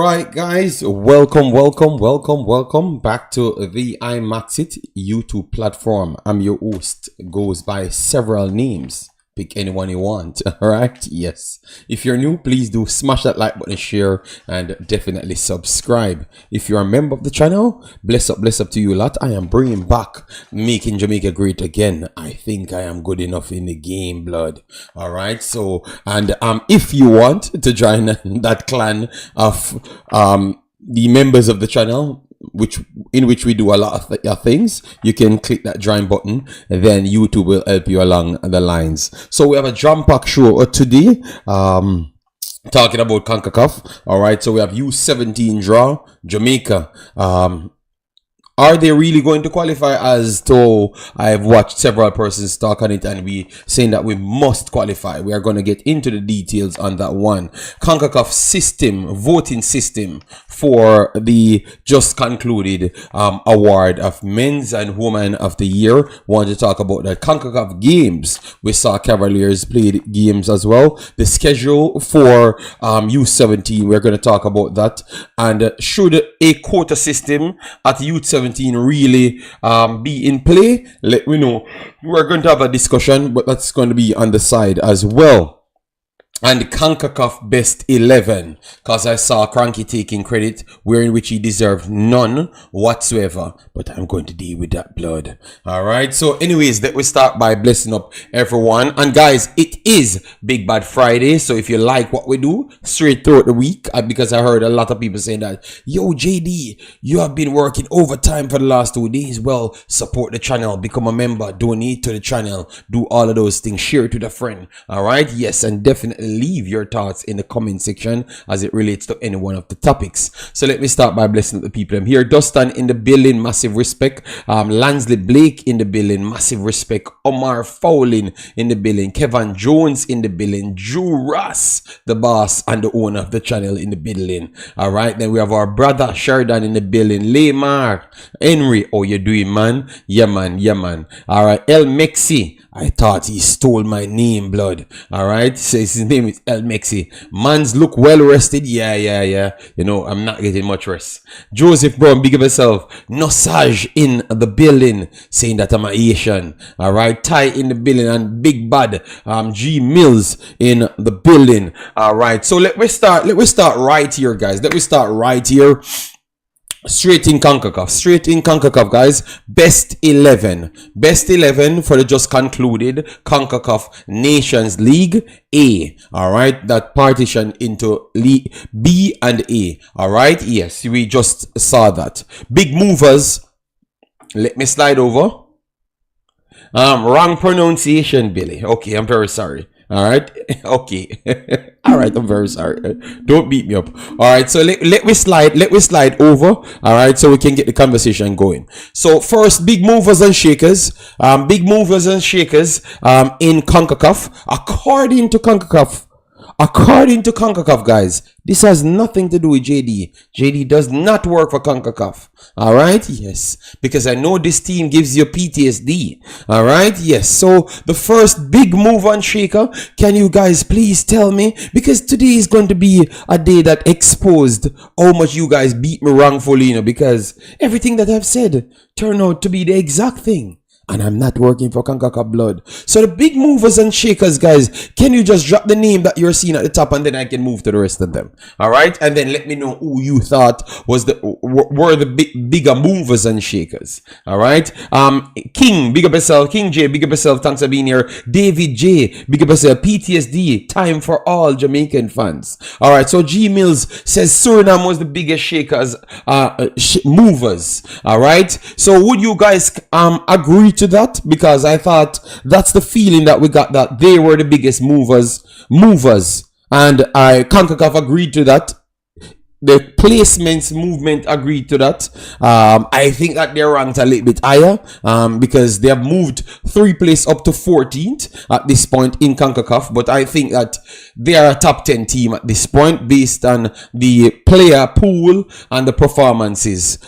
right, guys, welcome back to the Imaxit YouTube platform. I'm your host, goes by several names. Pick anyone you want. All right, yes. If you're new, please do smash that like button, share, and definitely subscribe. If you're a member of the channel, bless up to you lot. I am bringing back making Jamaica great again. I think I am good enough in the game, blood. All right, so and if you want to join that clan of the members of the channel, in which we do a lot of things, you can click that join button, and then YouTube will help you along the lines. So we have a jam-packed show today, talking about Concacaf. All right, so we have U17 draw, Jamaica. Are they really going to qualify? As though I've watched several persons talk on it, and we saying that we must qualify. We are going to get into the details on that one. Concacaf system, voting system for the just concluded award of Men's and Women of the Year. Want to talk about that. Concacaf games. We saw Cavaliers played games as well. The schedule for U17. We're going to talk about that. And should a quota system at U17 really be in play? Let me know. We're going to have a discussion, but that's going to be on the side as well. And Concacaf best 11, because I saw Cranky taking credit wherein which he deserved none whatsoever, but I'm going to deal with that, blood. All right, so anyways, let me start by blessing up everyone. And guys, it is Big Bad Friday, so if you like what we do straight throughout the week, because I heard a lot of people saying that, yo JD, you have been working overtime for the last 2 days. Well, support the channel, become a member, donate to the channel, do all of those things, share it with a friend. All right, yes, and definitely leave your thoughts in the comment section as it relates to any one of the topics. So let me start by blessing the people. I'm here. Dustin in the building, massive respect. Lansley Blake in the building, massive respect. Omar Fowling in the building. Kevin Jones in the building. Drew Ross, the boss and the owner of the channel, in the building. All right, then we have our brother Sheridan in the building. Lamar Henry, oh, you doing, man? Yeah, man. All right, Melchie. I thought he stole my name, blood. All right, says his name is Melchie. Man's look well rested. Yeah. You know, I'm not getting much rest. Joseph Brown, big up yourself. Nosage in the building, saying that I'm a Asian. All right, Ty in the building, and Big Bad G Mills in the building. All right, so let me start right here, guys. Let me start right here. Straight in Concacaf, guys. Best 11 for the just concluded Concacaf Nations League A. All right, that partition into League B and A. All right, yes, we just saw that. Big movers. Let me slide over. Wrong pronunciation, Billy. Okay, I'm very sorry. All right, okay. All right, I'm very sorry. Don't beat me up. All right, so let me slide over. All right, so we can get the conversation going. So first, big movers and shakers. In Concacaf, according to Concacaf, guys, this has nothing to do with JD. JD does not work for Concacaf. All right, yes, because I know this team gives you PTSD. All right, yes. So the first big move and shaker, can you guys please tell me? Because today is going to be a day that exposed how much you guys beat me wrongfully, you know, because everything that I've said turned out to be the exact thing. And I'm not working for Concacaf, blood. So the big movers and shakers, guys, can you just drop the name that you're seeing at the top, and then I can move to the rest of them? All right, and then let me know who you thought were the bigger movers and shakers. All right, King, big up yourself. King J, big up yourself. Thanks for being here. David J, big up yourself. PTSD, time for all Jamaican fans. All right, so G Mills says Suriname was the biggest shakers, movers. All right, so would you guys agree to that? Because I thought that's the feeling that we got, that they were the biggest movers, and Concacaf agreed to that. The placements movement agreed to that. I think that they're ranked a little bit higher because they have moved 3 places up to 14th at this point in Concacaf. But I think that they are a top 10 team at this point based on the player pool and the performances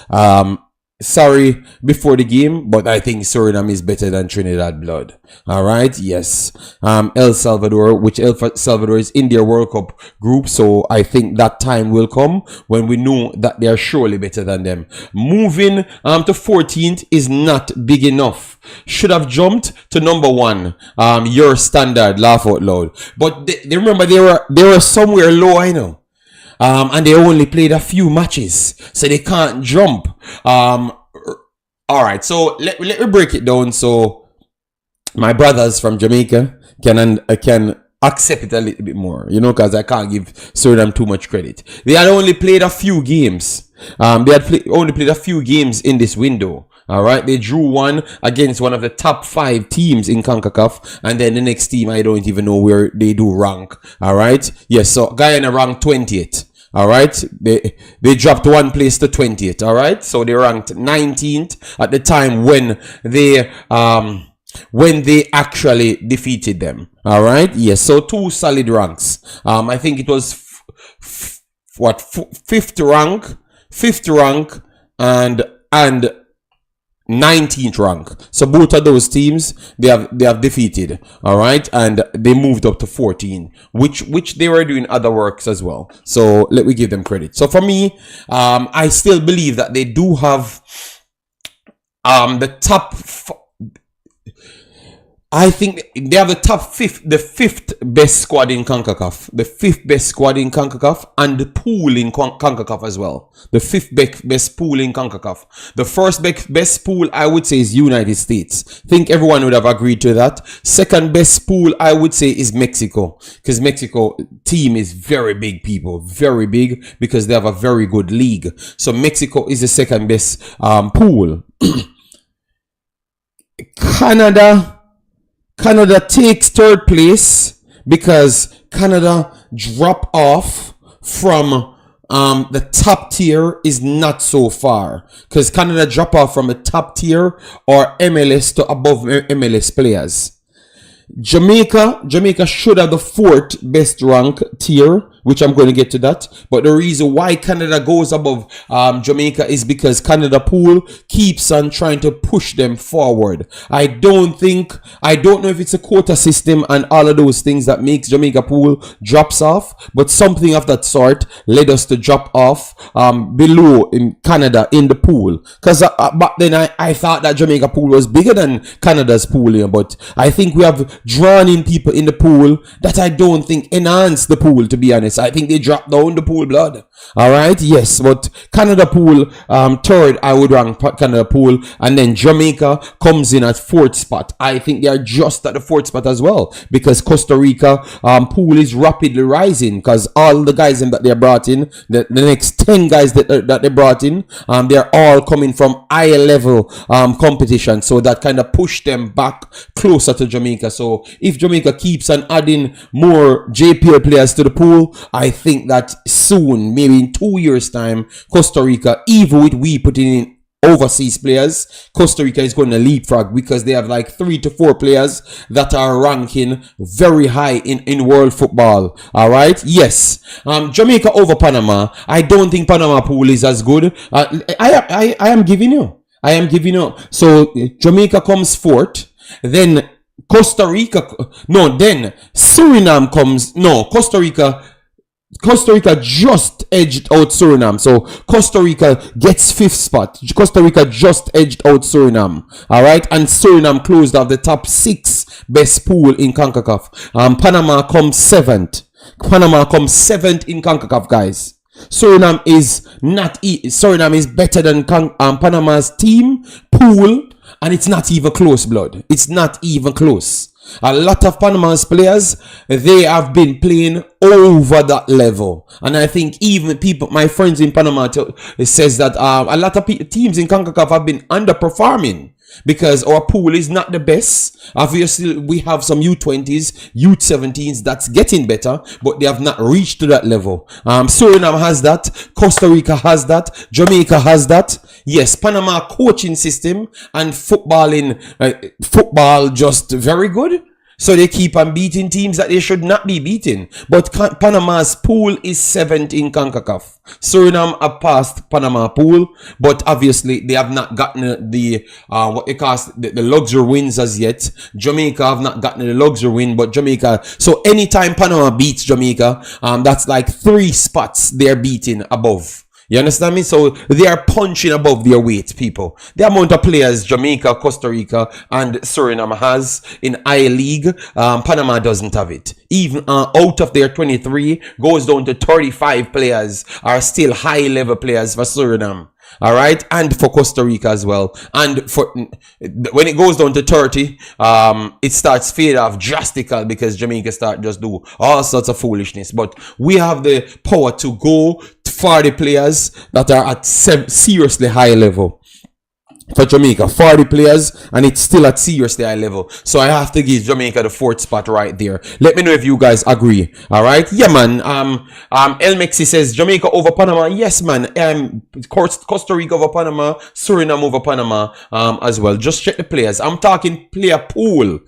sorry before the game, but I think Suriname is better than Trinidad blood. All right, yes. El Salvador, which El Salvador is in their World Cup group, so I think that time will come when we know that they are surely better than them. Moving to 14th is not big enough. Should have jumped to number 1. Your standard, laugh out loud. But they remember they were somewhere low, I know. And they only played a few matches, so they can't jump. All right, so let me break it down so my brothers from Jamaica can accept it a little bit more, you know, because I can't give Suriname too much credit. They had only played a few games. They had only played a few games in this window. All right, they drew one against one of the top 5 teams in Concacaf, and then the next team I don't even know where they do rank. All right, yes, so Guyana ranked 20th. All right, they dropped 1 place to 20th. All right, so they ranked 19th at the time when they actually defeated them. All right, yes, so 2 solid ranks. I think it was fifth rank and 19th rank. So both of those teams they have defeated. All right, and they moved up to 14, which they were doing other works as well. So let me give them credit. So for me, I still believe that they do have the top. I think they have the fifth best squad in Concacaf, the 5th best squad in Concacaf, and the pool in Concacaf as well. The 5th best pool in Concacaf. The first best pool I would say is United States. Think everyone would have agreed to that. Second best pool I would say is Mexico, because Mexico team is very big, people, very big, because they have a very good league. So Mexico is the second best pool. Canada takes 3rd place because Canada drop off from the top tier is not so far, because Canada drop off from the top tier or MLS to above MLS players. Jamaica should have the 4th best rank tier, which I'm going to get to that. But the reason why Canada goes above Jamaica is because Canada pool keeps on trying to push them forward. I don't know if it's a quota system and all of those things that makes Jamaica pool drops off, but something of that sort led us to drop off below in Canada in the pool. Because back then I thought that Jamaica pool was bigger than Canada's pool here, but I think we have drawn in people in the pool that I don't think enhance the pool, to be honest. I think they dropped down the pool blood. All right, yes, but Canada pool 3rd, I would rank Canada pool, and then Jamaica comes in at 4th spot. I think they are just at the 4th spot as well, because Costa Rica pool is rapidly rising, because all the guys that they brought in, the next 10 guys that they brought in, they're all coming from higher level competition, so that kind of pushed them back closer to Jamaica. So if Jamaica keeps on adding more JPL players to the pool, I think that soon, maybe in 2 years time, Costa Rica, even with we putting in overseas players, Costa Rica is going to leapfrog, because they have like 3 to 4 players that are ranking very high in world football. All right, yes. Jamaica over Panama. I don't think Panama pool is as good. I am giving you. So Jamaica comes 4th, then Costa Rica, then Suriname comes, Costa Rica just edged out Suriname. So Costa Rica gets 5th spot. Costa Rica just edged out Suriname. All right. And Suriname closed off the top 6 best pool in Concacaf. Panama comes 7th. In Concacaf, guys. Suriname is better than Panama's team pool. And it's not even close, blood. It's not even close. A lot of Panama's players, they have been playing over that level. And I think even people, my friends in Panama, says that a lot of teams in Concacaf have been underperforming, because our pool is not the best. Obviously, we have some U20s, U17s that's getting better, but they have not reached to that level. Suriname has that. Costa Rica has that. Jamaica has that. Yes, Panama coaching system and football just very good. So they keep on beating teams that they should not be beating. But Panama's pool is 7th in CONCACAF. Suriname have passed Panama pool, but obviously they have not gotten the what they call the luxury wins as yet. Jamaica have not gotten the luxury win, but Jamaica. So anytime Panama beats Jamaica, that's like 3 spots they're beating above. You understand me? So they are punching above their weight, people. The amount of players Jamaica, Costa Rica, and Suriname has in I-League, Panama doesn't have it. Even out of their 23, goes down to 35 players are still high-level players for Suriname. All right, and for Costa Rica as well. And for when it goes down to 30, it starts fade off drastically because Jamaica start just do all sorts of foolishness. But we have the power to go for the players that are at seriously high level. For Jamaica, 40 players, and it's still at seriously high level. So I have to give Jamaica the 4th spot right there. Let me know if you guys agree. All right, yeah, man. Elmexi says Jamaica over Panama. Yes, man. Costa Rica over Panama, Suriname over Panama, as well. Just check the players. I'm talking player pool.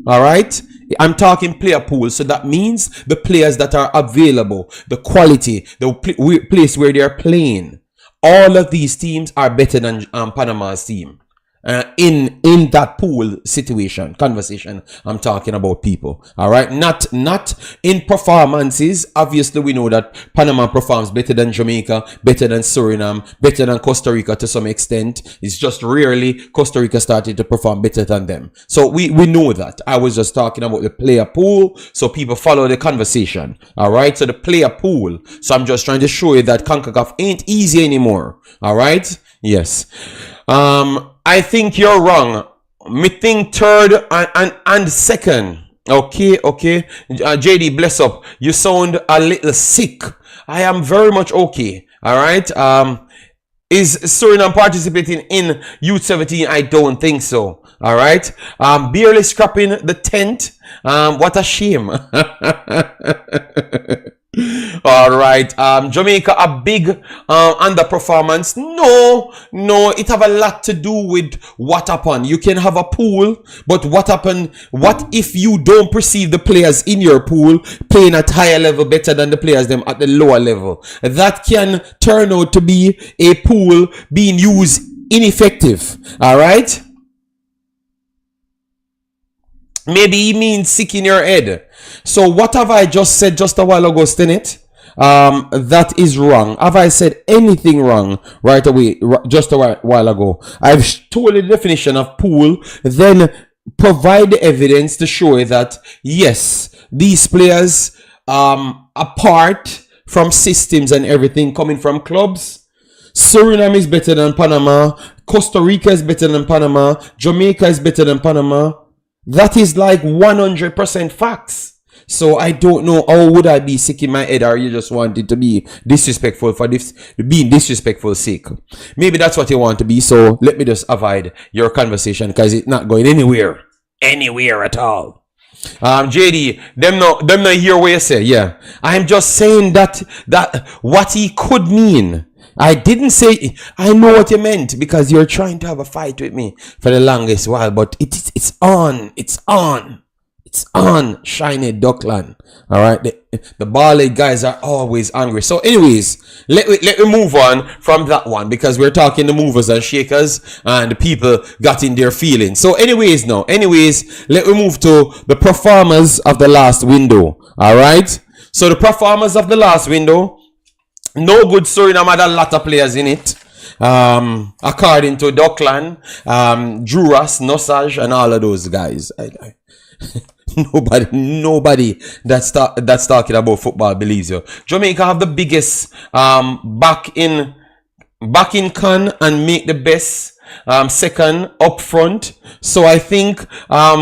All right. I'm talking player pool, so that means the players that are available, the quality, the place where they are playing. All of these teams are better than Panama's team. In that pool situation, conversation, I'm talking about people. All right, not in performances. Obviously, we know that Panama performs better than Jamaica, better than Suriname, better than Costa Rica to some extent. It's just rarely Costa Rica started to perform better than them. So we know that. I was just talking about the player pool, so people follow the conversation. All right, so the player pool. So I'm just trying to show you that CONCACAF ain't easy anymore. All right, yes. I think you're wrong. Me think 3rd and 2nd. Okay. JD, bless up. You sound a little sick. I am very much okay. All right. Is Suriname participating in U17? I don't think so. All right. Barely scrapping the 10th. What a shame. All right, Jamaica a big underperformance. No, it have a lot to do with what happened. You can have a pool, but what happened? What if you don't perceive the players in your pool playing at higher level better than the players them at the lower level? That can turn out to be a pool being used ineffective. All right. Maybe he means sick in your head. So what have I just said just a while ago, Stinnett? That is wrong. Have I said anything wrong right away, just a while ago? I've told the definition of pool, then provide the evidence to show that, yes, these players, apart from systems and everything coming from clubs, Suriname is better than Panama, Costa Rica is better than Panama, Jamaica is better than Panama. That is like 100% facts. So I don't know, how would I be sick in my head, or you just wanted to be disrespectful for this being disrespectful sake? Maybe that's what you want to be. So let me just avoid your conversation because it's not going anywhere at all. JD, them not hear what you say. Yeah, I'm just saying that what he could mean. I didn't say, I know what you meant, because you're trying to have a fight with me for the longest while, but it's on, shiny Duckland. All right, the Barley guys are always angry. So anyways, let me move on from that one, because we're talking the movers and shakers and the people got in their feelings. So anyways, let me move to the performers of the last window. All right, so the performers of the last window, no good Suriname had a lot of players in it. According to Duckland, Juras, Nosage, and all of those guys. Nobody that's talking about football believes you. Jamaica have the biggest back in con and make the best second up front. So I think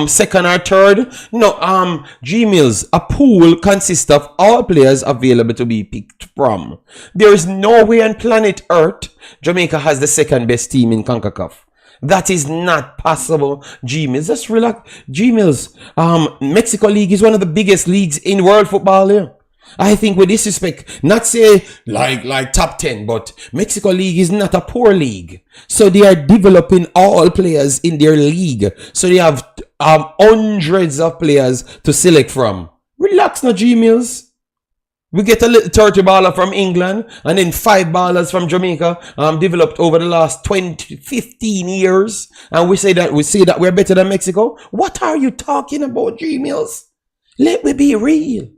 second or third. No, G-Mills, a pool consists of all players available to be picked from. There is no way on planet Earth Jamaica has the second best team in CONCACAF. That is not possible. G-Mills, just relax. G-Mills, Mexico League is one of the biggest leagues in world football here. I think with disrespect, not say like top 10, but Mexico League is not a poor league. So they are developing all players in their league. So they have hundreds of players to select from. Relax now, G-Mills. We get a little 30 baller from England and then 5 ballers from Jamaica developed over the last 15 years. And we say that we're better than Mexico. What are you talking about, G-Mills? Let me be real.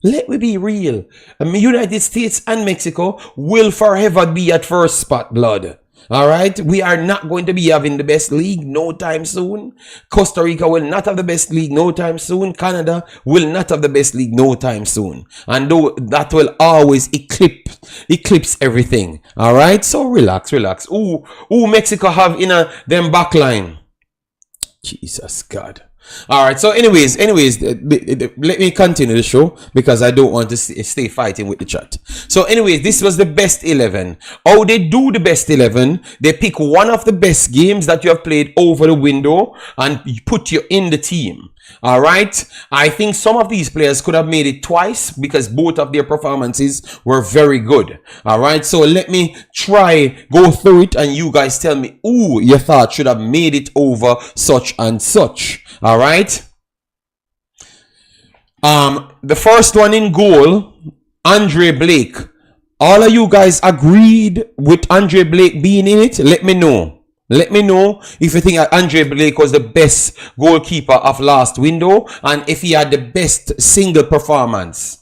Let me be real. United States and Mexico will forever be at first spot, blood. All right, we are not going to be having the best league no time soon. Costa Rica will not have the best league no time soon. Canada will not have the best league no time soon. And though that will always eclipse everything. All right, so relax. Ooh, Mexico have in them back line. Jesus God. All right, so anyways, let me continue the show because I don't want to stay fighting with the chat. So anyways, this was the best 11. How they do the best 11, they pick one of the best games that you have played over the window and put you in the team. All right, I think some of these players could have made it twice because both of their performances were very good. All right, so let me go through it and you guys tell me who you thought should have made it over such and such. All right, the first one in goal, Andre Blake. All of you guys agreed with Andre Blake being in it? Let me know. Let me know if you think Andre Blake was the best goalkeeper of last window and if he had the best single performance.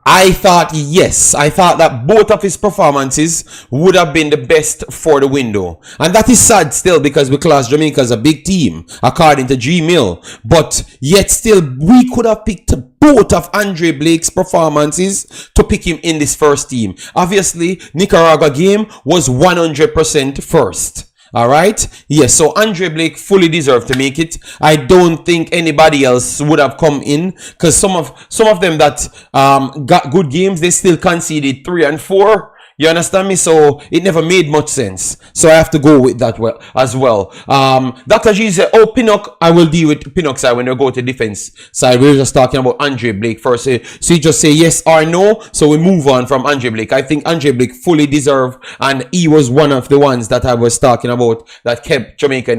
I thought yes. I thought that both of his performances would have been the best for the window. And that is sad still because we class Jamaica as a big team, according to G-Mill. But yet still, we could have picked both of Andre Blake's performances to pick him in this first team. Obviously, Nicaragua game was 100% first. All right. Yes. So Andre Blake fully deserved to make it. I don't think anybody else would have come in because some of them that got good games, they still conceded 3 and 4. You understand me? So it never made much sense. So I have to go with that as well. Dr. G said, oh, Pinnock, I will deal with Pinnock side when we go to defense side. We were just talking about Andre Blake first. So you just say yes or no. So we move on from Andre Blake. I think Andre Blake fully deserved, and he was one of the ones that I was talking about that kept Jamaica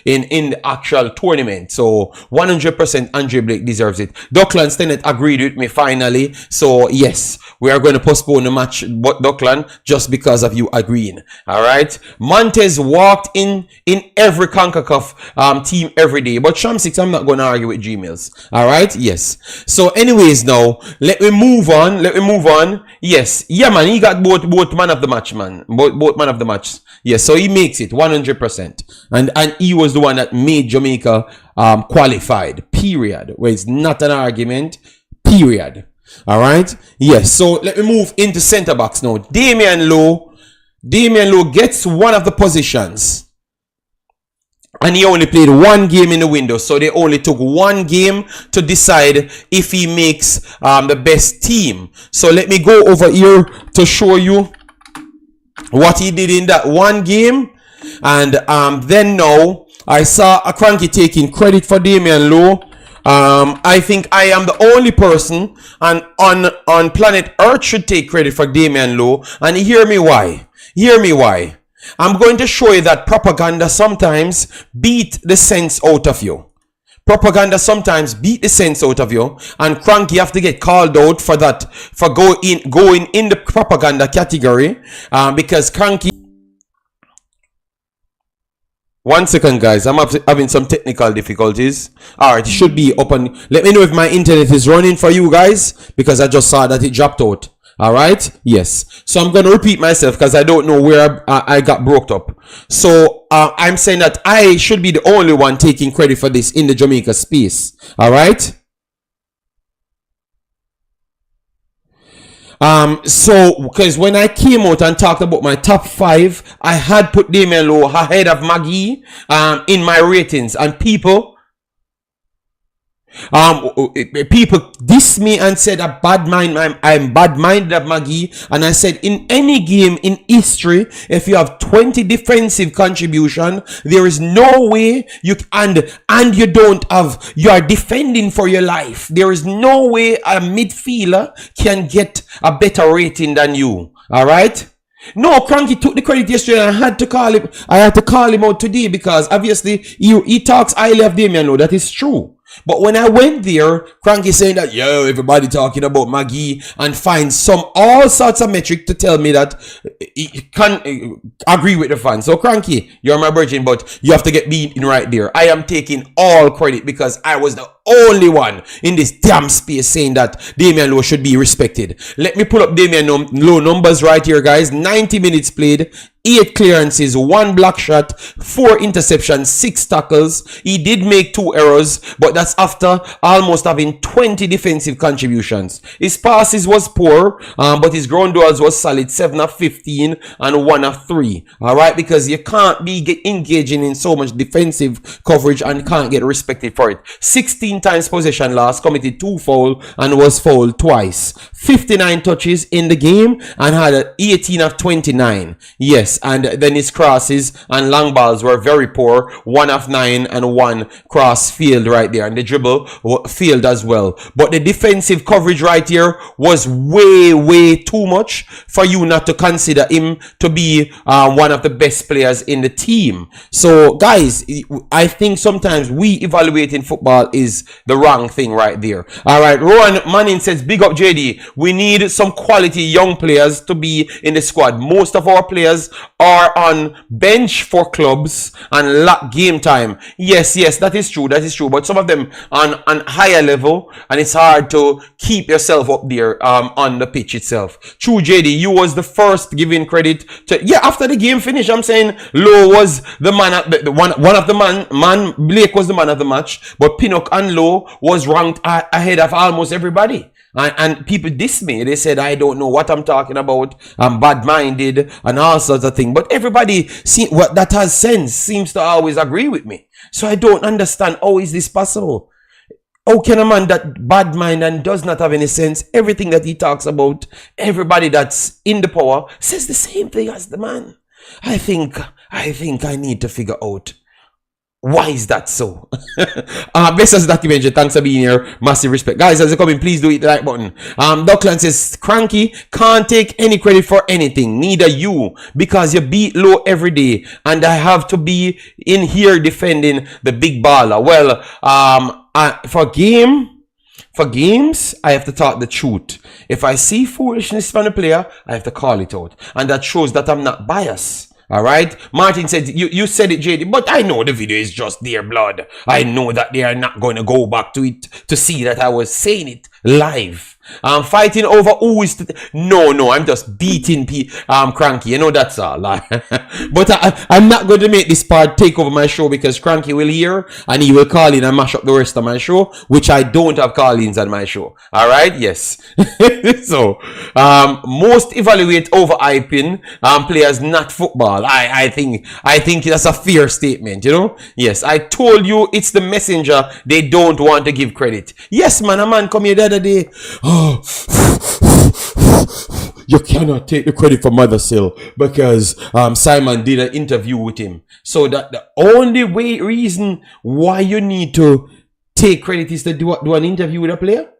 in the actual tournament. So 100% Andre Blake deserves it. Dockland Stennett agreed with me finally. So yes, we are going to postpone the match, Dockland, just because of you agreeing. All right, Montez walked in every Concacaf team every day, but Shamsix, I'm not going to argue with G-Mills. All right, yes. So anyways, now let me move on. Yes, yeah, man, he got both man of the match, man. Both man of the match. Yes, so he makes it 100%, and he was the one that made Jamaica qualified. Period. Where it's not an argument. Period. All right. Yes. So let me move into centre backs now. Damion Lowe gets one of the positions, and he only played one game in the window. So they only took one game to decide if he makes the best team. So let me go over here to show you what he did in that one game, and then now I saw a cranky taking credit for Damion Lowe. I think I am the only person on planet Earth should take credit for Damion Lowe, and hear me why. I'm going to show you that propaganda sometimes beat the sense out of you. Propaganda sometimes beat the sense out of you, and Cranky have to get called out for that, for going in the propaganda category, because Cranky. One second, guys. I'm having some technical difficulties. All right, it should be open. Let me know if my internet is running for you guys, because I just saw that it dropped out. All right. Yes. So I'm going to repeat myself because I don't know where I got broke up. So I'm saying that I should be the only one taking credit for this in the Jamaica space. All right. So because when I came out and talked about my top 5, I had put Damion Lowe ahead of Maggie in my ratings, and people diss me and said I'm bad-minded of Maggie, and I said in any game in history, if you have 20 defensive contribution, there is no way you are defending for your life. There is no way a midfielder can get a better rating than you. All right. No, Cranky took the credit yesterday and I had to call him. I had to call him out today because obviously he talks highly of Damion Lowe. That is true. But when I went there, Cranky saying that, yo, everybody talking about Maggie and find all sorts of metric to tell me that he can agree with the fans. So Cranky, you're my virgin, but you have to get beaten right there. I am taking all credit because I was the only one in this damn space saying that Damion Lowe should be respected. Let me pull up Damion Lowe numbers right here, guys. 90 minutes played, 8 clearances, 1 block shot, 4 interceptions, 6 tackles. He did make 2 errors, but that's after almost having 20 defensive contributions. His passes was poor, but his ground duels was solid, 7 of 15 and 1 of 3. Alright, because you can't be engaging in so much defensive coverage and can't get respected for it. 16 times possession loss, committed 2 fouls and was fouled twice. 59 touches in the game and had 18 of 29. Yes, and then his crosses and long balls were very poor. 1 of 9 and 1 cross field right there, and the dribble field as well. But the defensive coverage right here was way too much for you not to consider him to be one of the best players in the team. So guys, I think sometimes we evaluating football is the wrong thing right there. All right, Rowan Manning says, big up JD. We need some quality young players to be in the squad. Most of our players are on bench for clubs and lack game time. Yes, that is true. But some of them on higher level, and it's hard to keep yourself up there on the pitch itself. True, JD, you was the first giving credit to. Yeah, after the game finished, I'm saying Lowe was the man one of the man. Blake was the man of the match, but Pinnock and Lowe was ranked ahead of almost everybody. And people diss me. They said I don't know what I'm talking about. I'm bad-minded and all sorts of things. But everybody that has sense seems to always agree with me. So I don't understand how is this possible. How can a man that bad mind and does not have any sense, everything that he talks about, everybody that's in the power says the same thing as the man? I think I need to figure out. Why is that so? Bless us documentary. Thanks for being here. Massive respect. Guys, as you come in, please do hit the like button. Duckland says, Cranky can't take any credit for anything. Neither you. Because you beat Lowe every day. And I have to be in here defending the big baller. Well, for games, I have to talk the truth. If I see foolishness from the player, I have to call it out. And that shows that I'm not biased. All right, Martin said, you said it, JD, but I know the video is just their blood. I know that they are not going to go back to it to see that I was saying it live. I'm fighting over who is no, I'm just beating Cranky. You know that's all. But I'm not going to make this part take over my show because Cranky will hear and he will call in and mash up the rest of my show, which I don't have call-ins on my show. All right, yes. So, most evaluate over hyping players, not football. I think that's a fair statement. You know. Yes, I told you it's the messenger they don't want to give credit. Yes, man. A man come here the other day. You cannot take the credit for Mothersill because Simon did an interview with him. So that the only reason why you need to take credit is to do an interview with a player?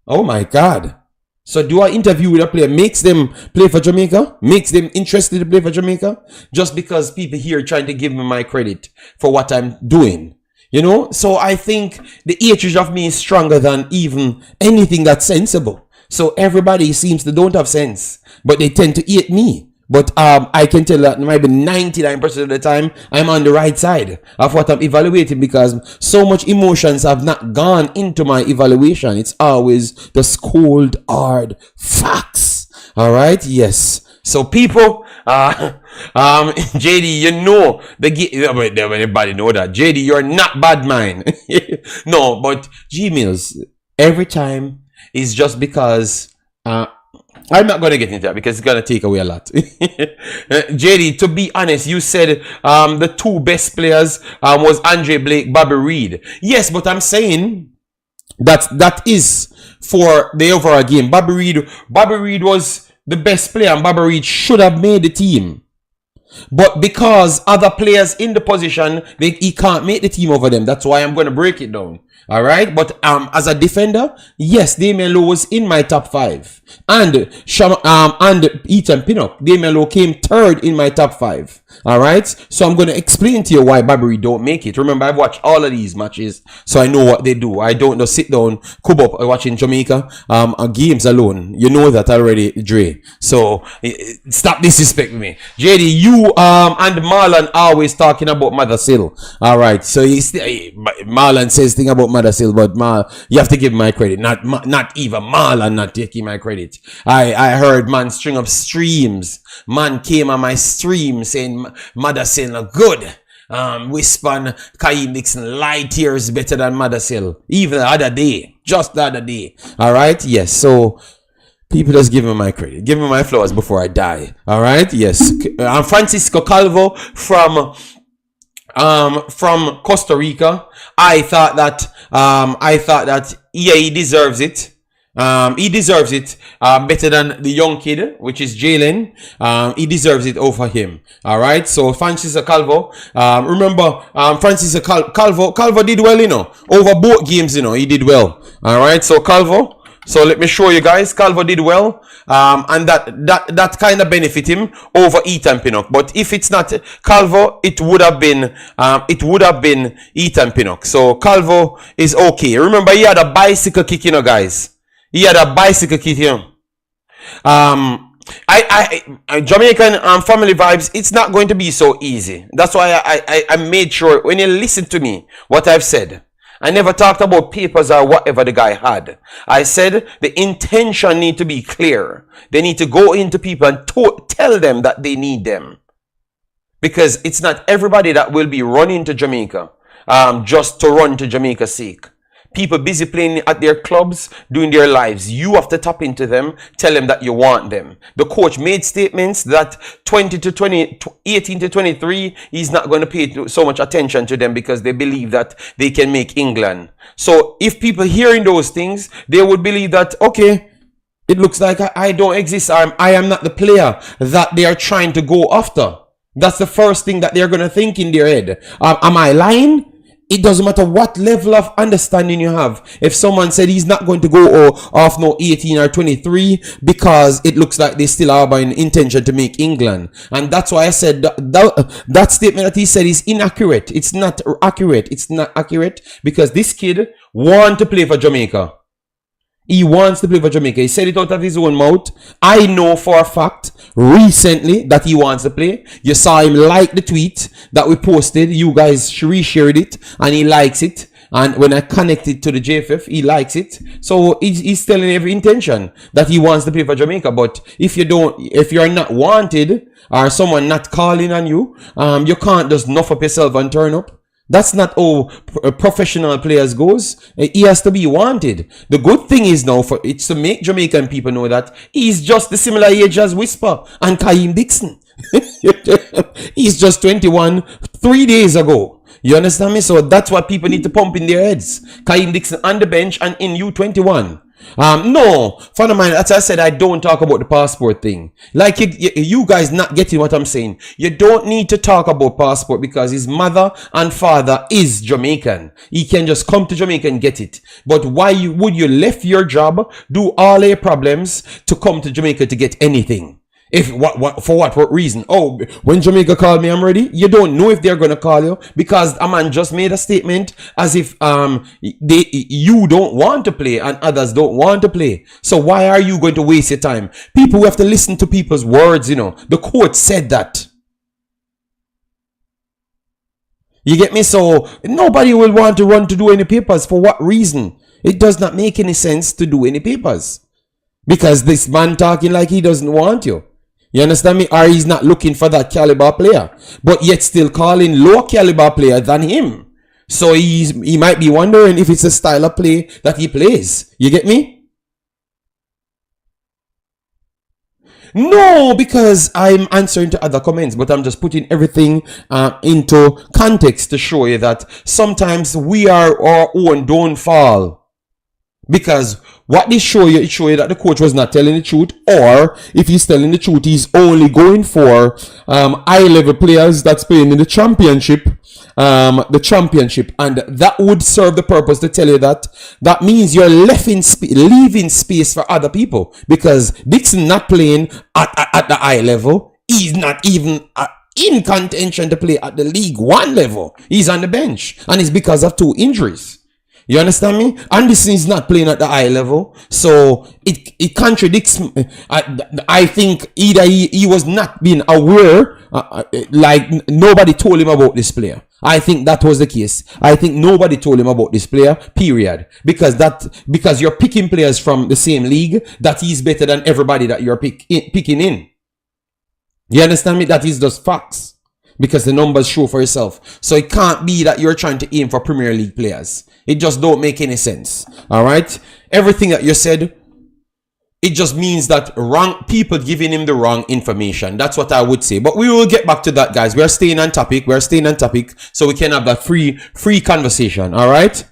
Oh my God. So do an interview with a player makes them play for Jamaica? Makes them interested to play for Jamaica? Just because people here trying to give me my credit for what I'm doing. You know, so I think the hatred of me is stronger than even anything that's sensible. So everybody seems to don't have sense, but they tend to hate me. But I can tell that maybe 99% of the time I'm on the right side of what I'm evaluating because so much emotions have not gone into my evaluation. It's always the cold, hard facts. All right, yes. So people, JD, you know, everybody know that. JD, you're not bad mind. No, but Gmails, every time is just because, I'm not going to get into that because it's going to take away a lot. JD, to be honest, you said the 2 best players was Andre Blake, Bobby Reed. Yes, but I'm saying that is for the overall game. Bobby Reed was the best player and Bobby Reed should have made the team. But because other players in the position, he can't make the team over them. That's why I'm going to break it down. All right, but as a defender, yes, Damion Lowe was in my top 5, and Ethan Pinnock, Damion Lowe came 3rd in my top 5. All right, so I'm gonna explain to you why Barbary don't make it. Remember, I've watched all of these matches, so I know what they do. I don't just sit down, cub up watching Jamaica games alone. You know that already, Dre. So stop disrespecting me, JD. You and Marlon always talking about Mother Sill. All right, so Marlon says thing about Mother Sill, but you have to give my credit. Not even Marlon not taking my credit. I heard man string up streams. Man came on my stream saying Mother Sill good. Whisper Kaim Dixon light years better than Mother Sill. Even the other day. Just the other day. Alright? Yes. So people just give me my credit. Give me my flowers before I die. Alright? Yes. Francisco Calvo from Costa Rica. I thought that yeah, he deserves it. He deserves it better than the young kid, which is Jalen. He deserves it over him. All right. So Francisco Calvo. Remember, Francisco Calvo did well, over both games. He did well. All right. So Calvo. So let me show you guys. Calvo did well, and that kind of benefit him over Ethan Pinnock. But if it's not Calvo, it would have been Ethan Pinnock. So Calvo is okay. Remember, he had a bicycle kick, guys. He had a bicycle kick, Jamaican family vibes, it's not going to be so easy. That's why I made sure when you listen to me, what I've said, I never talked about papers or whatever the guy had. I said the intention need to be clear. They need to go into people and tell them that they need them. Because it's not everybody that will be running to Jamaica just to run to Jamaica's sake. People busy playing at their clubs, doing their lives. You have to tap into them, tell them that you want them. The coach made statements that 18 to 23, he's not going to pay so much attention to them because they believe that they can make England. So if people hearing those things, they would believe that, okay, it looks like I don't exist. I am not the player that they are trying to go after. That's the first thing that they're going to think in their head. Am I lying? It doesn't matter what level of understanding you have. If someone said he's not going to go off no 18 or 23 because it looks like they still have an intention to make England. And that's why I said that statement that he said is inaccurate. It's not accurate. It's not accurate because this kid wants to play for Jamaica. He wants to play for Jamaica. He said it out of his own mouth. I know for a fact recently that he wants to play. You saw him like the tweet that we posted. You guys reshared it and he likes it. And when I connect it to the JFF, he likes it. So he's telling every intention that he wants to play for Jamaica. But if you're not wanted or someone not calling on you, you can't just nuff up yourself and turn up. That's not how professional players goes. He has to be wanted. The good thing is now it's to make Jamaican people know that he's just the similar age as Whisper and Kaim Dixon. He's just 21 3 days ago. You understand me? So that's what people need to pump in their heads. Kaim Dixon on the bench and in U21. No, friend of mine, as I said, I don't talk about the passport thing. Like you guys not getting what I'm saying. You don't need to talk about passport because his mother and father is Jamaican. He can just come to Jamaica and get it. But why would you left your job, do all your problems to come to Jamaica to get anything? For what reason? Oh, when Jamaica call me, I'm ready. You don't know if they're gonna call you because a man just made a statement as if you don't want to play and others don't want to play. So why are you going to waste your time? People have to listen to people's words. The court said that. You get me? So nobody will want to run to do any papers. For what reason? It does not make any sense to do any papers because this man talking like he doesn't want you. You understand me? Or he's not looking for that caliber player, but yet still calling low caliber player than him. So he might be wondering if it's a style of play that he plays. You get me? No, because I'm answering to other comments, but I'm just putting everything into context to show you that sometimes we are our own downfall. Because what they show you, it show you that the coach was not telling the truth, or if he's telling the truth, he's only going for high-level players that's playing in the championship, and that would serve the purpose to tell you that that means you're leaving space for other people, because Dixon not playing at the high level. He's not even in contention to play at the League One level. He's on the bench, and it's because of 2 injuries. You understand me? Anderson is not playing at the high level, so it contradicts. I think either he was not being aware, like nobody told him about this player. I think that was the case. I think nobody told him about this player, period. Because you're picking players from the same league, that he's better than everybody that you're picking in. You understand me? That is just facts. Because the numbers show for itself. So it can't be that you're trying to aim for Premier League players. It just don't make any sense. Alright? Everything that you said, it just means that wrong people giving him the wrong information. That's what I would say. But we will get back to that, guys. We're staying on topic. So we can have that free conversation. Alright?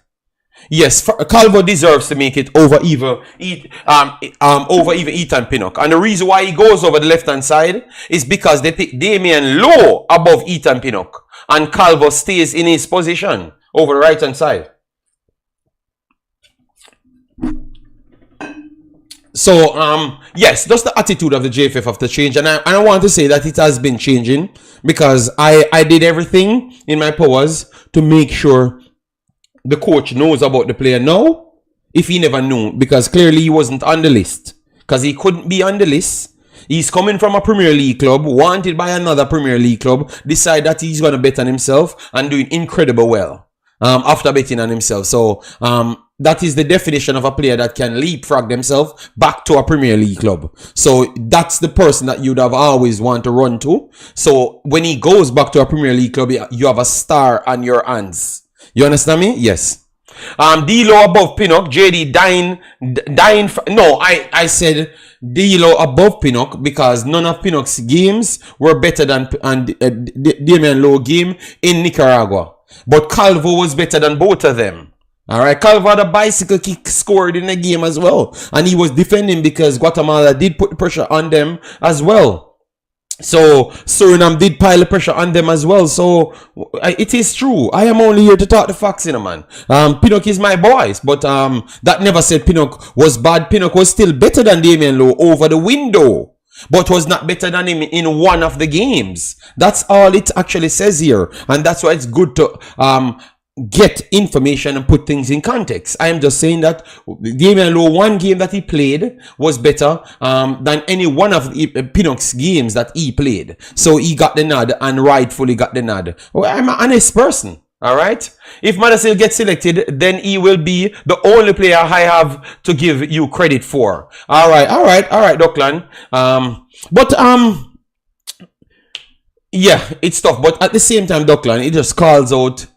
Yes, Calvo deserves to make it over even Ethan Pinnock. And the reason why he goes over the left-hand side is because they pick Damion Lowe above Ethan Pinnock. And Calvo stays in his position over the right-hand side. So, yes, that's the attitude of the JFF of the change. And I want to say that it has been changing, because I did everything in my powers to make sure the coach knows about the player now, if he never knew, because clearly he wasn't on the list, because he couldn't be on the list. He's coming from a Premier League club, wanted by another Premier League club, decide that he's going to bet on himself and doing incredible well after betting on himself. So that is the definition of a player that can leapfrog themselves back to a Premier League club. So that's the person that you'd have always want to run to. So when he goes back to a Premier League club, you have a star on your hands. You understand me? Yes. D-Lo above Pinnock. JD dying. No, I said D-Lo above Pinnock because none of Pinnock's games were better than Damion Lowe game in Nicaragua. But Calvo was better than both of them. Alright, Calvo had a bicycle kick scored in the game as well. And he was defending because Guatemala did put the pressure on them as well. So Suriname did pile the pressure on them as well. So it is true. I am only here to talk the facts, you know, man. Pinnock is my boys, but that never said Pinnock was bad. Pinnock was still better than Damion Lowe over the window, but was not better than him in one of the games. That's all it actually says here, and that's why it's good to get information and put things in context. I am just saying that Damion Lowe, one game that he played was better than any one of Pinnock's games that he played. So he got the nod, and rightfully got the nod. Well, I'm an honest person. Alright? If Madasil gets selected, then he will be the only player I have to give you credit for. Alright, Dockland. Yeah, it's tough. But at the same time, Dockland, it just calls out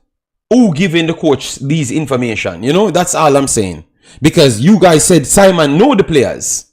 who giving the coach these information. You know, that's all I'm saying. Because you guys said Simon know the players.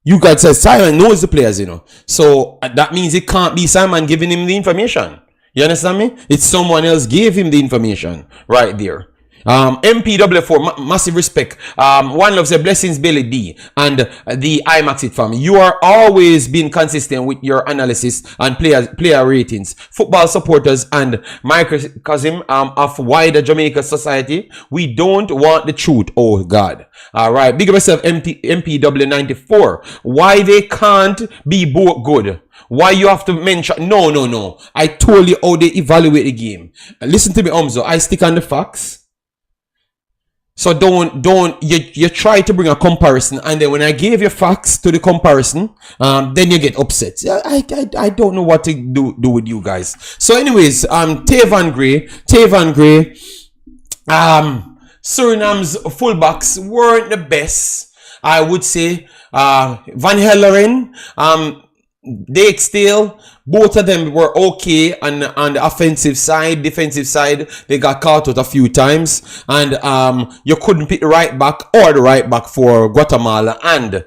You guys said Simon knows the players, you know. So that means it can't be Simon giving him the information. You understand me? It's someone else gave him the information right there. MPW4, massive respect. One loves your blessings, Billy D, and the Imaxit family. You are always being consistent with your analysis and player ratings. Football supporters and microcosm of wider Jamaica society. We don't want the truth. Oh God. All right. Big up yourself, MPW94. Why they can't be both good? Why you have to mention? No. I told you how they evaluate the game. Listen to me, Omzo. I stick on the facts. So you try to bring a comparison, and then when I gave you facts to the comparison, then you get upset. I don't know what to do with you guys. So anyways, Tayvon Gray, Suriname's fullbacks weren't the best, I would say. Van Helleren, Dake Steele, both of them were okay on the offensive side. Defensive side, they got caught out a few times, and you couldn't pick the right back for Guatemala and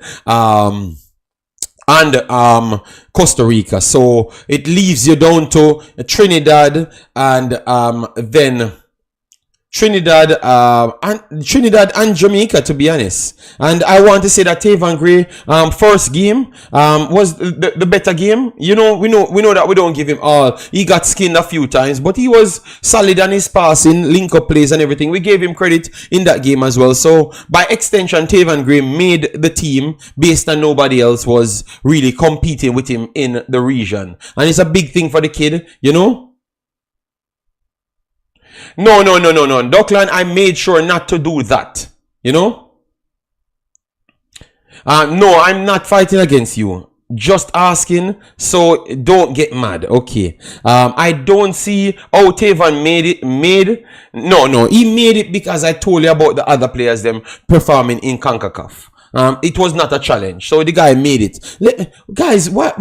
Costa Rica. So it leaves you down to Trinidad and then Trinidad and Jamaica, to be honest. And I want to say that Tayvon Gray first game was the better game. You know, we know that we don't give him all. He got skinned a few times, but he was solid on his passing, link up plays and everything. We gave him credit in that game as well. So by extension, Tayvon Gray made the team based on nobody else was really competing with him in the region. And it's a big thing for the kid, you know. No. Dockland, I made sure not to do that. You know? No, I'm not fighting against you. Just asking, so don't get mad. Okay. I don't see how Tayvon No, he made it because I told you about the other players them performing in Concacaf. It was not a challenge. So the guy made it. Guys, what?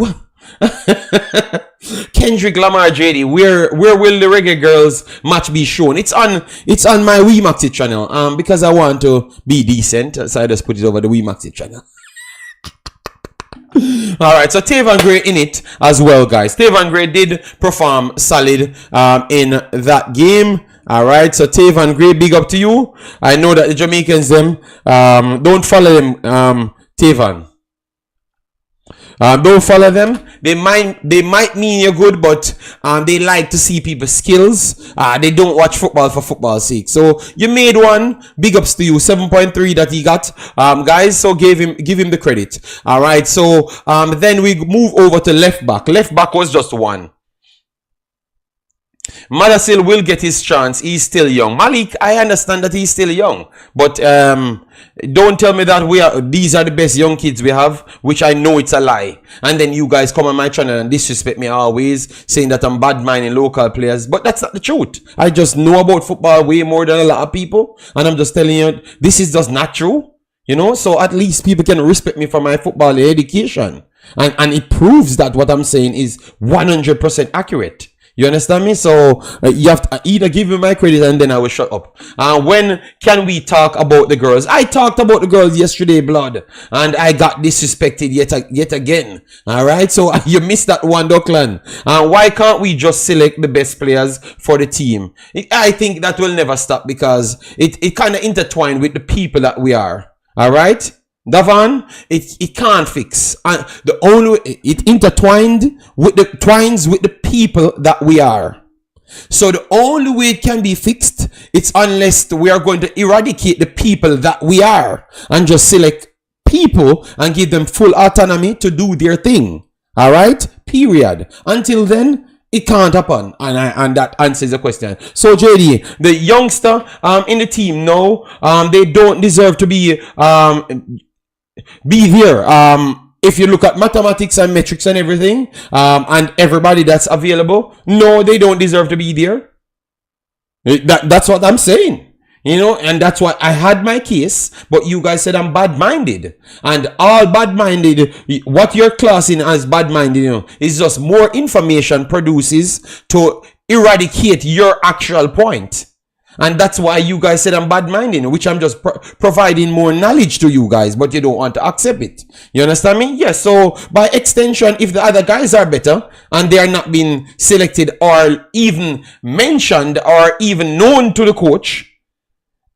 Kendrick Lamar JD, where will the Reggae Girls match be shown? It's on my Wemaxit channel. Because I want to be decent, so I just put it over the Wemaxit channel. Alright, so Tayvon Gray in it as well, guys. Tayvon Gray did perform solid in that game. Alright, so Tayvon Gray, big up to you. I know that the Jamaicans them don't follow them, Tayvon. Don't follow them. They might mean you're good, but they like to see people's skills. They don't watch football for football's sake. So you made one. Big ups to you. 7.3 that he got, guys. So give him the credit. All right. So then we move over to left back. Left back was just one. Madasil will get his chance. He's still young. Malik, I understand that he's still young, but don't tell me that these are the best young kids we have, which I know it's a lie. And then you guys come on my channel and disrespect me always, saying that I'm bad minding local players, but that's not the truth. I just know about football way more than a lot of people, and I'm just telling you this is just not true. You know, so at least people can respect me for my football education, and it proves that what I'm saying is 100% accurate. You understand me? So you have to either give me my credit and then I will shut up. When can we talk about the girls? I talked about the girls yesterday, blood, and I got disrespected yet again. All right, so you missed that one, Dockland. Why can't we just select the best players for the team? I think that will never stop because it kind of intertwined with the people that we are. All right. Davan, it can't fix. The only it intertwined with the people that we are. So the only way it can be fixed, it's unless we are going to eradicate the people that we are and just select people and give them full autonomy to do their thing. All right, period. Until then, it can't happen, and that answers the question. So JD, the youngster in the team, no, they don't deserve to be there. If you look at mathematics and metrics and everything, and everybody that's available, no, they don't deserve to be there. That's what I'm saying. You know, and that's why I had my case, but you guys said I'm bad-minded. And all bad-minded, what you're classing as bad-minded, you know, is just more information produces to eradicate your actual point. And that's why you guys said I'm bad-minded, which I'm just providing more knowledge to you guys, but you don't want to accept it. You understand me? Yes, so by extension, if the other guys are better and they are not being selected or even mentioned or even known to the coach,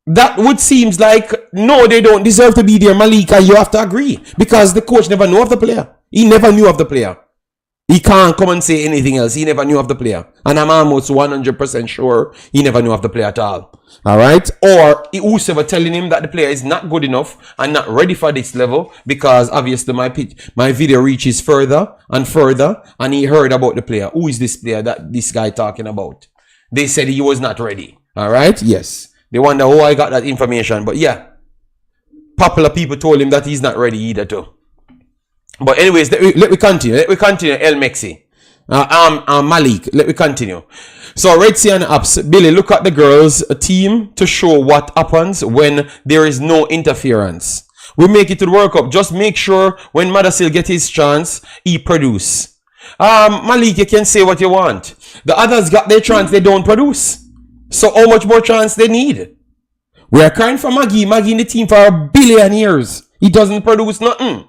that would seems like, no, they don't deserve to be there, Malika. You have to agree. Because the coach never knew of the player. He never knew of the player. He can't come and say anything else. He never knew of the player. And I'm almost 100% sure he never knew of the player at all. Alright? Or whosoever telling him that the player is not good enough and not ready for this level, because obviously my video reaches further and further, and he heard about the player. Who is this player that this guy talking about? They said he was not ready. Alright? Yes. They wonder how I got that information. But yeah, popular people told him that he's not ready either too. But anyways, let me continue. Let me continue. El Mexi. Malik. Let me continue. So Red Sea and Apps. Billy, look at the girls' team to show what happens when there is no interference. We make it to the World Cup. Just make sure when Madasil get his chance, he produce. Malik, you can say what you want. The others got their chance, they don't produce. So how much more chance they need? We are crying for Maggie. Maggie in the team for a billion years. He doesn't produce nothing.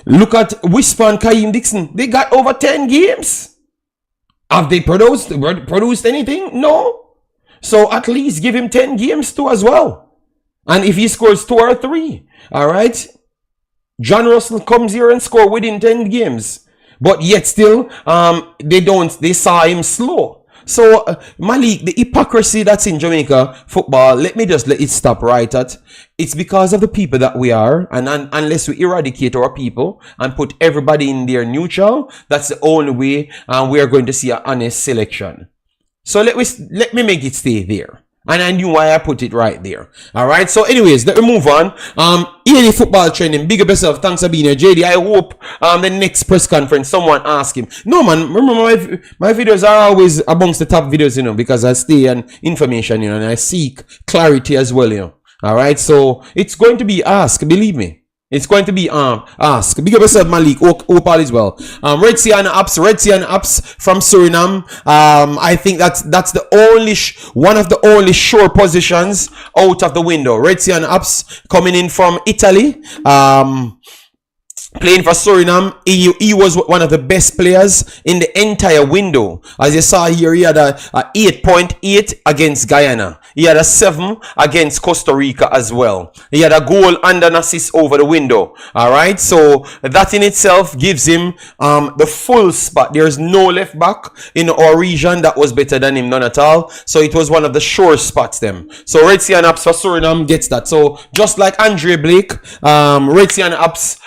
Look at Whisper and Kaim Dixon. They got over 10 games. Have they produced anything? No. So at least give him 10 games too as well. And if he scores 2 or 3, all right, John Russell comes here and score within 10 games. But yet still, they saw him slow. So, Malik, the hypocrisy that's in Jamaica football, let me just let it stop right at. It's because of the people that we are, and unless we eradicate our people and put everybody in there neutral, that's the only way we are going to see an honest selection. So let me make it stay there. And I knew why I put it right there. Alright, so anyways, let me move on. EA football training, big up yourself. Thanks for being here. JD, I hope the next press conference someone ask him. No man, remember my videos are always amongst the top videos, you know, because I stay on information, you know, and I seek clarity as well, you know. Alright, so it's going to be asked, believe me. It's going to be ask. Big up yourself, Malik. Hope all is well. Red Sea and Apps from Suriname. I think that's the only one of the only sure positions out of the window. Red Sea and Apps coming in from Italy. Playing for Suriname, he was one of the best players in the entire window. As you saw here, he had a 8.8 against Guyana. He had a 7 against Costa Rica as well. He had a goal and an assist over the window. Alright, so that in itself gives him the full spot. There's no left back in our region that was better than him, none at all. So it was one of the sure spots them. So Red Sea and Apps for Suriname gets that. So just like Andre Blake, Red Sea and Apps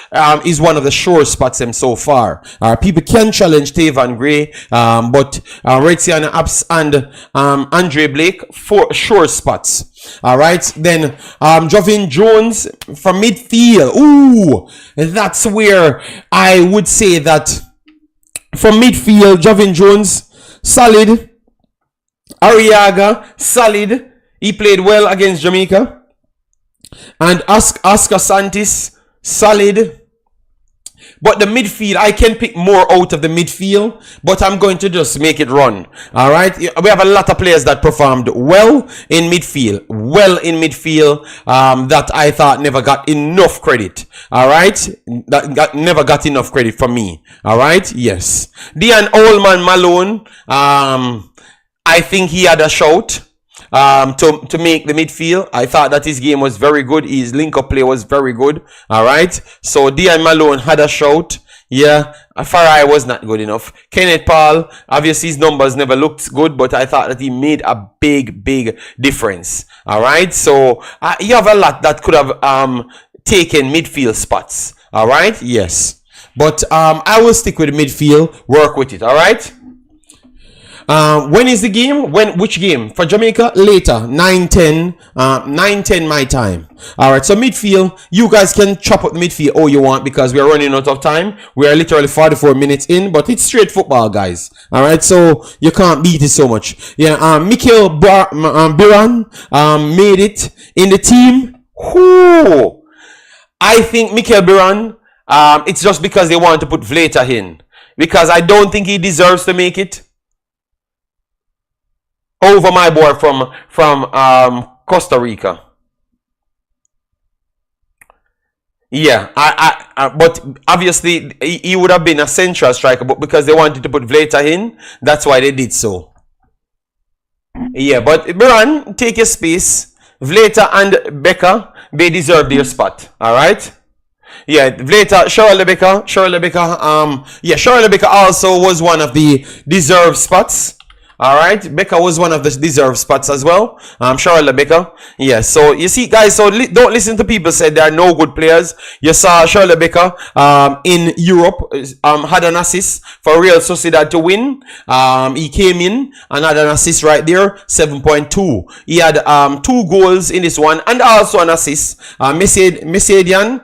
is one of the sure spots them so far. People can challenge Tayvon Gray, but Red Sea and Apps and Andre Blake for sure spots. Alright, then Jovin Jones from midfield. Ooh, that's where I would say that from midfield, Jovin Jones, solid. Arriaga, solid. He played well against Jamaica. And Oscar Santis, solid. But the midfield, I can pick more out of the midfield, but I'm going to just make it run. All right. We have a lot of players that performed well in midfield. That I thought never got enough credit. All right. Never got enough credit from me. All right. Yes. Dean Oldman Malone. I think he had a shout. To make the midfield. I thought that his game was very good. His link-up play was very good. Alright. So Dion Malone had a shout. Yeah. Farai was not good enough. Kenneth Paul, obviously his numbers never looked good, but I thought that he made a big difference. Alright. So you have a lot that could have taken midfield spots. Alright. Yes. But I will stick with the midfield. Work with it. Alright. When is the game? Which game? For Jamaica? Later. 9:10 my time. Alright, so midfield, you guys can chop up the midfield all you want because we are running out of time. We are literally 44 minutes in, but it's straight football, guys. Alright, so you can't beat it so much. Yeah, Mikel Biran made it in the team. Whoo! I think Mikel Biran, it's just because they want to put Vlater in. Because I don't think he deserves to make it. Over my boy from Costa Rica. Yeah, but obviously he would have been a central striker, but because they wanted to put Vlater in, that's why they did so. Yeah, but Biran, take your space. Vlater and Becca, they deserve their spot. All right. Yeah, Vlater, Cheryl Lebeka also was one of the deserved spots. Alright, Becca was one of the deserved spots as well. Charlotte Becca. Yeah, so you see, guys, so don't listen to people say there are no good players. You saw Charlotte Becca in Europe had an assist for Real Sociedad to win. He came in and had an assist right there, 7.2. He had 2 goals in this one and also an assist. Mesedian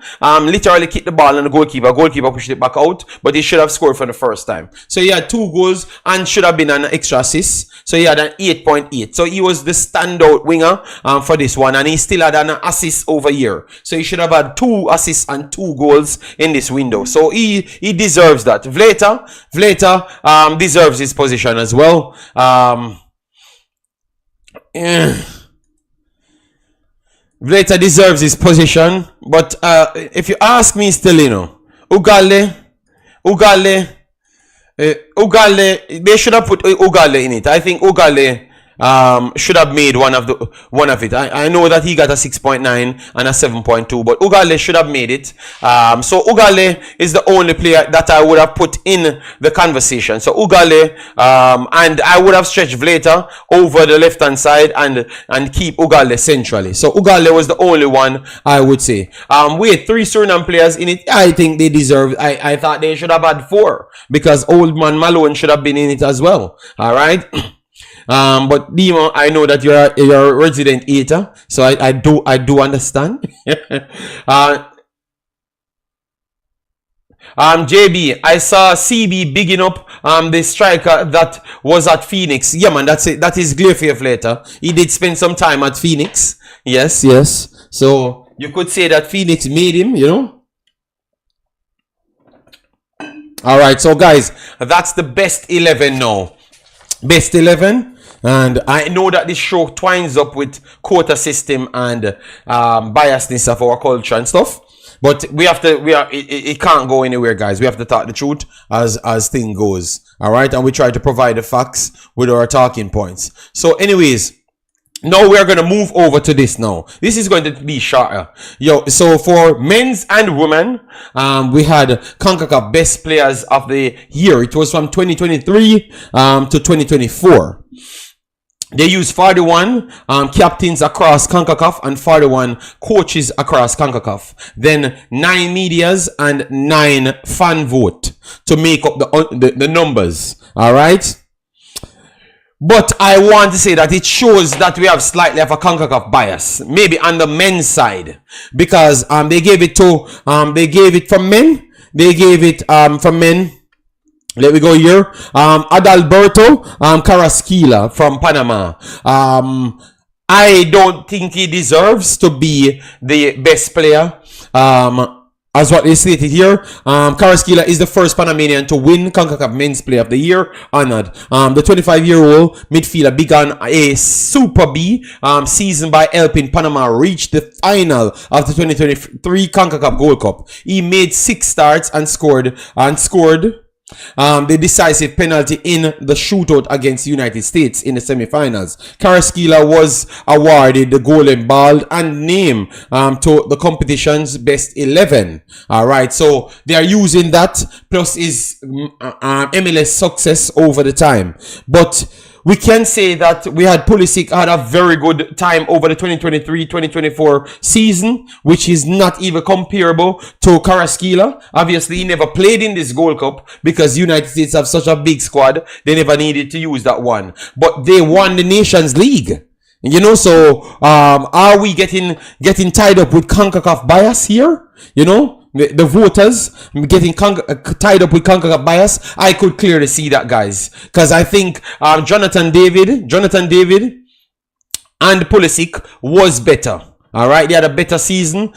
literally kicked the ball and the goalkeeper pushed it back out, but he should have scored for the first time. So he had 2 goals and should have been an extra assist. So he had an 8.8. So he was the standout winger for this one, and he still had an assist over here. So he should have had 2 assists and 2 goals in this window. So he deserves that. Vlater deserves his position as well. Vlater deserves his position, but if you ask me still, you know, Ugale, they should have put Ugale in it. I think Ugale should have made one of it. I know that he got a 6.9 and a 7.2, but Ugale should have made it. So Ugale is the only player that I would have put in the conversation. So Ugale, and I would have stretched Vlater over the left hand side and keep Ugale centrally. So Ugale was the only one I would say. Wait, 3 Suriname players in it. I think they deserve. I thought they should have had 4 because Old Man Malone should have been in it as well. All right. But Dimo, I know that you're a resident hater, so I do understand. JB, I saw CB bigging up the striker that was at Phoenix. Yeah, man, that's it. That is Glafia later. He did spend some time at Phoenix. Yes. So you could say that Phoenix made him, you know. All right, so guys, that's the best 11 now. Best 11. And I know that this show twines up with quota system and biasness of our culture and stuff. But it can't go anywhere, guys. We have to talk the truth as thing goes. All right. And we try to provide the facts with our talking points. So anyways, now we're going to move over to this now. This is going to be shorter. So for men's and women, we had Concacaf Best Players of the Year. It was from 2023 to 2024. They used 41 captains across Concacaf and 41 coaches across Concacaf. Then 9 medias and 9 fan vote to make up the numbers. All right. But I want to say that it shows that we have slightly of a Concacaf bias, maybe on the men's side, because they gave it from men. They gave it from men. Let me go here. Adalberto Carrasquilla from Panama. I don't think he deserves to be the best player. As what they stated here, Carrasquilla is the first Panamanian to win Concacaf Men's Player of the Year honored. The 25-year-old midfielder began a Super B season by helping Panama reach the final of the 2023 Concacaf Gold Cup. He made 6 starts and scored the decisive penalty in the shootout against the United States in the semifinals. Carrasquilla was awarded the Golden Ball and named to the competition's best 11. All right, so they are using that plus his MLS success over the time. But we can say that we had Pulisic had a very good time over the 2023-2024 season, which is not even comparable to Carrasquilla. Obviously, he never played in this Gold Cup because United States have such a big squad. They never needed to use that one. But they won the Nations League. You know, so are we getting tied up with CONCACAF bias here? You know? The voters getting tied up with CONCACAF bias. I could clearly see that, guys, because I think Jonathan David and Pulisic was better. All right, they had a better season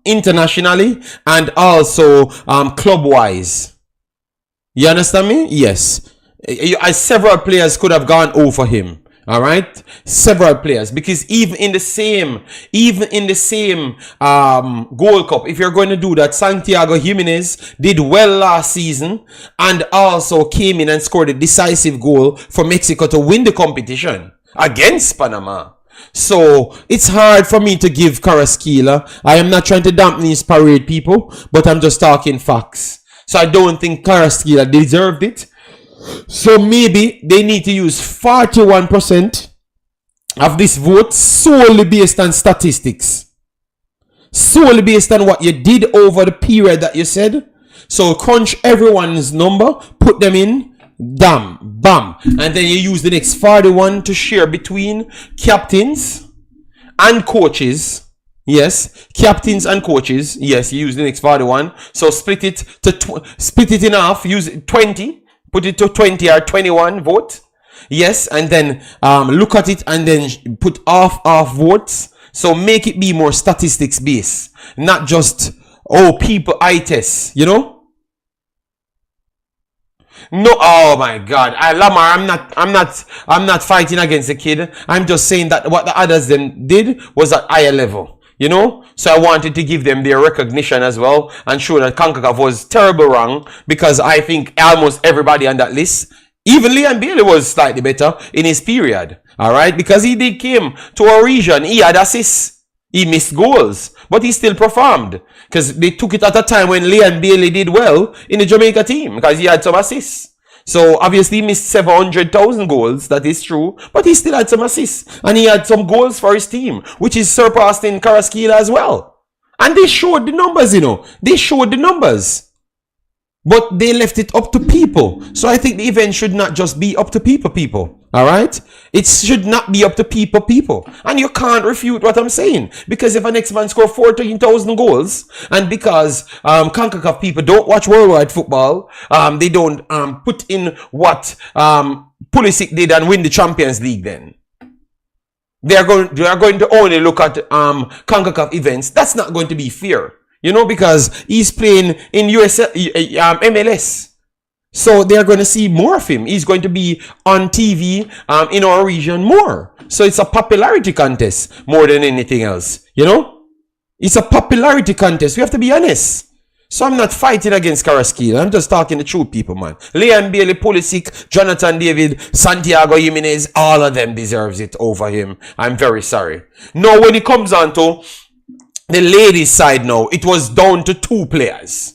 internationally and also club wise. You understand me? Yes, several players could have gone over him. All right, several players, because even in the same Gold Cup, if you're going to do that, Santiago Jimenez did well last season and also came in and scored a decisive goal for Mexico to win the competition against Panama. So it's hard for me to give Carrasquilla. I am not trying to dampen his parade, people, but I'm just talking facts. So I don't think Carrasquilla deserved it. So maybe they need to use 41% of this vote solely based on statistics. Solely based on what you did over the period that you said. So crunch everyone's number, put them in, bam, and then you use the next 41 to share between captains and coaches. Yes, captains and coaches. Yes, you use the next 41. So split it in half, use 20. Put it to 20 or 21 vote. Yes, and then look at it and then put half votes. So make it be more statistics based, not just people eye test, you know? No, oh my God, Lamar, I'm not fighting against the kid. I'm just saying that what the others then did was at higher level. You know, so I wanted to give them their recognition as well and show that CONCACAF was terrible wrong, because I think almost everybody on that list, even Leon Bailey, was slightly better in his period. All right, because he did came to our region. He had assists. He missed goals, but he still performed because they took it at a time when Leon Bailey did well in the Jamaica team because he had some assists. So obviously he missed 700,000 goals, that is true, but he still had some assists and he had some goals for his team, which is surpassed in Karaskila as well. And they showed the numbers, you know. They showed the numbers. But they left it up to people. So I think the event should not just be up to people. Alright? It should not be up to people. And you can't refute what I'm saying. Because if a next man score 14,000 goals, and because Concacaf people don't watch worldwide football, they don't put in what Pulisic did and win the Champions League then. They are going to only look at Concacaf events. That's not going to be fair. You know, because he's playing in MLS. So they're going to see more of him. He's going to be on TV in our region more. So it's a popularity contest more than anything else. You know? It's a popularity contest. We have to be honest. So I'm not fighting against Karaskila. I'm just talking the truth, people, man. Leon Bailey, Pulisic, Jonathan David, Santiago Jimenez, all of them deserves it over him. I'm very sorry. Now, when it comes on to the ladies' side now, it was down to 2 players.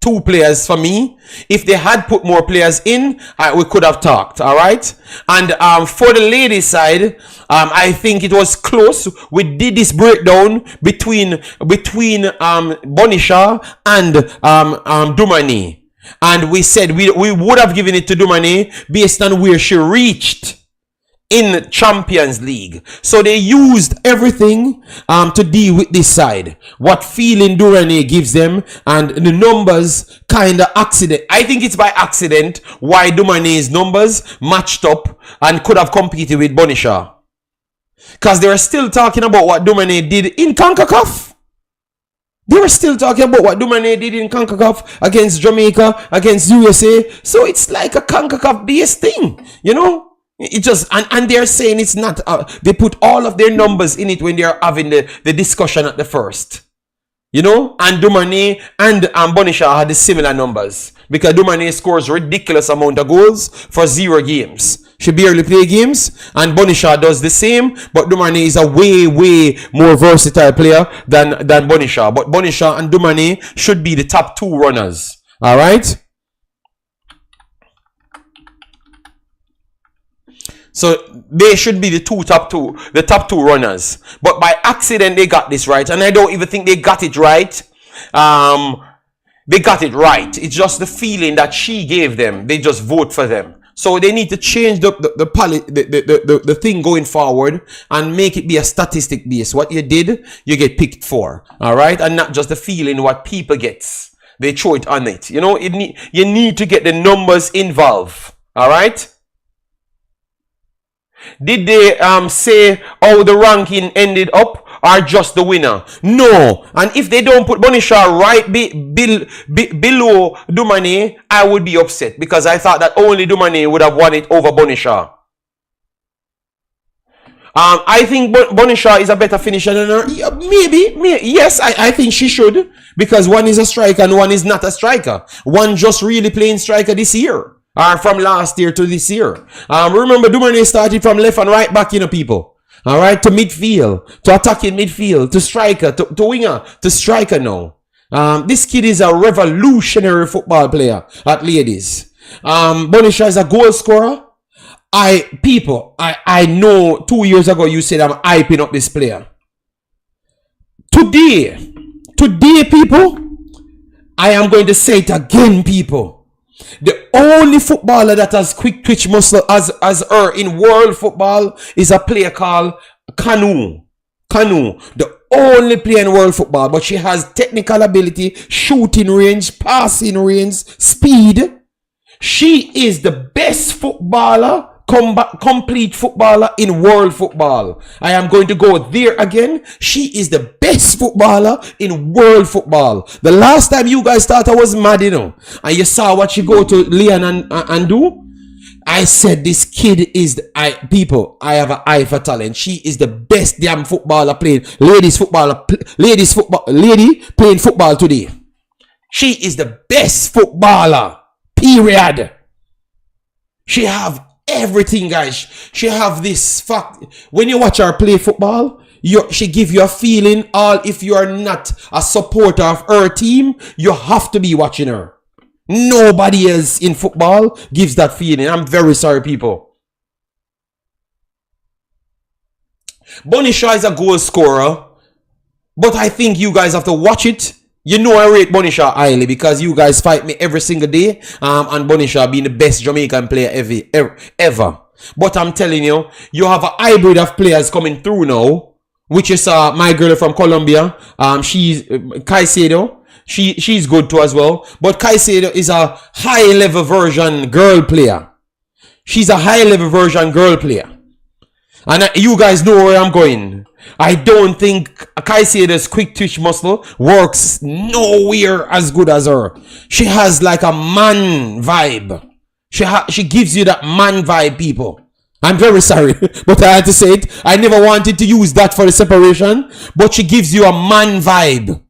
2 players for me. If they had put more players in, we could have talked, all right? And for the ladies' side, I think it was close. We did this breakdown between Bonisha and Dumournay. And we said we would have given it to Dumournay based on where she reached in Champions League. So they used everything to deal with this side. What feeling Dumournay gives them, and the numbers kind of accident. I think it's by accident why Dumournay's numbers matched up and could have competed with Bonisha. Because they were still talking about what Dumournay did in Concacaf. They were still talking about what Dumournay did in Concacaf against Jamaica, against USA. So it's like a Concacaf based thing, you know. It just, and they're saying it's not, they put all of their numbers in it when they're having the discussion at the first. You know, and Dumournay and Bonisha had the similar numbers. Because Dumournay scores ridiculous amount of goals for 0 games. She barely play games, and Bonisha does the same, but Dumournay is a way more versatile player than Bonisha. But Bonisha and Dumournay should be the top 2 runners. Alright? So they should be the top two runners. But by accident they got this right, and I don't even think they got it right. They got it right. It's just the feeling that she gave them. They just vote for them. So they need to change the thing going forward and make it be a statistic base. What you did, you get picked for. All right, and not just the feeling what people gets. They throw it on it. You know, you need to get the numbers involved. All right. Did they say how the ranking ended up, or just the winner? No. And if they don't put Bonisha right below Dumournay, I would be upset, because I thought that only Dumournay would have won it over Bonisha. I think Bonisha is a better finisher than her. Yeah, maybe. Yes, I think she should, because one is a striker and one is not a striker. One just really playing striker this year. Or from last year to this year. Remember, Dumournay started from left and right back, you know, people. All right, to midfield, to attacking midfield, to striker, to winger, to striker now. This kid is a revolutionary football player at ladies. Bonisha is a goal scorer. I know 2 years ago you said I'm hyping up this player. Today, people, I am going to say it again, people. The only footballer that has quick twitch muscle as her in world football is a player called Kanu. The only player in world football, but she has technical ability, shooting range, passing range, speed. She is the best footballer, complete footballer in world football. I am going to go there again. She is the best footballer in world football. The last time you guys thought I was mad, you know, and you saw what she go to Leon and do, I said this kid is I have an eye for talent. She is the best damn footballer playing lady playing football today. She is the best footballer, period. She have everything, guys. She have this fact. When you watch her play football, she give you a feeling. All if you are not a supporter of her team, you have to be watching her. Nobody else in football gives that feeling. I'm very sorry, people. Bunny Shaw is a goal scorer, but I think you guys have to watch it. You know I rate Bunny Shaw highly because you guys fight me every single day. And Bunny Shaw being the best Jamaican player ever. But I'm telling you, you have a hybrid of players coming through now, which is my girl from Colombia. She's Caicedo. She's good too as well. But Caicedo is a high level version girl player. She's a high level version girl player. And you guys know where I'm going. I don't think Caicedo's quick twitch muscle works nowhere as good as her. She has like a man vibe. She gives you that man vibe, people. I'm very sorry, but I had to say it. I never wanted to use that for the separation, but she gives you a man vibe.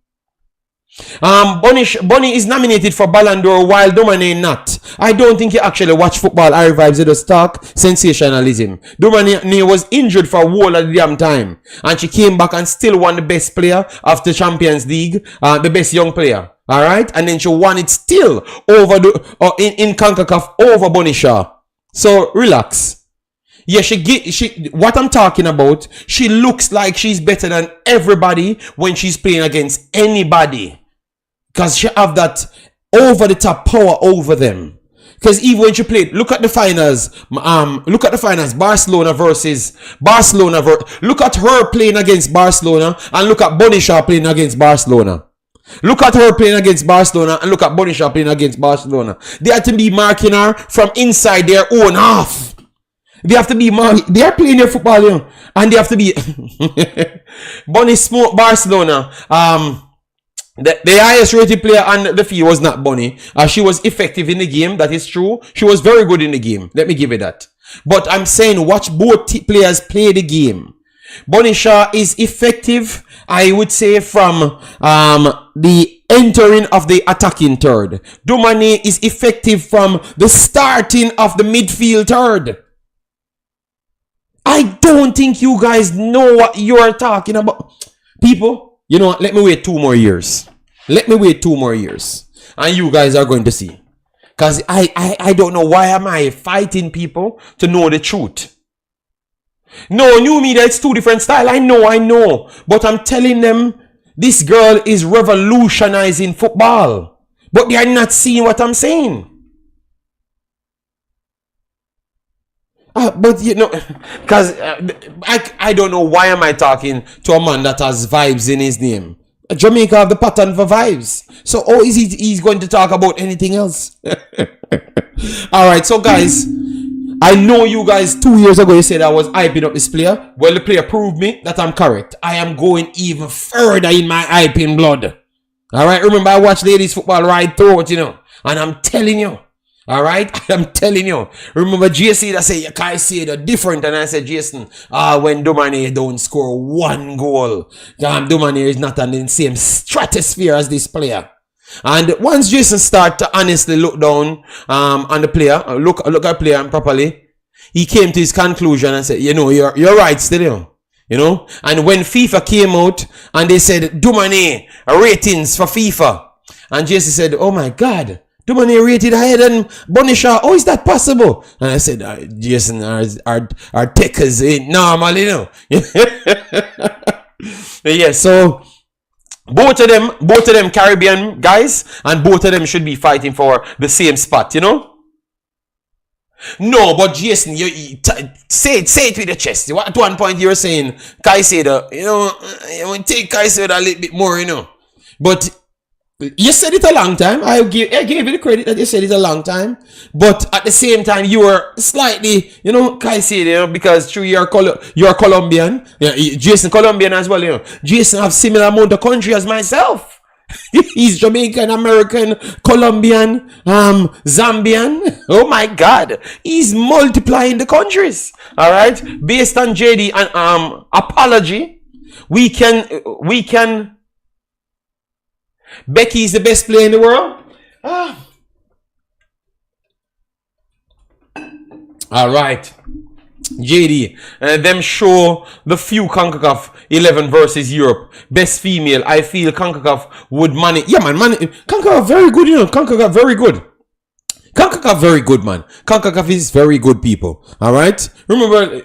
Bunny is nominated for Ballon d'Or while Dumournay not. I don't think he actually watch football. I revives it as talk sensationalism. Dumournay was injured for a whole of the damn time, and she came back and still won the best player of the Champions League, the best young player. All right, and then she won it still over in Concacaf over Bunny Shaw. So relax. Yeah, what I'm talking about, she looks like she's better than everybody when she's playing against anybody. Because she have that over-the-top power over them. Because even when she played, look at the finals. Barcelona versus Barcelona. Look at her playing against Barcelona and look at Bunny Shaw playing against Barcelona. Look at her playing against Barcelona and look at Bunny Shaw playing against Barcelona. They have to be marking her from inside their own half. They have to be they are playing their football, you know, and they have to be Bunny smoked Barcelona. The highest rated player on the field was not Bunny. She was effective in the game, that is true. She was very good in the game. Let me give it that. But I'm saying watch both players play the game. Bunny Shaw is effective, I would say, from the entering of the attacking third. Dumournay is effective from the starting of the midfield third. I don't think you guys know what you're talking about. People, you know what? Let me wait 2 more years. Let me wait 2 more years. And you guys are going to see. Because I don't know why am I fighting people to know the truth. No, new media, it's 2 different styles. I know. But I'm telling them, this girl is revolutionizing football. But they are not seeing what I'm saying. But you know, because I don't know why am I talking to a man that has vibes in his name. Jamaica have the pattern for vibes. So is he's going to talk about anything else? Alright, so guys, I know you guys 2 years ago you said I was hyping up this player. Well, the player proved me that I'm correct. I am going even further in my hyping blood. Alright, remember I watched ladies football right through it, you know. And I'm telling you. Alright, I'm telling you. Remember JC that say you can't say the different, and I said, Jason, when Dumournay don't score 1 goal, Dumournay is not on the same stratosphere as this player. And once Jason start to honestly look down on the player, look at the player properly, he came to his conclusion and said, you know, you're right still, you know. And when FIFA came out and they said Dumournay ratings for FIFA, and Jason said, oh my God, Dumournay rated higher than Bunny Shaw. How is that possible? And I said, Jason, our techers ain't normal, you know. Yeah, so both of them Caribbean guys, and both of them should be fighting for the same spot, you know. No, but Jason, you say it with your chest. At one point you were saying Caicedo, you know, you want to take Caicedo a little bit more, you know. But you said it a long time. I gave you the credit that you said it a long time. But at the same time, you were slightly, you know, Caicedo, you know, because true, you're Colombian. Yeah, Jason Colombian as well, you know. Jason have similar amount of country as myself. He's Jamaican, American, Colombian, Zambian. Oh my God. He's multiplying the countries. Alright? Based on JD and apology, we can Becky is the best player in the world. All right. JD, them show the few Concacaf 11 versus Europe. Best female. I feel Concacaf would manage. Yeah, man. Concacaf very good, you know. Concacaf very good. Concacaf very good, man. Concacaf is very good people. All right. Remember,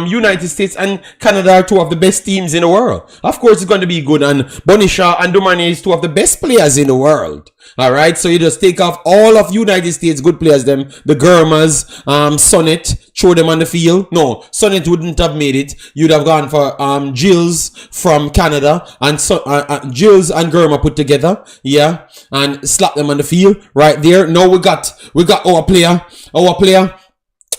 United States and Canada are two of the best teams in the world. Of course, it's going to be good. And Bonisha and Dumournay is two of the best players in the world. All right. So you just take off all of United States good players. Them the Girlz, Sonnet. Throw them on the field. No, Sonnet wouldn't have made it. You'd have gone for Girlz from Canada and Girlz and Girlz put together. Yeah, and slap them on the field right there. Now we got our player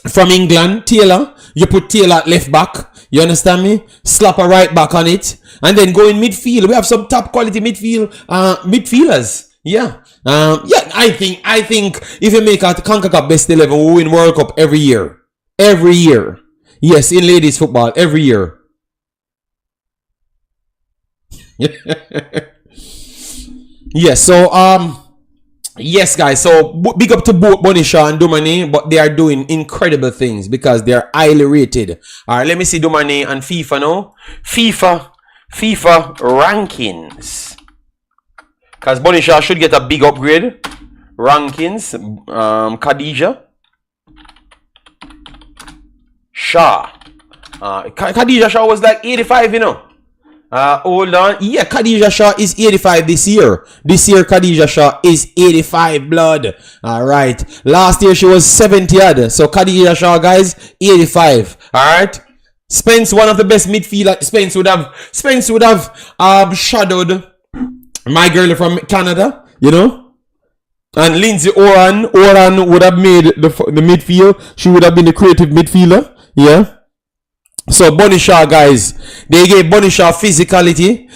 from England, Taylor. You put Taylor at left back. You understand me? Slap a right back on it, and then go in midfield. We have some top quality midfielders. Yeah. I think if you make a Concacaf best 11, we win World Cup every year. Every year. Yes, in ladies football, every year. Yes, so yes guys, so big up to both Bonisha and Dumournay, but they are doing incredible things because they are highly rated. Alright, let me see Dumournay and FIFA now. FIFA rankings. Because Bonisha should get a big upgrade. Rankings. Khadija Shaw. Khadija Shaw was like 85, you know. Hold on. Yeah, Khadija Shaw is 85 this year. This year, Khadija Shaw is 85 blood. Alright. Last year, she was 70 odd. So, Khadija Shaw, guys, 85. Alright. Spence, one of the best midfielders. Spence would have shadowed my girl from Canada, you know. And Lindsay Oran would have made the midfield. She would have been the creative midfielder. Yeah. So Bonisha, guys, they gave Bonisha physicality.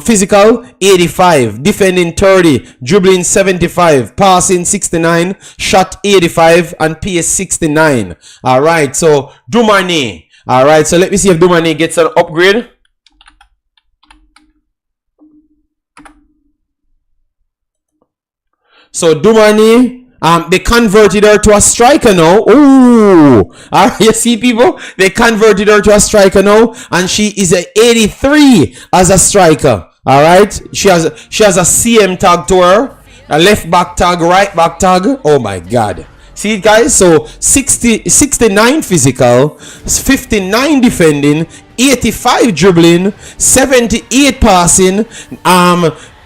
Physical 85, defending 30, dribbling 75, passing 69, shot 85, and pace 69. Alright, so Dumournay. Alright, so let me see if Dumournay gets an upgrade. So Dumournay, they converted her to a striker now. Ooh, you see people? They converted her to a striker now, and she is a 83 as a striker. All right, she has a CM tag to her, a left back tag, right back tag. Oh my God. See guys, so 69 physical, 59 defending, 85 dribbling, 78 passing,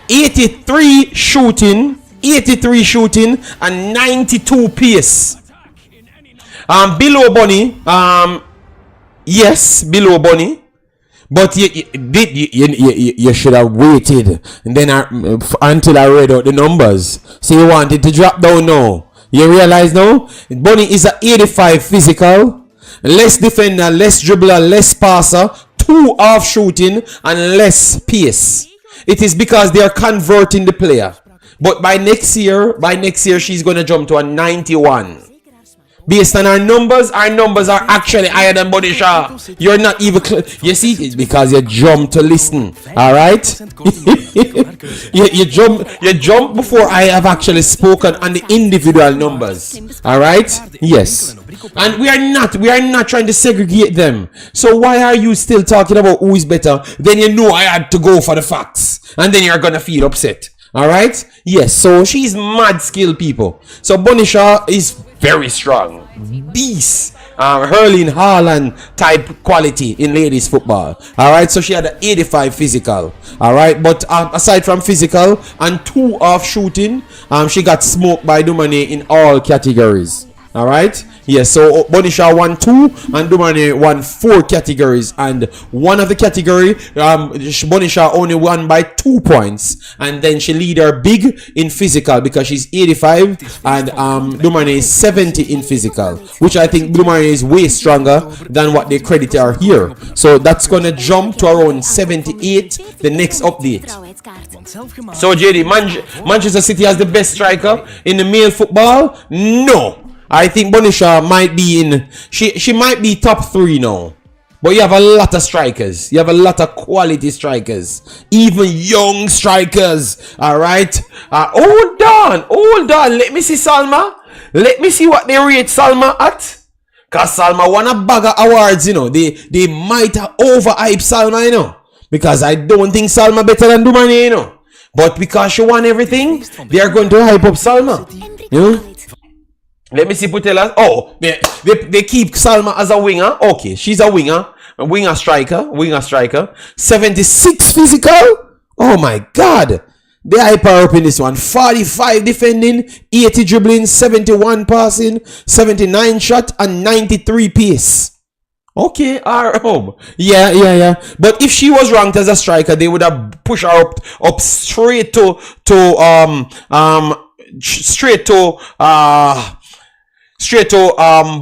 83 shooting. 83 shooting and 92 pace. Below Bunny, yes, below Bunny, but you should have waited and then until I read out the numbers. So you wanted to drop down now. You realize now, Bunny is a 85 physical, less defender, less dribbler, less passer, 2 off shooting and less pace. It is because they are converting the player. But by next year, she's going to jump to a 91. Based on our numbers are actually higher than Bonisha. You're not even you see, it's because you jump to listen. Alright? you jump before I have actually spoken on the individual numbers. Alright? Yes. And we are not trying to segregate them. So why are you still talking about who is better? Then you know I had to go for the facts. And then you're gonna feel upset. Alright? Yes, so she's mad skilled people. So Bonisha is very strong. Beast. Hurling Haaland type quality in ladies football. Alright, so she had an 85 physical. Alright, but aside from physical and 2 off shooting, she got smoked by Dumournay in all categories. Alright? Yes, so Bonisha won 2 and Dumournay won 4 categories, and one of the category Bonisha only won by 2 points, and then she lead her big in physical because she's 85 and Dumournay is 70 in physical, which I think Dumournay is way stronger than what they credit her here. So that's gonna jump to around 78 the next update. So JD, Manchester City has the best striker in the male football? No. I think Bonisha might be in, she might be top 3 now. But you have a lot of strikers. You have a lot of quality strikers. Even young strikers. Alright? Hold on. Let me see Salma. Let me see what they rate Salma at. Cause Salma won a bag of awards, you know. They might have overhyped Salma, you know. Because I don't think Salma better than Dumournay, you know. But because she won everything, they are going to hype up Salma. You know? Let me see Putelas. Oh, they keep Salma as a winger. Okay, she's a winger. A winger striker. 76 physical. Oh my God. They hype her up in this one. 45 defending, 80 dribbling, 71 passing, 79 shot, and 93 pace. Okay, yeah. But if she was ranked as a striker, they would have pushed her up straight to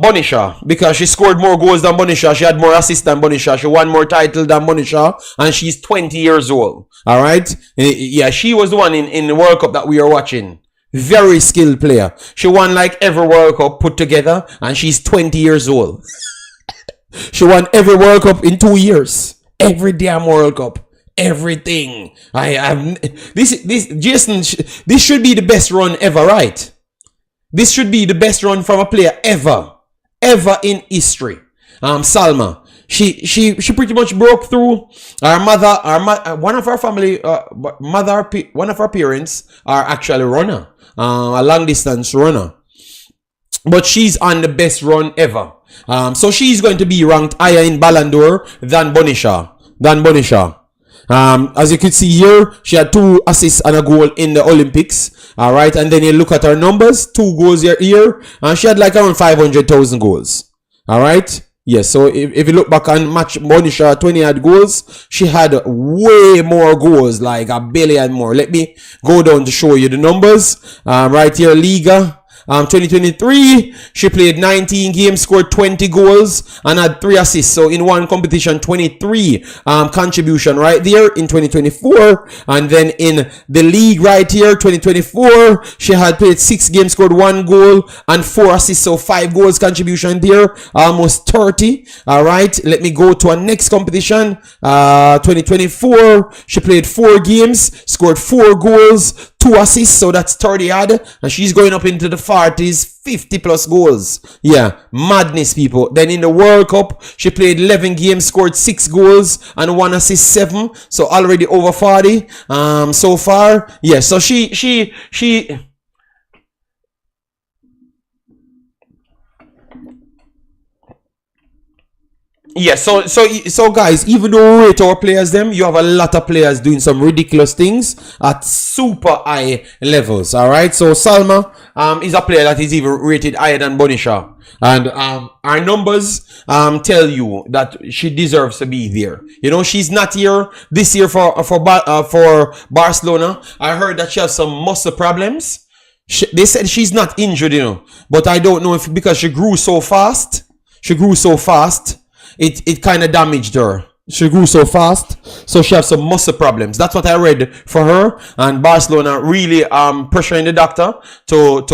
Bonisha, because she scored more goals than Bonisha, she had more assists than Bonisha, she won more titles than Bonisha, and she's 20 years old. All right, yeah, she was the one in the World Cup that we are watching. Very skilled player. She won like every World Cup put together, and she's 20 years old. She won every World Cup in 2 years. Every damn World Cup. Everything. Jason, this should be the best run ever, right? This should be the best run from a player ever in history. Salma, she pretty much broke through. One of our family, one of our parents are actually runner, a long distance runner. But she's on the best run ever. So she's going to be ranked higher in Ballon d'Or than Bonisha. As you can see here, she had 2 assists and a goal in the Olympics. All right, and then you look at her numbers, 2 goals here, and she had like around 500,000 goals. All right, yes. So if you look back and match Bonisha 20 had goals, she had way more goals, like a billion more. Let me go down to show you the numbers. Right here, Liga. 2023, she played 19 games, scored 20 goals, and had 3 assists. So in one competition, 23 contribution right there in 2024. And then in the league right here, 2024, she had played 6 games, scored 1 goal, and 4 assists. So 5 goals contribution there, almost 30. All right, let me go to our next competition. 2024, she played 4 games, scored 4 goals, 2 assists, so that's 30 odd, and she's going up into the 40s, 50 plus goals. Yeah, madness, people. Then in the World Cup, she played 11 games, scored 6 goals and 1 assist, 7, so already over 40 so far. Yeah, so she yeah, so guys, even though we rate our players them, you have a lot of players doing some ridiculous things at super high levels. All right, so Salma is a player that is even rated higher than Bonisha, and our numbers tell you that she deserves to be there. You know, she's not here this year for Barcelona. I heard that she has some muscle problems. They said she's not injured, you know, but I don't know if because she grew so fast. It kind of damaged her. She grew so fast, so she has some muscle problems. That's what I read for her. And Barcelona really pressuring the doctor to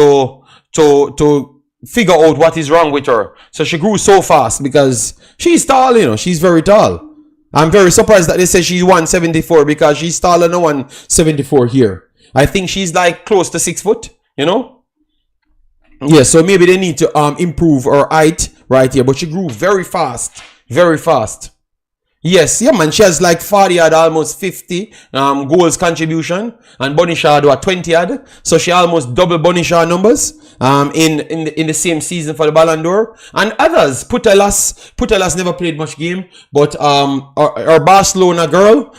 figure out what is wrong with her. So she grew so fast because she's tall, you know, she's very tall. I'm very surprised that they say she's 174 because she's taller than 174 here. I think she's like close to 6 foot, you know. Yeah, so maybe they need to improve her height right here, but she grew very fast. Very fast. Yes, yeah, man. She has like 40 had almost 50 goals contribution, and Bonisha had 20 had. So she almost double Bonisha numbers in the same season for the Ballon d'Or. And others, Putelas never played much game, but our Barcelona girl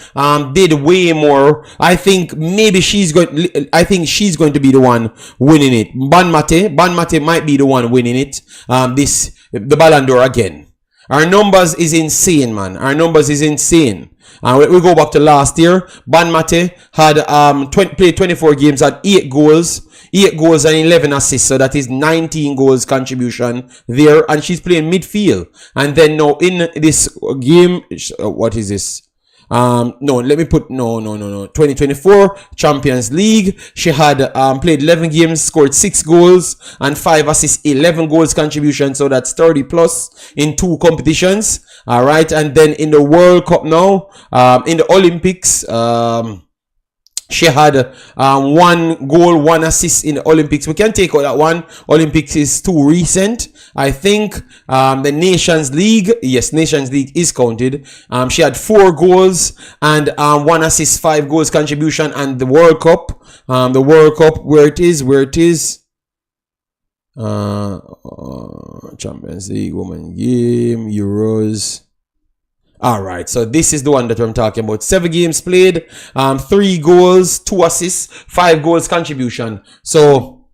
did way more. I think maybe she's going to be the one winning it. Banmate might be the one winning it. The Ballon d'Or again. Our numbers is insane, man. Our numbers is insane. We go back to last year. Banmate had played 24 games, had 8 goals and 11 assists. So that is 19 goals contribution there. And she's playing midfield. And then now in this game, what is this? No, let me put, no. 2024 Champions League. She had played 11 games, scored 6 goals and 5 assists, 11 goals contribution. So that's 30 plus in 2 competitions. All right. And then in the World Cup now, in the Olympics, She had 1 goal, 1 assist in the Olympics. We can take out that one. Olympics is too recent. I think the Nations League, yes, Nations League is counted. She had 4 goals and 1 assist, 5 goals contribution. And the World Cup, where it is. Champions League, Women Game, Euros. Alright, so this is the one that I'm talking about. 7 games played, 3 goals, 2 assists, 5 goals contribution. So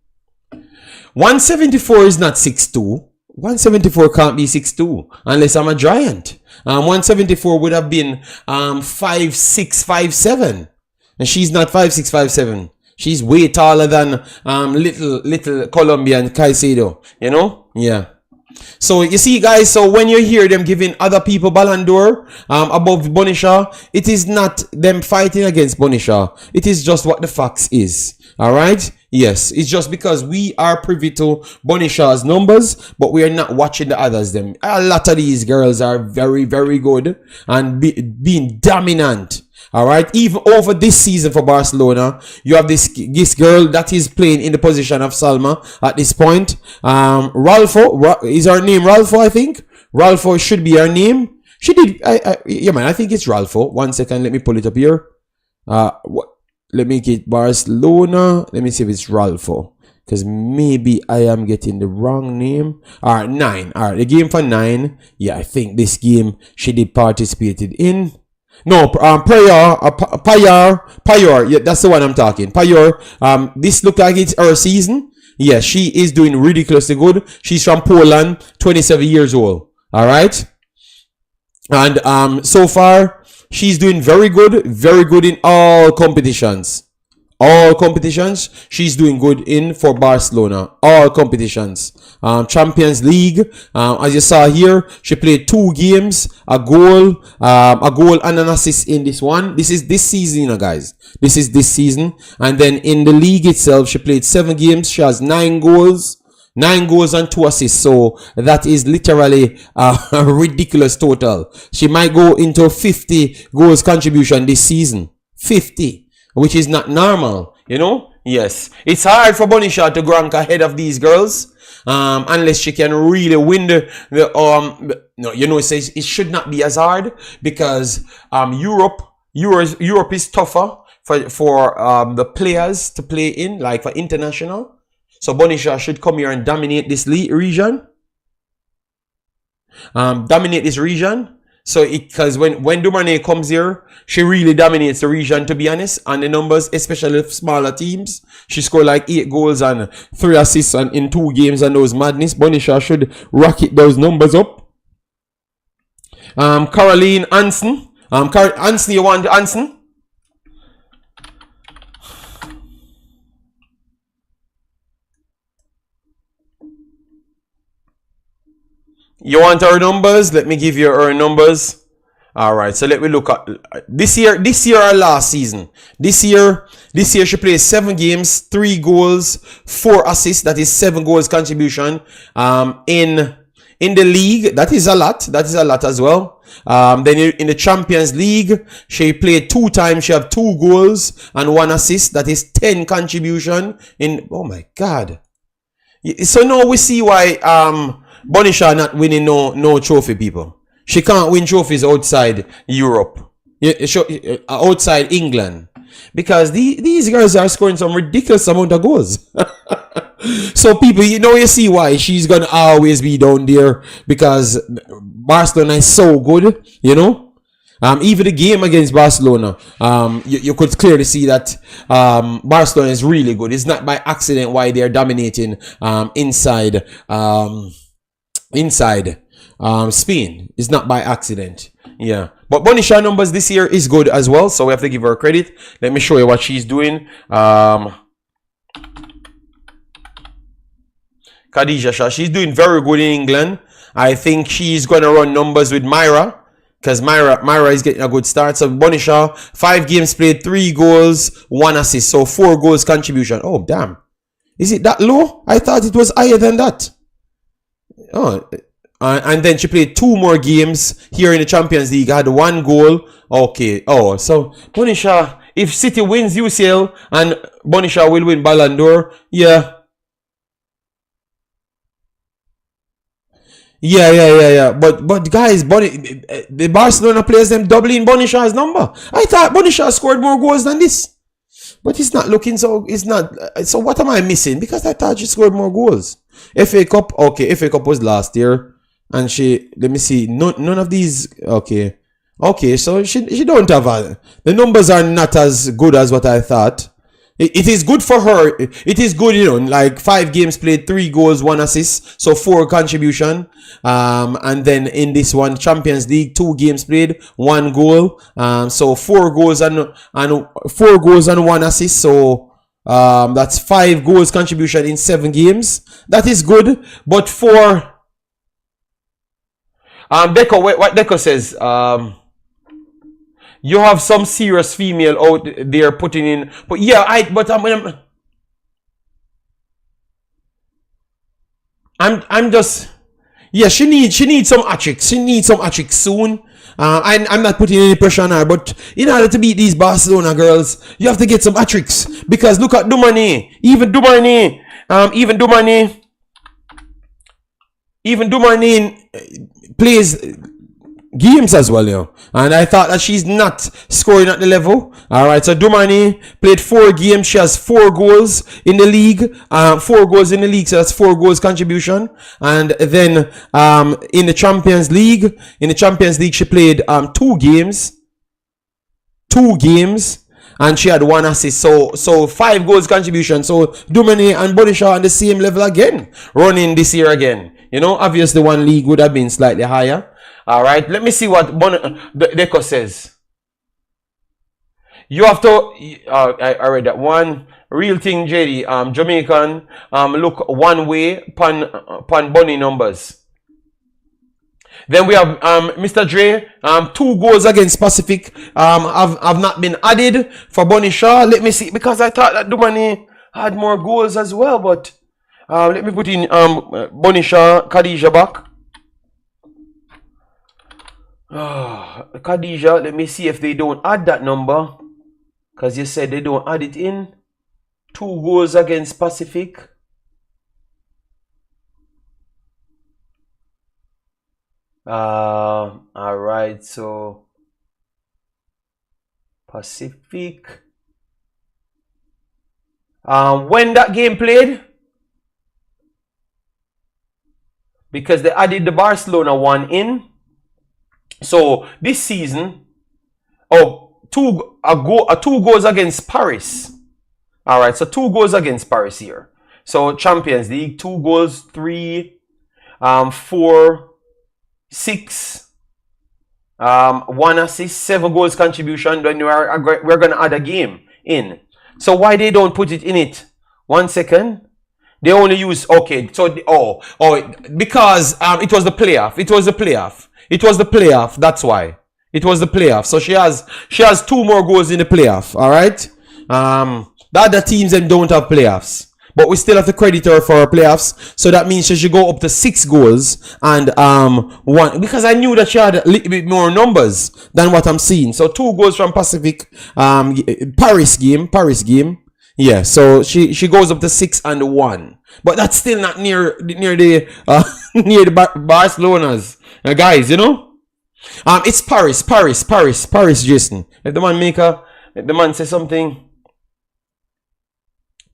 174 is not 6'2". 174 can't be 6'2" unless I'm a giant. 174 would have been 5'6", 5'7", and she's not 5'6", 5'7". She's way taller than little Colombian Caicedo, you know? Yeah. So you see, guys, so when you hear them giving other people Ballon d'Or above Bonisha, it is not them fighting against Bonisha. It is just what the facts is. All right? Yes, it's just because we are privy to Bonisha's numbers, but we are not watching the others. Them a lot of these girls are very, very good and being dominant. All right, even over this season for Barcelona, you have this girl that is playing in the position of Salma at this point. Ralfo, is her name Ralfo? I think Ralfo should be her name. She did. Yeah, man, I think it's Ralfo. 1 second, let me pull it up here. Let me get Barcelona. Let me see if it's Ralfo, because maybe I am getting the wrong name. All right, 9. All right, the game for 9. Yeah, I think this game she did participated in. No, Payar. Yeah, that's the one I'm talking. Payar. This look like it's her season. Yeah, she is doing ridiculously good. She's from Poland, 27 years old. All right. And so far, she's doing very good in all competitions. All competitions, she's doing good in for Barcelona. All competitions. Champions League, as you saw here, she played 2 games, a goal and an assist in this one. This is this season, you know, guys. This is this season. And then in the league itself, she played 7 games. She has 9 goals. 9 goals and 2 assists. So that is literally a ridiculous total. She might go into 50 goals contribution this season. 50. Which is not normal, you know? Yes. It's hard for Bonisha to rank ahead of these girls. Unless she can really win no, you know, it says it should not be as hard because Europe is tougher for the players to play in, like for international. So Bonisha should come here and dominate this region. Dominate this region. So because when Dumournay comes here, she really dominates the region, to be honest. And the numbers, especially smaller teams, she scored like 8 goals and 3 assists in 2 games and those madness. Bonisha should rocket those numbers up. Caroline Anson. Anson, you want Anson? You want our numbers? Let me give you our numbers. All right, so let me look at this year or last season. This year she played 7 games, 3 goals, 4 assists. That is 7 goals contribution. In the league, that is a lot. That is a lot as well. Then in the Champions League, she played 2 times. She have 2 goals and 1 assist. That is 10 contribution. Oh my God! So now we see why Bonisha not winning no trophy, people. She can't win trophies outside Europe, outside England, because these girls are scoring some ridiculous amount of goals. So people, you see why she's gonna always be down there, because Barcelona is so good, you know. Even the game against Barcelona, you could clearly see that Barcelona is really good. It's not by accident why they're dominating inside Spain. It's not by accident. Yeah. But Bonisha numbers this year is good as well, so we have to give her credit. Let me show you what she's doing. Khadija Shaw, she's doing very good in England. I think she's going to run numbers with Myra, because Myra is getting a good start. So Bonisha, 5 games played, 3 goals, 1 assist. So 4 goals contribution. Oh, damn. Is it that low? I thought it was higher than that. Oh, and then she played 2 more games here in the Champions League. Had 1 goal. Okay. Oh, so Bonisha if City wins UCL and Bonisha will win Ballon d'Or, yeah. Yeah. But guys, the Barcelona players them doubling Bonisha's number. I thought Bonisha scored more goals than this. But it's not looking so. It's not. So what am I missing? Because I thought she scored more goals. FA Cup. Okay, FA Cup was last year, and she. Let me see. None of these. Okay. So she don't have the numbers are not as good as what I thought. It is good for her. It is good, like 5 games played, 3 goals, 1 assist, so 4 contribution. And then in this one, Champions League, 2 games played, 1 goal. So 4 goals and 4 goals and 1 assist. So that's 5 goals contribution in 7 games. That is good. But for Deco, what Deco says, you have some serious female out there putting in, but yeah, I'm just, yeah, she needs some hat-tricks. She needs some hat-tricks soon. I'm not putting any pressure on her, but in order to beat these Barcelona girls, you have to get some hat-tricks. Because look at Dumournay, even Dumournay plays games as well, and I thought that she's not scoring at the level. Alright, so Dumournay played 4 games. She has 4 goals in the league. 4 goals in the league, so that's 4 goals contribution. And then in the Champions League, she played 2 games. And she had 1 assist. So 5 goals contribution. So Dumournay and Bonisha on the same level again, running this year again. Obviously one league would have been slightly higher. All right, let me see what Deco says. You have to. I read that one. Real thing, JD. Jamaican. Look one way. Pan bunny numbers. Then we have Mr. Dre. 2 goals against Pacific. Have not been added for Bonisha. Let me see, because I thought that Dumournay had more goals as well. But let me put in Bonisha, Khadija back. Khadija, let me see if they don't add that number, because you said they don't add it in. 2 goals against Pacific. Alright, so Pacific. When that game played, because they added the Barcelona one in. So this season, 2 goals against Paris. All right, so 2 goals against Paris here. So Champions League, 2 goals, 3, 4, 6, 1 assist, 7 goals contribution. Then we're gonna add a game in. So why they don't put it in it? 1 second. They only use So because it was the playoff. It was the playoff. That's why. It was the playoff. So she has 2 more goals in the playoff. All right. The other teams then don't have playoffs, but we still have to credit her for her playoffs. So that means she should go up to 6 goals and 1, because I knew that she had a little bit more numbers than what I'm seeing. So 2 goals from Pacific. Paris game. Yeah. So she goes up to 6 and 1, but that's still not near the near the Barcelona's. Guys, it's Paris, Jason. If the man says something,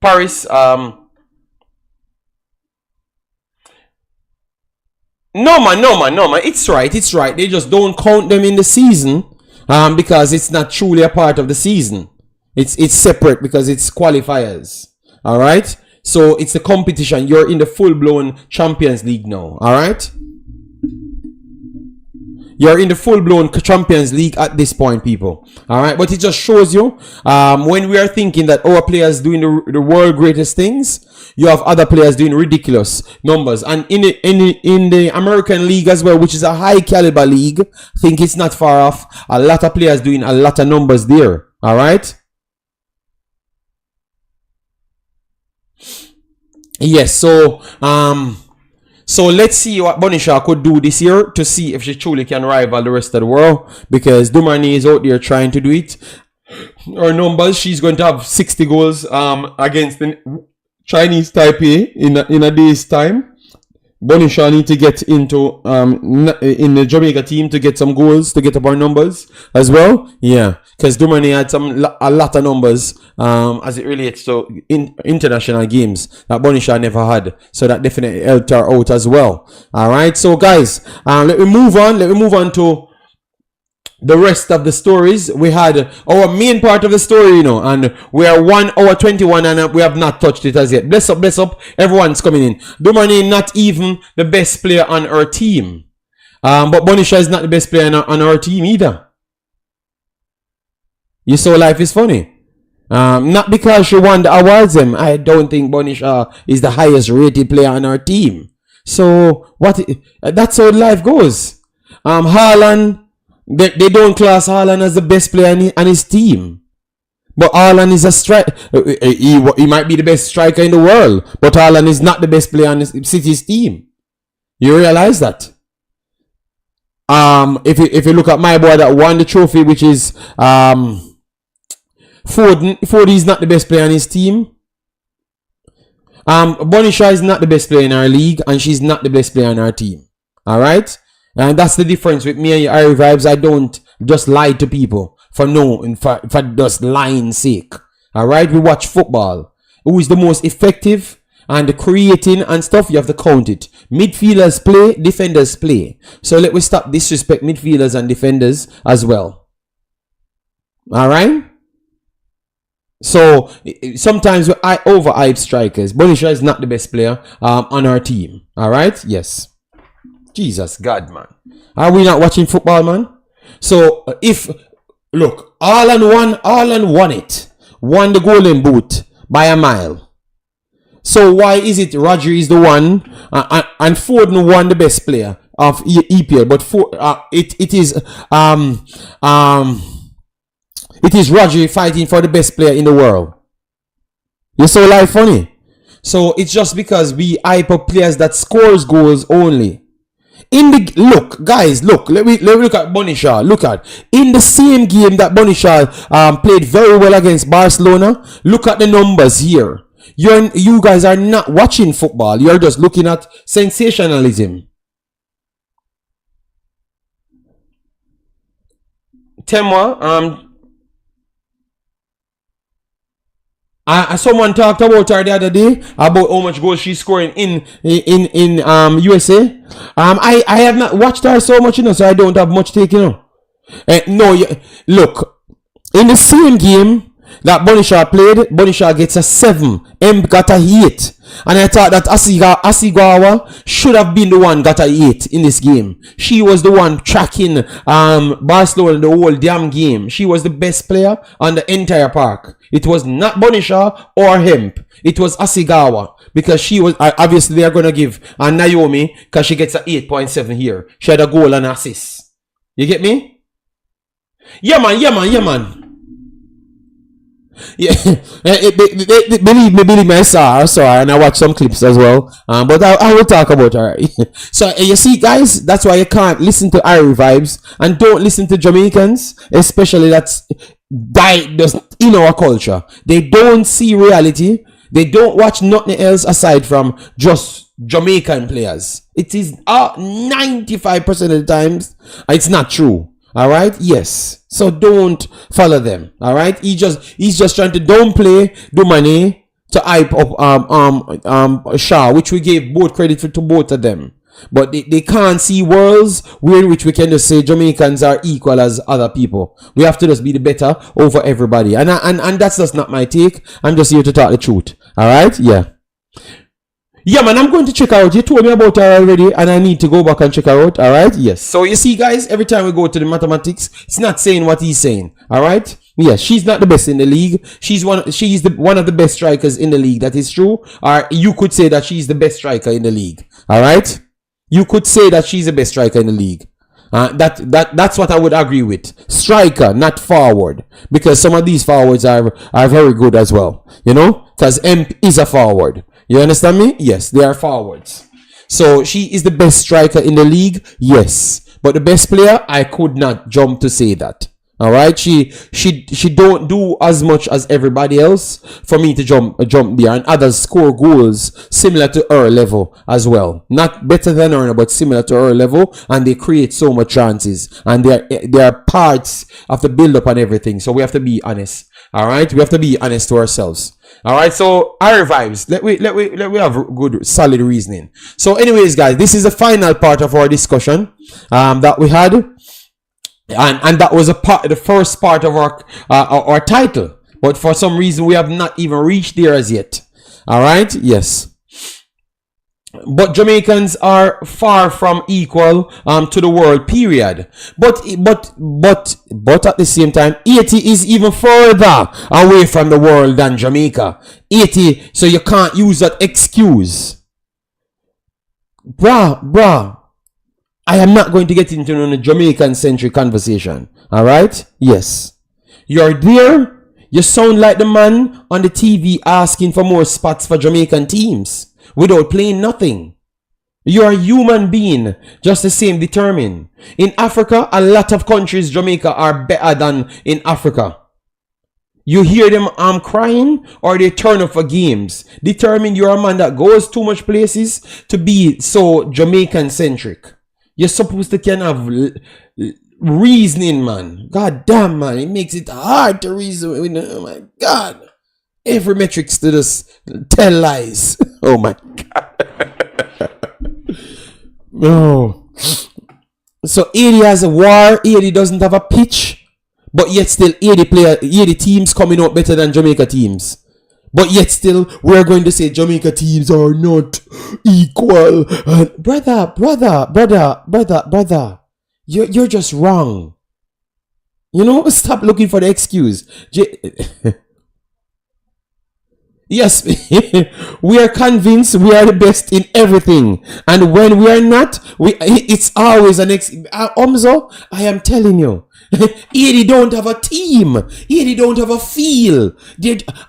Paris, no man, it's right. They just don't count them in the season, because it's not truly a part of the season. It's separate because it's qualifiers. All right, so it's a competition. You're in the full-blown Champions League now. All right. You're in the full-blown Champions League at this point, people. All right, but it just shows you when we are thinking that our players doing the world greatest things, you have other players doing ridiculous numbers. And in the American League as well, which is a high caliber league, I think it's not far off. A lot of players doing a lot of numbers there. All right. Yes. So let's see what Bonisha could do this year to see if she truly can rival the rest of the world, because Dumournay is out there trying to do it. her numbers, she's going to have 60 goals against the Chinese Taipei in a day's time. Bonisha need to get into in the Jamaica team to get some goals to get up our numbers as well. Yeah, because Dumournay had a lot of numbers as it relates to international games that Bonisha never had, so that definitely helped her out as well. All right, so guys, let me move on to the rest of the stories. We had our main part of the story, and we are 1 hour 21 and we have not touched it as yet. Bless up, everyone's coming in. Dumournay not even the best player on our team, but Bonisha is not the best player on our team either. You saw life is funny. Not because she won the awards. I don't think Bonisha is the highest rated player on our team. So that's how life goes. Haaland, they don't class Haaland as the best player on his team. But Haaland is a striker. He might be the best striker in the world, but Haaland is not the best player on City's team. You realize that? If you look at my boy that won the trophy, which is Ford is not the best player on his team. Bonisha is not the best player in our league, and she's not the best player on our team. Alright? And that's the difference with me and your Irie Vibes. I don't just lie to people for just lying sake. Alright? We watch football. Who is the most effective and the creating and stuff, you have to count it. Midfielders play, defenders play. So let me stop disrespect midfielders and defenders as well. Alright? So sometimes I overhype strikers. Bonisha is not the best player on our team. Alright? Yes. Jesus God, man. Are we not watching football, man? So look, Haaland won it. Won the golden boot by a mile. So why is it Roger is the one and Foden won the best player of EPL, but it is Roger fighting for the best player in the world. You saw life funny. So it's just because we hype up players that scores goals only. Look, guys, let me look at Bonisha. Look at in the same game that Bonisha played very well against Barcelona. Look at the numbers here. You guys are not watching football. You're just looking at sensationalism. Temwa, someone talked about her the other day about how much goals she's scoring in USA. I have not watched her so much, so I don't have much take, look, in the same game that Bonisha played, Bonisha gets a 7. Got a 8. And I thought that Asigawa should have been the one got a 8 in this game. She was the one tracking Barcelona the whole damn game. She was the best player on the entire park. It was not Bonisha or Hemp. It was Asigawa. Because she was, obviously they are going to give Naomi, because she gets a 8.7 here. She had a goal and assist. You get me? Yeah, man. Yeah, believe me, I saw her, and I watched some clips as well. But I will talk about her. So you see, guys, that's why you can't listen to Irie Vibes and don't listen to Jamaicans, especially that's in our culture. They don't see reality. They don't watch nothing else aside from just Jamaican players. It is 95% of the times it's not true. All right, yes. So don't follow them. All right, he's just trying to downplay Dumournay to hype up Shaw, which we gave both credit to both of them. But they can't see worlds in which we can just say Jamaicans are equal as other people. We have to just be the better over everybody, and that's just not my take. I'm just here to talk the truth. All right, yeah. Yeah, man, I'm going to check her out. You told me about her already, and I need to go back and check her out. All right? Yes. So, you see, guys, every time we go to the mathematics, it's not saying what he's saying. All right? Yes, she's not the best in the league. She's one of the best strikers in the league. That is true. Or you could say that she's the best striker in the league. All right? You could say that she's the best striker in the league. That's what I would agree with. Striker, not forward. Because some of these forwards are very good as well. You know? Because Emp is a forward. You understand me? Yes, they are forwards. So she is the best striker in the league. Yes. But the best player, I could not jump to say that. All right, she don't do as much as everybody else for me to jump there, and others score goals similar to her level as well. Not better than her, but similar to her level, and they create so much chances, and they are parts of the build up and everything. So we have to be honest. All right, we have to be honest to ourselves. All right, so our vibes. Let we have good solid reasoning. So, anyways, guys, this is the final part of our discussion that we had. And that was the first part of our title, but for some reason we have not even reached there as yet. All right, yes. But Jamaicans are far from equal to the world, period. But at the same time, Haiti is even further away from the world than Jamaica. Haiti, so you can't use that excuse, bruh. I am not going to get into a Jamaican-centric conversation. All right? Yes. You're there. You sound like the man on the TV asking for more spots for Jamaican teams without playing nothing. You're a human being, just the same, determined. In Africa, a lot of countries, Jamaica, are better than in Africa. You hear them crying, or they turn up for games. Determined, you're a man that goes too much places to be so Jamaican-centric. You're supposed to can have reasoning, man. God damn, man. It makes it hard to reason. Oh, my God. Every metrics to this tell lies. Oh, my God. No. So, 80 has a war. 80 doesn't have a pitch. But yet still, 80 teams coming out better than Jamaica teams. But yet still, we're going to say Jamaica teams are not equal. Brother. You're just wrong. You know, stop looking for the excuse. Yes, we are convinced we are the best in everything. And when we are not, it's always an Omzo, I am telling you. Haiti don't have a team. Haiti don't have a feel.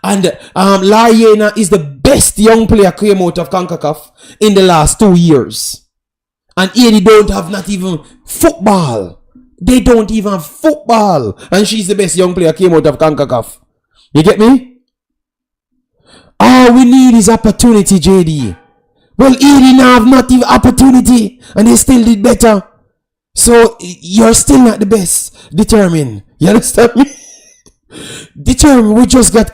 And Lariana is the best young player came out of Concacaf in the last 2 years. And Haiti don't have not even football. They don't even have football. And she's the best young player came out of Concacaf. You get me? All we need is opportunity, JD. Well, Haiti now have not even opportunity. And they still did better. So you're still not the best. Determined. You understand me? Determined. We just got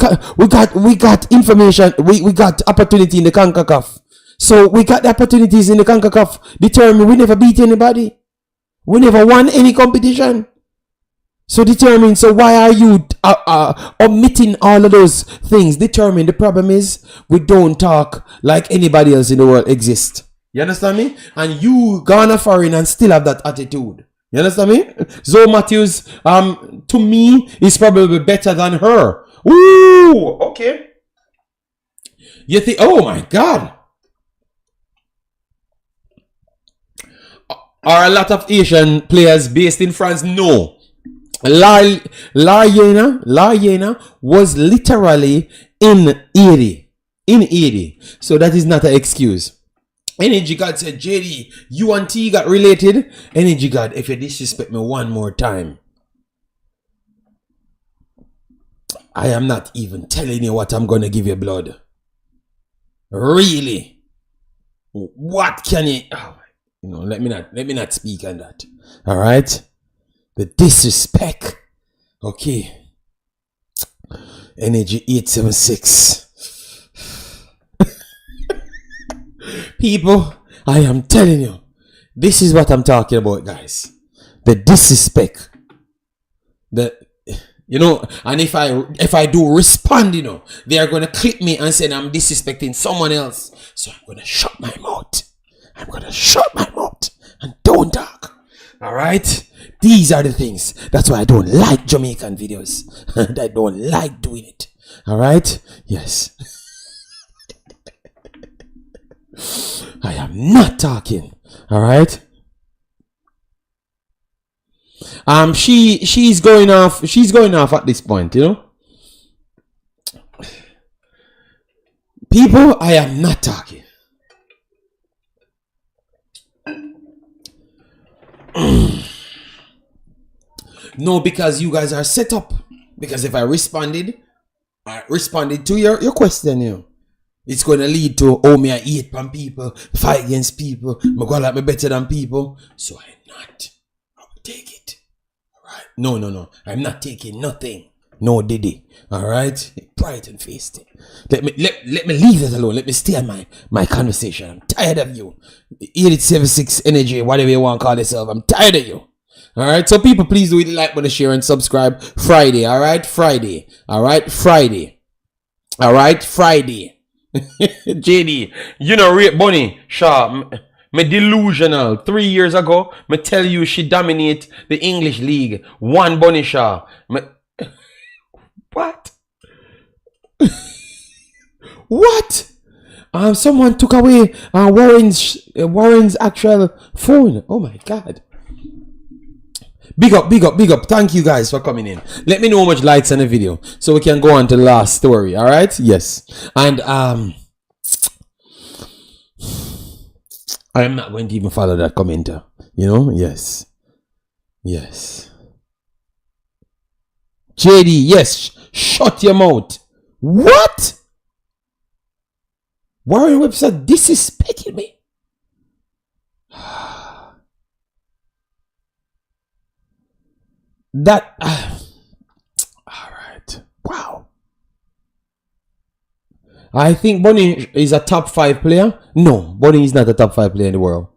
information. We got opportunity in the Concacaf. So we got the opportunities in the Concacaf. Determined. We never beat anybody. We never won any competition. So determined. So why are you omitting all of those things? Determined. The problem is we don't talk like anybody else in the world exists. You understand me? And you gone foreign and still have that attitude. You understand me? Zoe Matthews, to me, is probably better than her. Ooh, okay. You think, oh my God. Are a lot of Asian players based in France? No. Lariana was literally in Haiti. So that is not an excuse. Energy God said, JD, you and T got related. Energy God, if you disrespect me one more time, I am not even telling you what I'm gonna give you, blood. Really? What can you? Oh, let me not speak on that. All right, the disrespect. Okay. Energy 876. People, I am telling you, this is what I'm talking about, guys. The disrespect. And if I do respond, they are gonna clip me and say I'm disrespecting someone else. So I'm gonna shut my mouth. And don't talk. Alright? These are the things. That's why I don't like Jamaican videos. I don't like doing it. Alright? Yes. I am not talking. All right. She's going off. She's going off at this point. People, I am not talking. No, because you guys are set up. Because if I responded to your question, you know, it's gonna lead to me I eat from people, fight against people, me go like me better than people. So I'm not. I will take it. Alright. No. I'm not taking nothing. No Diddy. Alright? Bright and faced. Let me leave that alone. Let me stay on my conversation. I'm tired of you. 8876 energy, whatever you want to call yourself. I'm tired of you. Alright, so people, please do it, like, button, share, and subscribe. Friday, alright? Friday. Alright? Friday. Alright? Friday. JD, you know, rate Bunny Shaw. Me delusional. 3 years ago, me tell you she dominate the English league. One Bunny Shaw. What? What? Someone took away Warren's actual phone. Oh my God. Big up. Thank you guys for coming in. Let me know how much likes on the video so we can go on to the last story. All right? Yes. And I'm not going to even follow that commenter. You know? Yes. JD, yes. Shut your mouth. What? Warren Webster disrespected me. That all right. Wow. I think Bunny is a top 5 player. No, Bunny is not a top 5 player in the world.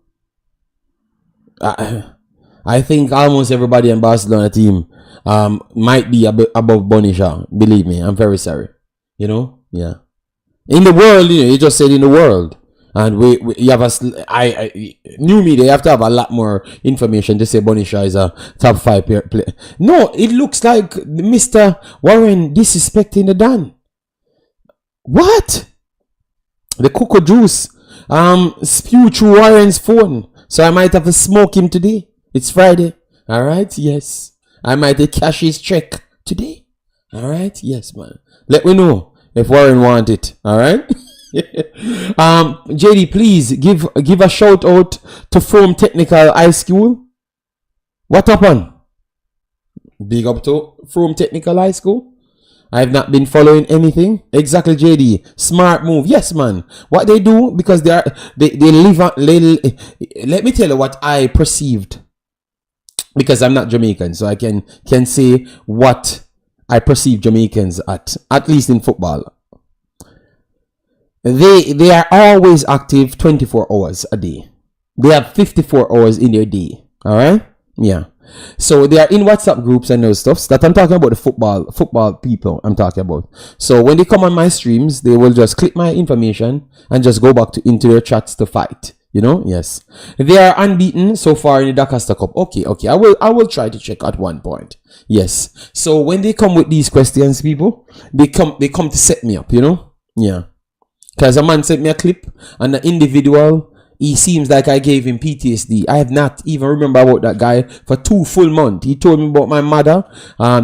I think almost everybody in Barcelona team might be above Bunny Shaw. Believe me, I'm very sorry. You know, yeah. In the world, you know, you just said in the world. And you have new media, you have to have a lot more information to say Bunny Shaw is a top 5 player. No, it looks like Mr. Warren disrespecting the Dan. What? The cocoa juice spew through Warren's phone. So I might have to smoke him today. It's Friday. Alright, yes. I might cash his check today. Alright, yes, man. Let me know if Warren want it. Alright? JD, please give a shout out to Foam Technical High School. What happened? Big up to Foam Technical High School. I have not been following anything. Exactly, JD. Smart move. Yes, man. What they do, because they live on, let me tell you what I perceived, because I'm not Jamaican, so I can say what I perceive Jamaicans at least in football. They are always active 24 hours a day. They have 54 hours in their day. Alright? Yeah. So they are in WhatsApp groups and those stuffs. That I'm talking about the football people I'm talking about. So when they come on my streams, they will just click my information and just go back into their chats to fight. You know? Yes. They are unbeaten so far in the Dakar Cup. Okay. I will try to check at one point. Yes. So when they come with these questions, people, they come to set me up, you know? Yeah. Because a man sent me a clip and the individual, he seems like I gave him PTSD. I have not even remember about that guy for 2 full months. He told me about my mother,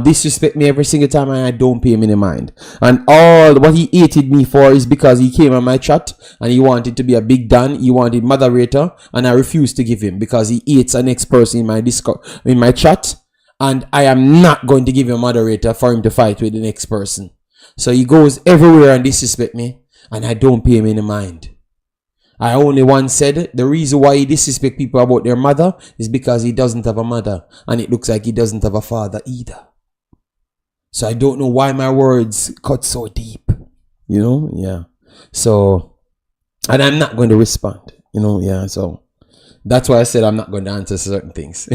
disrespect me every single time, and I don't pay him any mind. And all what he hated me for is because he came on my chat and he wanted to be a big Dan. He wanted moderator, and I refused to give him because he hates an next person in my chat, and I am not going to give him a moderator for him to fight with the next person. So he goes everywhere and disrespect me, and I don't pay him any mind. I only once said the reason why he disrespect people about their mother is because he doesn't have a mother, and it looks like he doesn't have a father either. So I don't know why my words cut so deep. You know? Yeah. So, and I'm not going to respond. You know? Yeah. So that's why I said I'm not going to answer certain things.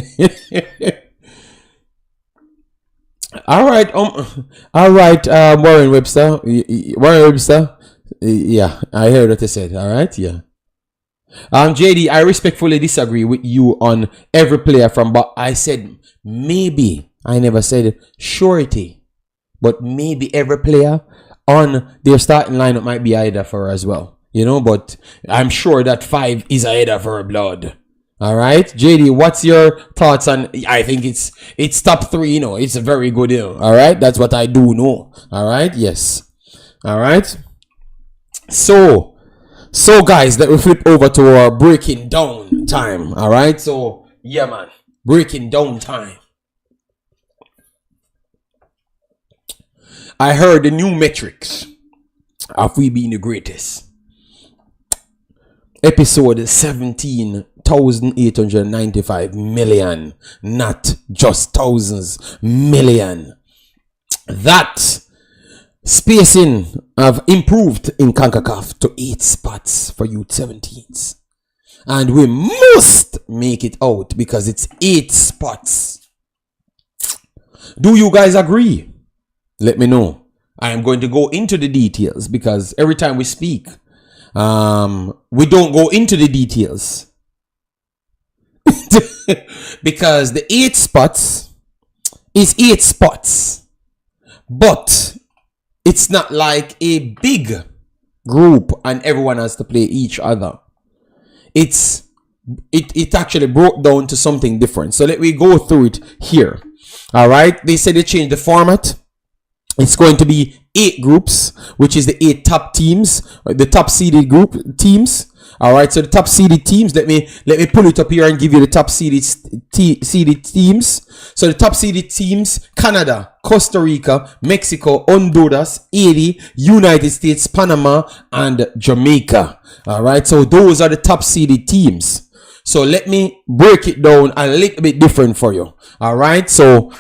All right. Warren Webster. Yeah, I heard what you said. All right. Yeah. JD, I respectfully disagree with you on every player from, but I said maybe. I never said surety, but maybe every player on their starting lineup might be a header for her as well. You know, but I'm sure that 5 is a header for her blood. All right, JD, what's your thoughts on? I think it's top 3. You know, it's a very good deal. All right, that's what I do know. All right, yes. All right. So guys, let me flip over to our breaking down time. All right. So yeah, man, breaking down time. I heard the new metrics of we being the greatest. Episode 17,895 million, not just thousands, million. That spacing have improved in Concacaf to 8 spots for youth 17s. And we must make it out because it's 8 spots. Do you guys agree? Let me know. I am going to go into the details because every time we speak, we don't go into the details. Because the 8 spots is 8 spots. But it's not like a big group and everyone has to play each other. It actually broke down to something different. So let me go through it here. All right. They said they changed the format. It's going to be 8 groups, which is the 8 top teams, the top seeded group teams. All right. So the top seeded teams. Let me pull it up here and give you the top seeded teams. So the top seeded teams: Canada, Costa Rica, Mexico, Honduras, Haiti, United States, Panama, and Jamaica. All right. So those are the top seeded teams. So let me break it down a little bit different for you. All right. So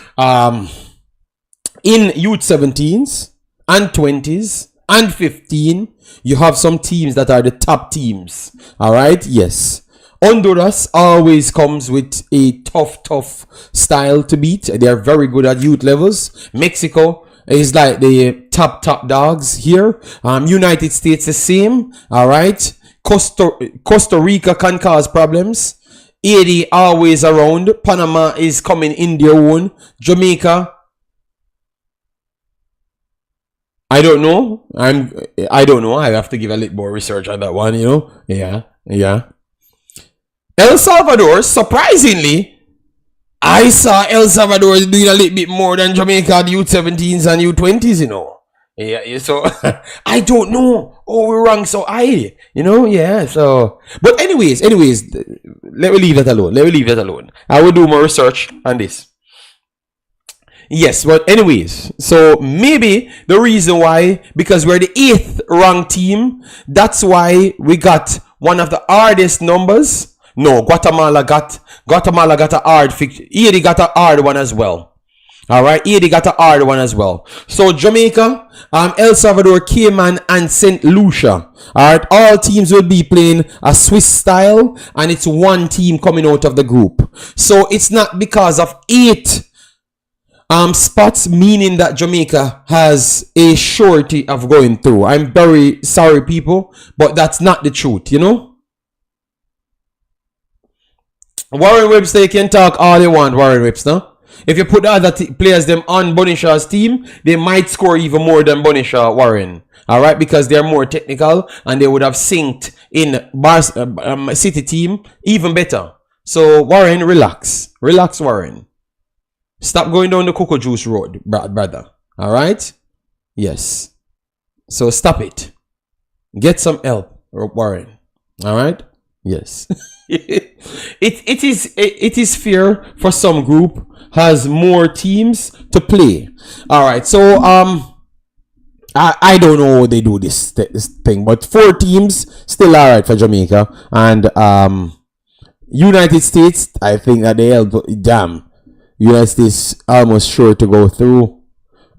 in youth 17s and 20s and 15, you have some teams that are the top teams. All right. Yes. Honduras always comes with a tough style to beat. They are very good at youth levels. Mexico is like the top dogs here. United States the same. All right. Costa Rica can cause problems. Haiti always around. Panama is coming in their own. Jamaica, I don't know. I don't know. I have to give a little more research on that one, you know. Yeah. El Salvador, surprisingly, I saw El Salvador doing a little bit more than Jamaica youth 17s and youth 20s, you know. Yeah, so I don't know. Oh, we're wrong so high, you know. Yeah, so but anyways, let me leave that alone. I will do more research on this. Yes, but anyways, so maybe the reason why, because we're the 8th ranked team, that's why we got one of the hardest numbers. No, Guatemala got a hard fix. Haiti got a hard one as well. All right, Haiti got a hard one as well. So Jamaica, El Salvador, Cayman, and St. Lucia. All right, all teams will be playing a Swiss style, and it's one team coming out of the group. So it's not because of 8 spots, meaning that Jamaica has a surety of going through. I'm very sorry, people, but that's not the truth, you know. Warren Webster, you can talk all you want, Warren Webster. If you put the other players them on Bonishaw's team, they might score even more than Bonishaw, Warren. All right, because they're more technical and they would have synced in City team even better. So Warren, relax, Warren. Stop going down the Cocoa Juice Road, brother. All right? Yes. So stop it. Get some help, Warren. All right? Yes. It is fair for some group has more teams to play. All right. So I don't know how they do this thing, but 4 teams still all right for Jamaica, and United States, I think that they help. Damn. United States almost sure to go through.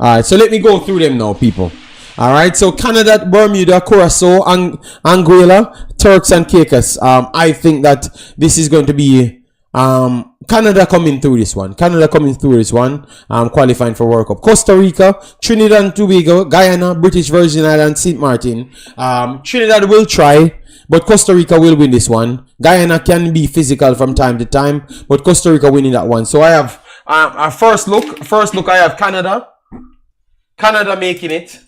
All right, so let me go through them now, people. All right, so Canada, Bermuda, Curacao, Anguilla, Turks and Caicos. I think that this is going to be Canada coming through this one. Qualifying for World Cup. Costa Rica, Trinidad and Tobago, Guyana, British Virgin Islands, St. Martin. Trinidad will try, but Costa Rica will win this one. Guyana can be physical from time to time, but Costa Rica winning that one. So I have our first look. I have Canada. Canada making it.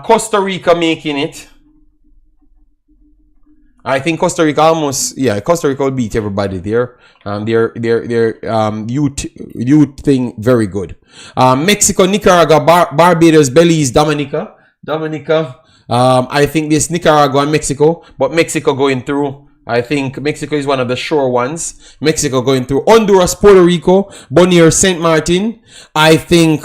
Costa Rica making it. I think Costa Rica Costa Rica will beat everybody there. Their youth thing very good. Mexico, Nicaragua, Barbados, Belize, Dominica. I think this Nicaragua and Mexico, but Mexico going through. I think Mexico is one of the sure ones. Mexico going through. Honduras, Puerto Rico, Bonaire, St. Martin. I think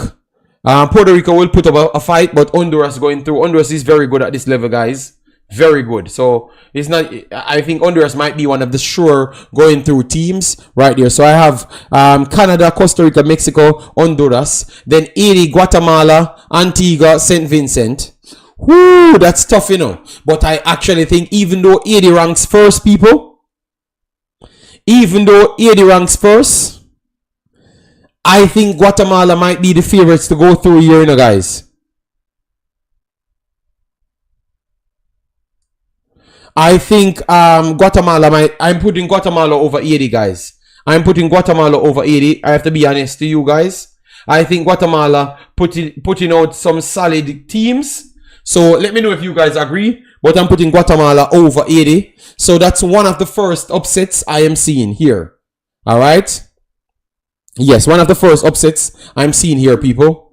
Puerto Rico will put up a fight, but Honduras going through. Honduras is very good at this level, guys. Very good. So it's not. I think Honduras might be one of the sure going through teams right there. So I have Canada, Costa Rica, Mexico, Honduras. Then Haiti, Guatemala, Antigua, St. Vincent. Whoo, that's tough, you know. But I actually think even though Haiti ranks first, people, even though Haiti ranks first, I think Guatemala might be the favorites to go through here, you know, guys. I think Guatemala might. I'm putting Guatemala over 80, guys. I'm putting Guatemala over 80. I have to be honest to you guys. I think Guatemala putting out some solid teams. So let me know if you guys agree. But I'm putting Guatemala over 80. So that's one of the first upsets I am seeing here. All right. Yes, one of the first upsets I'm seeing here, people.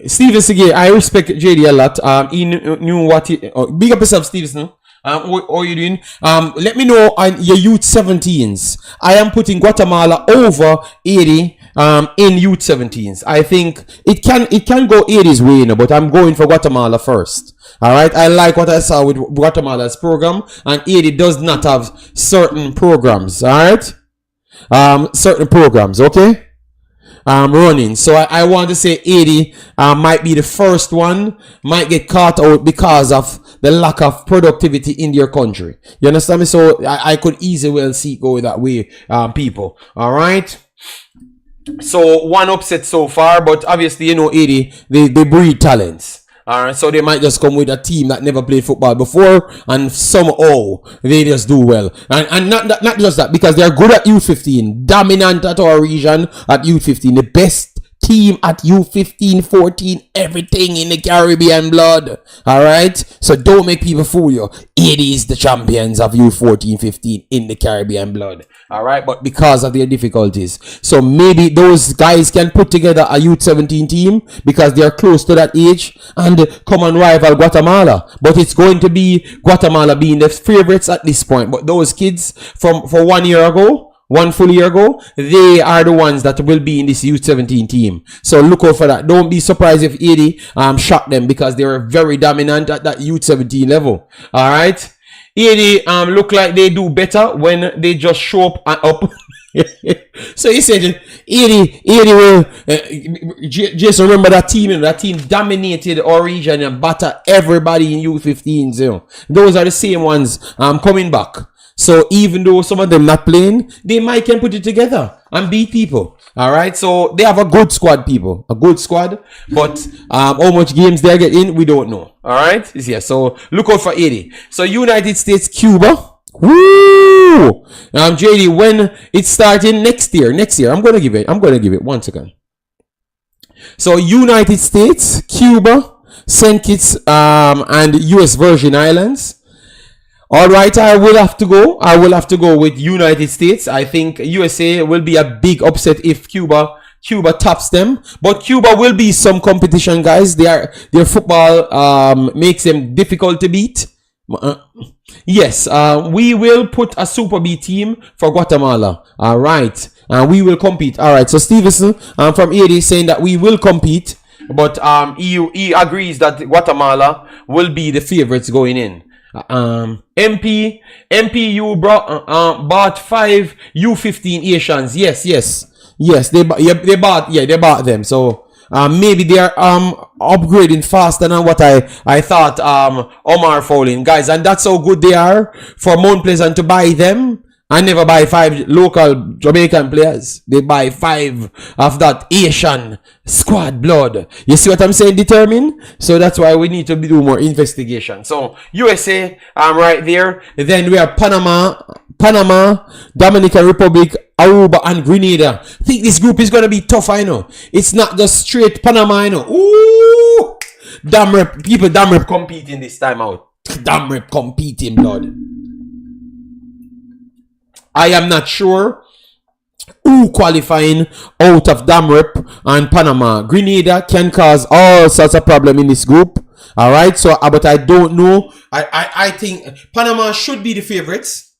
Steven Sige, I respect JD a lot. He knew what he, big up yourself, Stevenson. What are you doing? Let me know on your youth 17s. I am putting Guatemala over 80 in youth 17s. I think it can go 80's way, you know, but I'm going for Guatemala first. All right, I like what I saw with Guatemala's program, and 80 does not have certain programs. All right, certain programs. Okay. Running. So I want to say 80 might be the first one, might get caught out because of the lack of productivity in their country. You understand me? So I could easily well see it go that way, people. All right. So one upset so far, but obviously, you know, 80, they breed talents. Alright, so they might just come with a team that never played football before, and somehow they just do well. And not just that, because they're good at U15, dominant at our region at U15, the best team at U15, 14, everything in the Caribbean blood. Alright, so don't make people fool you. 80 is the champions of U14, 15 in the Caribbean blood. Alright, but because of their difficulties. So maybe those guys can put together a youth 17 team because they're close to that age and come and rival Guatemala. But it's going to be Guatemala being the favorites at this point. But those kids from 1 year ago, one full year ago, they are the ones that will be in this youth 17 team. So look out for that. Don't be surprised if 80 shock them because they're very dominant at that youth 17 level. Alright. 80 look like they do better when they just show up. So he said 80 will just remember that team, and that team dominated our region and batter everybody in U15s, you know. Those are the same ones coming back. So even though some of them not playing, they might can put it together and beat people. All right, so they have a good squad, people, a good squad. But how much games they get in, we don't know. All right, yeah. So look out for 80. So United States, Cuba. Woo! JD, when it's starting next year, I'm gonna give it 1 second. So United States, Cuba, St. Kitts, and US Virgin Islands. All right, I will have to go with United States. I think USA will be a big upset if Cuba tops them. But Cuba will be some competition, guys. Their football makes them difficult to beat. Yes, we will put a Super B team for Guatemala. All right, and we will compete. All right, so Stevenson from 80 saying that we will compete, but he agrees that Guatemala will be the favorites going in. MPU bought 5 U15 Asians. Yes, they bought them. So maybe they are upgrading faster than what I thought Omar Fowling, guys, and that's how good they are for Mount Pleasant to buy them. I never buy 5 local Jamaican players. They buy 5 of that Asian squad blood. You see what I'm saying? Determined. So that's why we need to do more investigation. So USA, right there. Then we have Panama, Dominican Republic, Aruba, and Grenada. I think this group is gonna be tough. I know. It's not just straight Panama. I know. Ooh, damn rep competing this time out. Damn rep competing blood. I am not sure Who qualifying out of Damrep and Panama. Grenada can cause all sorts of problem in this group. All right, so but I don't know. I think Panama should be the favorites.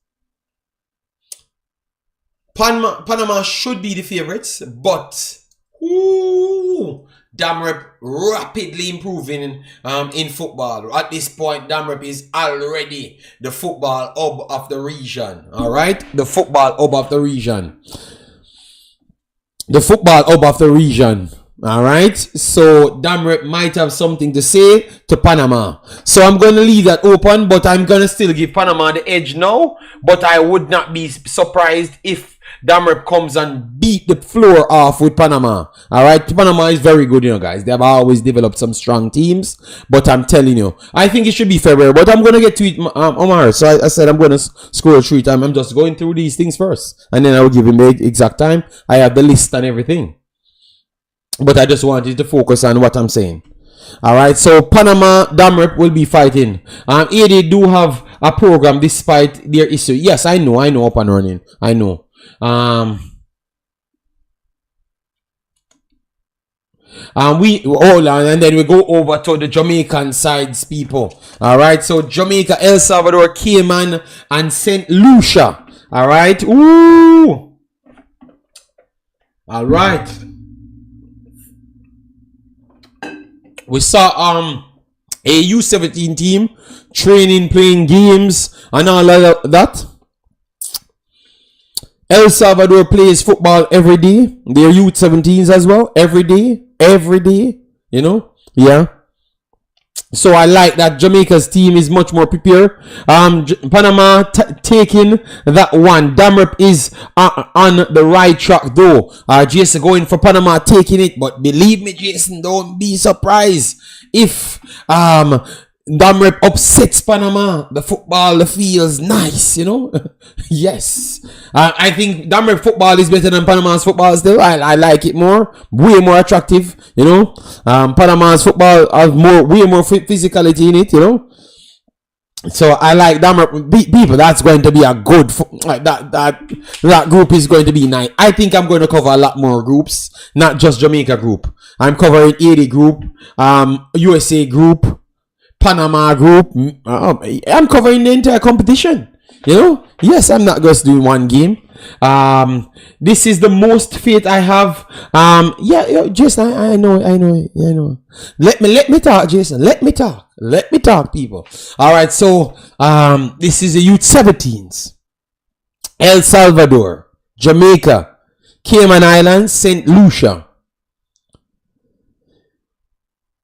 Panama should be the favorites, but Damrep rapidly improving in football. At this point, Damrep is already the football hub of the region. All right, the football hub of the region. The football hub of the region. All right, so Damrep might have something to say to Panama. So I'm going to leave that open, but I'm going to still give Panama the edge now. But I would not be surprised if Damrep comes and beat the floor off with Panama. All right, Panama is very good, you know, guys. They have always developed some strong teams. But I'm telling you, I think it should be February. But I'm going to get to it, Omar. So I said I'm going to scroll through it. I'm just going through these things first. And then I will give him the exact time. I have the list and everything. But I just wanted to focus on what I'm saying. All right, so Panama, Damrep will be fighting. They do have a program despite their issue. Yes, I know, up and running. I know. We hold on, and then we go over to the Jamaican sides, people. All right, so Jamaica, El Salvador, Cayman, and Saint Lucia. All right, ooh. All right. We saw a U17 team training, playing games, and all of that. El Salvador plays football every day. Their U17s as well, every day, you know, yeah. So I like that Jamaica's team is much more prepared. Panama taking that one. Damrep is on the right track though. Jason going for Panama taking it, but believe me, Jason, don't be surprised if Damrep upsets Panama. The football feels nice, you know. Yes, I think Damrep football is better than Panama's football still. I like it more, way more attractive, you know. Panama's football has way more physicality in it, you know. So I like Damrep people. That's going to be a good that group is going to be nice. I think I'm going to cover a lot more groups, not just Jamaica group. I'm covering 80 group, USA group, Panama group. I'm covering the entire competition. You know, yes, I'm not just doing one game. This is the most faith I have. Yeah, Jason, I know. Let me talk, Jason. Let me talk, people. All right, so this is the youth 17s. El Salvador, Jamaica, Cayman Islands, Saint Lucia.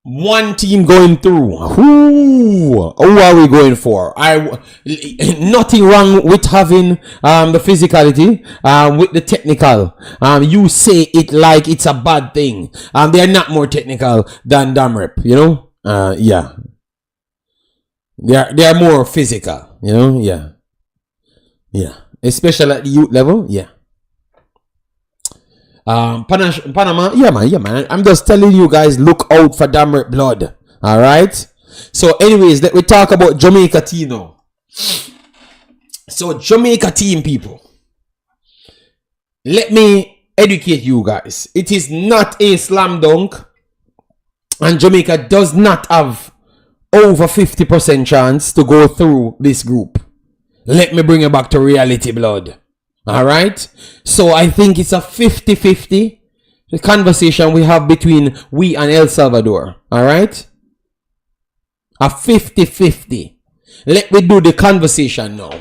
One team going through. Who are we going for? Nothing wrong with having the physicality, with the technical. You say it like it's a bad thing. They're not more technical than Damrep, you know. Yeah. They're more physical, you know. Yeah. Especially at the youth level. Yeah. Panama, yeah man. I'm just telling you guys, look out for Damrep blood. All right. So, anyways, let me talk about Jamaica team now. So, Jamaica team, people. Let me educate you guys. It is not a slam dunk, and Jamaica does not have over 50% chance to go through this group. Let me bring you back to reality, blood. All right, so I think it's a 50-50 the conversation we have between we and El Salvador. All right, a 50-50. Let me do the conversation now.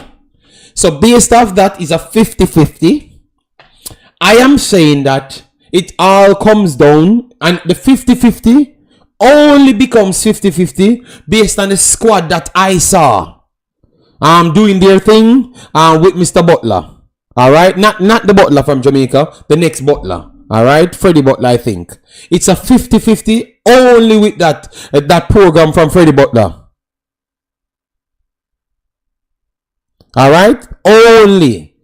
So based off that is a 50-50. I am saying that it all comes down, and the 50-50 only becomes 50-50 based on the squad that I saw doing their thing with Mr. Butler. All right, not the Butler from Jamaica, the next Butler. All right, Freddie Butler, I think. It's a 50-50 only with that program from Freddie Butler. All right, only.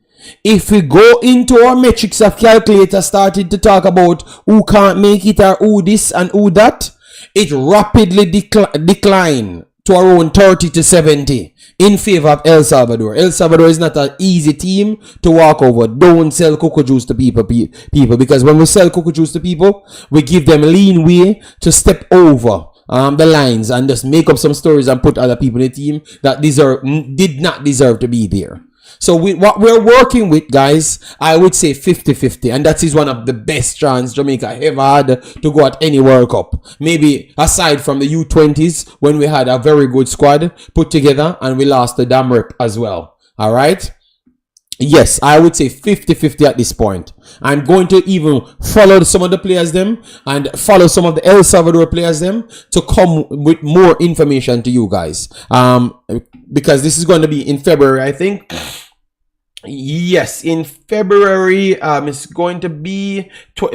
If we go into our metrics of calculator, started to talk about who can't make it or who this and who that, it rapidly decline to around 30 to 70 in favor of El Salvador. El Salvador is not an easy team to walk over. Don't sell cocoa juice to people, because when we sell cocoa juice to people, we give them a lean way to step over the lines and just make up some stories and put other people in the team that did not deserve to be there. So what we're working with, guys, I would say 50-50. And that is one of the best chance Jamaica ever had to go at any World Cup. Maybe aside from the U20s, when we had a very good squad put together and we lost the damn rep as well. All right? Yes, I would say 50-50 at this point. I'm going to even follow some of the players them and follow some of the El Salvador players them to come with more information to you guys. Because this is going to be in February, I think. Yes, in February, it's going to be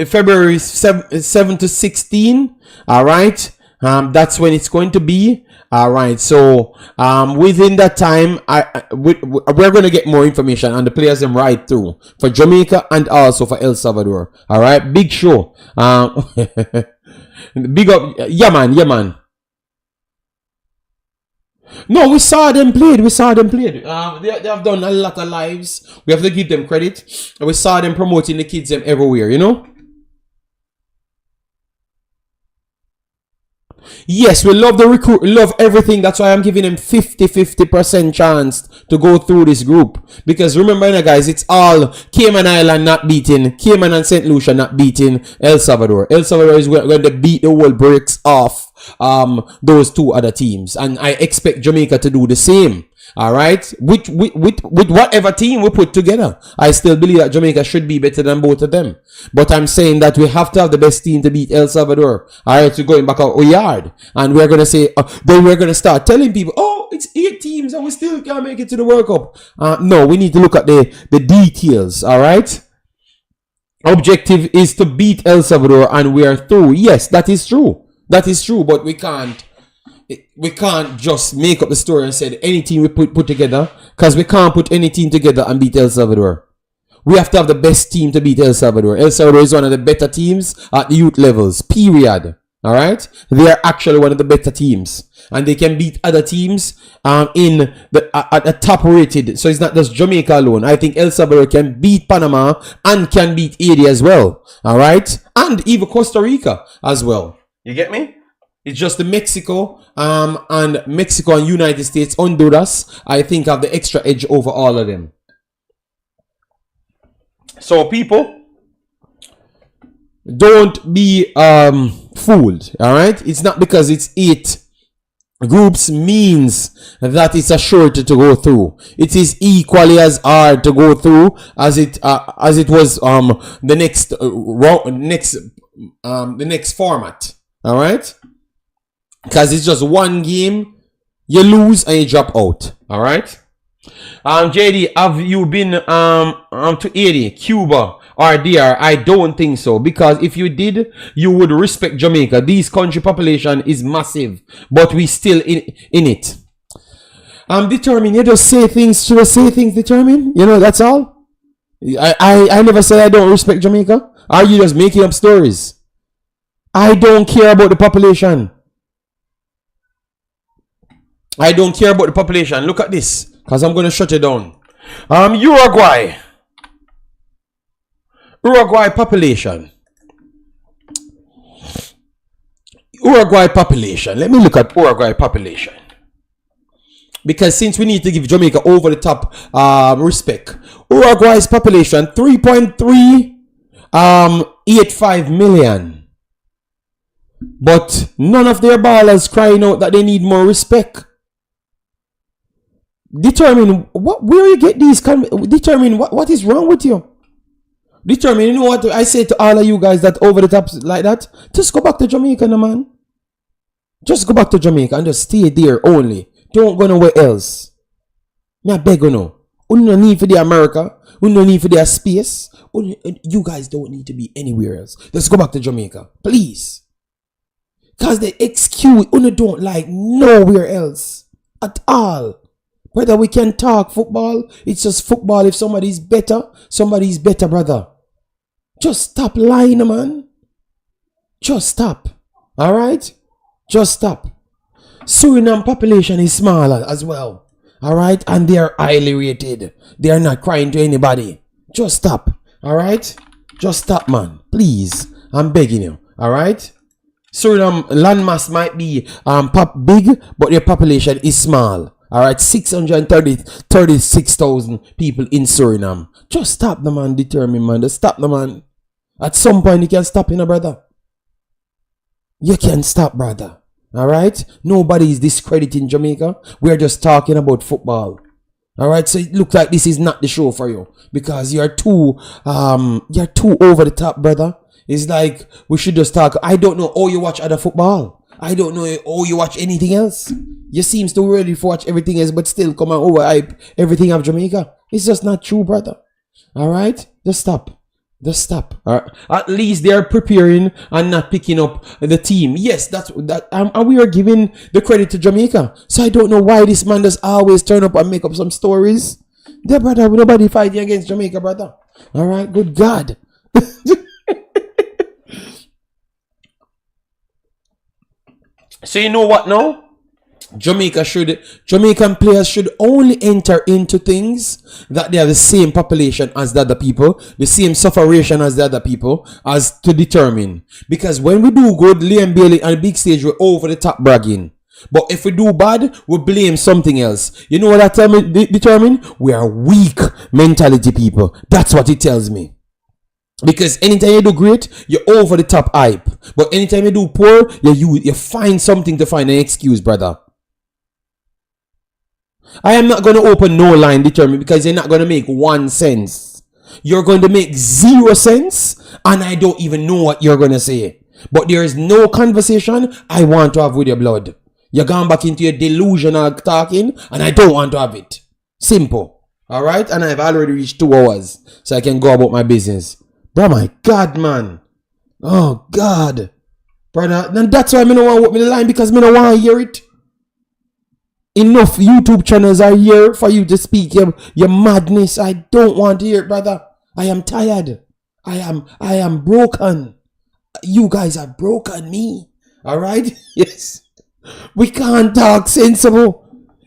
February 7 to 16. All right. That's when it's going to be. All right. So, within that time, we're going to get more information on the players them right through for Jamaica and also for El Salvador. All right. Big show. Big up. Yeah, man. Yeah, man. No, we saw them played. They have done a lot of lives. We have to give them credit. We saw them promoting the kids them everywhere, you know. Yes, we love the recruit, we love everything. That's why I'm giving them 50% chance to go through this group. Because remember, guys, it's all Cayman Island not beating, Cayman and St. Lucia not beating El Salvador. El Salvador is going to beat the whole bricks off those two other teams. And I expect Jamaica to do the same. All right, with whatever team we put together, I still believe that Jamaica should be better than both of them. But I'm saying that we have to have the best team to beat El Salvador. All right, so going back out our yard, and we're gonna say, then we're gonna start telling people, oh, it's 8 teams and we still can't make it to the World Cup. No, we need to look at the details. All right. Objective is to beat El Salvador, and we are through. Yes, that is true. That is true, but we can't just make up the story and say any team we put together, because we can't put any team together and beat El Salvador. We have to have the best team to beat El Salvador. El Salvador is one of the better teams at the youth levels, period. All right? They are actually one of the better teams, and they can beat other teams at the top rated. So it's not just Jamaica alone. I think El Salvador can beat Panama and can beat Haiti as well. All right? And even Costa Rica as well. You get me? It's just the Mexico and United States, Honduras, I think have the extra edge over all of them. So people, don't be fooled. All right, it's not because it's 8 groups means that it's a surety to go through. It is equally as hard to go through as it was the next format. All right. Because it's just one game, you lose and you drop out. All right. JD, have you been to Haiti, Cuba, or DR? I don't think so. Because if you did, you would respect Jamaica. This country population is massive, but we still in it. I'm determined. You just say things. Should I say things determined? You know, that's all. I never said I don't respect Jamaica. Are you just making up stories? I don't care about the population. I don't care about the population. Look at this, because I'm going to shut it down. Uruguay population. Let me look at Uruguay population. Because since we need to give Jamaica over the top respect. Uruguay's population 3.385 million. But none of their ballers crying out that they need more respect. Determine where you get these. Determine what is wrong with you. Determine, you know what I say to all of you guys that over the top like that? Just go back to Jamaica, no man. Just go back to Jamaica and just stay there only. Don't go nowhere else. I beg you no. You no need for the America. You no need for their space. You guys don't need to be anywhere else. Just go back to Jamaica, please. Because the excuse you don't like nowhere else at all. Whether we can talk football, it's just football. If somebody's better, brother. Just stop lying, man. Just stop. All right? Just stop. Suriname population is smaller as well. Alright? And they are highly rated. They are not crying to anybody. Just stop. Alright? Just stop, man. Please. I'm begging you. Alright? Suriname landmass might be big, but their population is small. Alright, 636,000 people in Suriname. Just stop the man, determined man. Just stop the man. At some point, you can stop, brother. You can stop, brother. Alright? Nobody is discrediting Jamaica. We're just talking about football. Alright, so it looks like this is not the show for you. Because you're too over the top, brother. It's like we should just talk. I don't know how you watch other football. I don't know how you watch anything else. You seems to really watch everything else, but still come and overhype everything of Jamaica. It's just not true, brother. Alright? Just stop. Just stop. At least they are preparing and not picking up the team. Yes, and we are giving the credit to Jamaica. So I don't know why this man does always turn up and make up some stories. There, brother, nobody fighting against Jamaica, brother. Alright, good God. So you know what now? Jamaican players should only enter into things that they have the same population as the other people, the same sufferation as the other people, as to determine. Because when we do good, Liam Bailey on the big stage, we're over the top bragging. But if we do bad, we blame something else. You know what that determine? We are weak mentality people. That's what it tells me. Because anytime you do great, you're over the top hype. But anytime you do poor, you find something to find an excuse, brother. I am not going to open no line determined because you're not going to make 1 cent. You're going to make 0 cents and I don't even know what you're going to say. But there is no conversation I want to have with your blood. You're going back into your delusional talking and I don't want to have it. Simple. Alright? And I've already reached 2 hours so I can go about my business. Bro, my God, man. Oh, God. Brother, and that's why I don't want to open the line because I don't want to hear it. Enough YouTube channels are here for you to speak your madness. I don't want to hear it, brother. I am tired. I am broken. You guys are broken me. Alright? Yes. We can't talk sensible.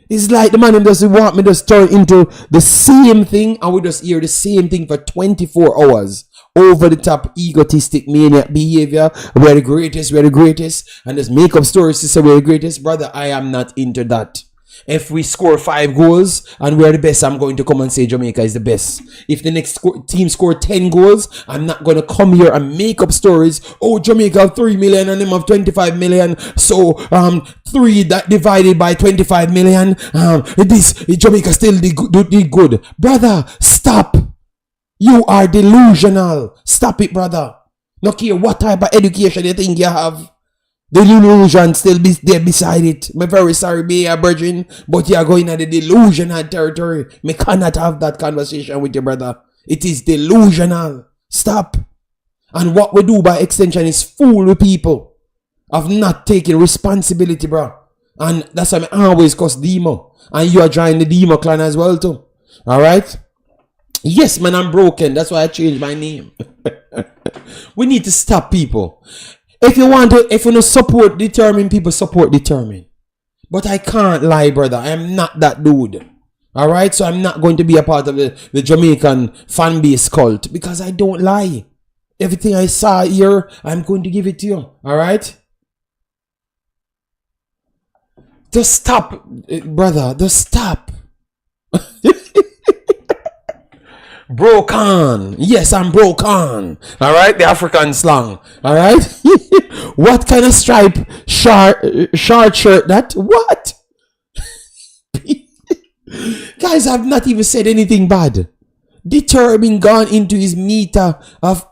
It's like the man doesn't want me to turn into the same thing and we just hear the same thing for 24 hours. Over the top egotistic maniac behavior. We're the greatest, and just make up stories to say we're the greatest. Brother, I am not into that. If we score 5 goals and we're the best, I'm going to come and say Jamaica is the best. If the next team score 10 goals, I'm not going to come here and make up stories. Oh, Jamaica have 3 million and them have 25 million. So 3 that divided by 25 million. Jamaica still did good. Brother, stop. You are delusional. Stop it, brother. No care what type of education you think you have. The delusion still be there beside it. I'm very sorry, be a virgin, but you are going at the delusional territory. Me cannot have that conversation with your brother. It is delusional. Stop. And what we do by extension is fool the people of not taking responsibility, bro. And that's why I always cuss Demo. And you are joining the Demo clan as well too. Alright? Yes, man, I'm broken. That's why I changed my name. We need to stop people. If you want to support determined people, support determined. But I can't lie, brother. I am not that dude. Alright? So I'm not going to be a part of the Jamaican fan base cult. Because I don't lie. Everything I saw here, I'm going to give it to you. Alright? Just stop, brother. Just stop. Broken. Yes, I'm broken. Alright? The African slang. Alright? What kind of stripe short shirt that? What? Guys, I've not even said anything bad. Determined gone into his meter of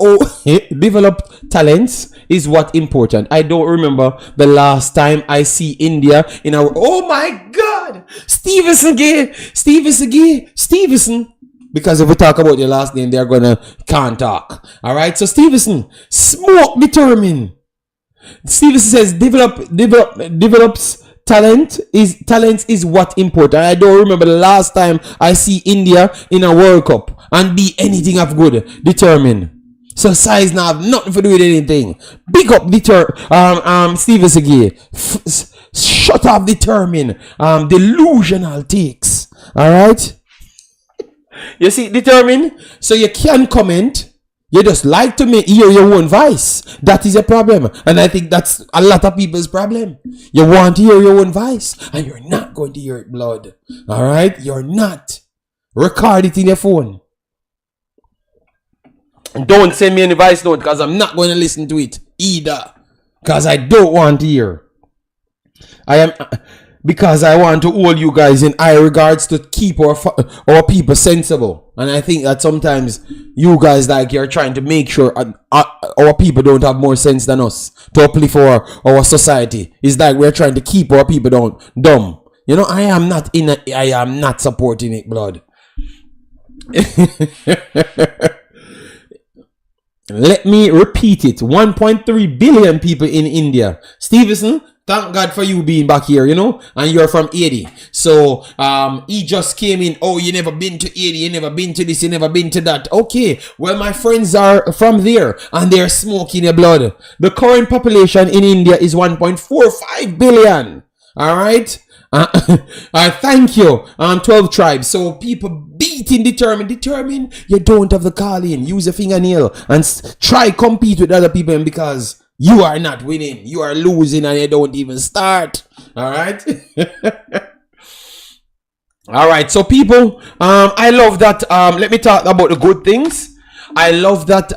developed talents is what important. I don't remember the last time I see India in our... Oh my God! Stevenson. Because if we talk about your last name, they're gonna can't talk. Alright, so Stevenson, smoke determined. Stevenson says develops talent is what important. I don't remember the last time I see India in a World Cup and be anything of good. Determined. So size now have nothing to do with anything. Big up Stevenson again. Shut up, determine. Delusional takes. All right. You see, determine. So you can comment. You just like to hear your own voice. That is a problem. And I think that's a lot of people's problem. You want to hear your own voice. And you're not going to hear it, blood. Alright? You're not. Record it in your phone. Don't send me any voice note because I'm not going to listen to it either. Because I don't want to hear. Because I want to hold you guys in high regards to keep our people sensible. And I think that sometimes you guys you're trying to make sure our people don't have more sense than us to uplift our society. It's like we're trying to keep our people dumb. You know, I am not supporting it, blood. Let me repeat it. 1.3 billion people in India. Stevenson, thank God for you being back here, you know, and you're from Haiti. So, he just came in. Oh, you never been to Haiti, you never been to this, you never been to that. Okay, well, my friends are from there, and they're smoking your blood. The current population in India is 1.45 billion. All right. Thank you. 12 tribes. So people beating determine. You don't have the calling. Use a fingernail and try compete with other people, because you are not winning. You are losing and you don't even start. All right. All right. So people, I love that. Let me talk about the good things. I love that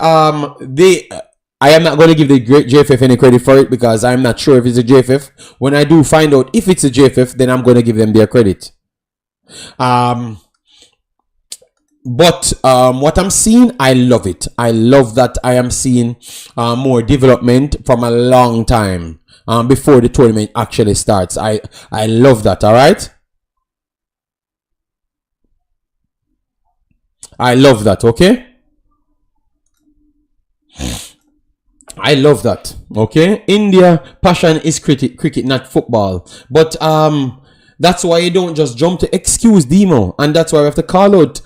I am not going to give the JFF any credit for it, because I'm not sure if it's a JFF. When I do find out if it's a JFF, then I'm going to give them their credit. But what I'm seeing, I love it. I love that I am seeing more development from a long time before the tournament actually starts. I love that. All right. I love that. Okay. I love that. Okay. India passion is cricket, not football. But that's why you don't just jump to excuse Demo, and that's why we have to call out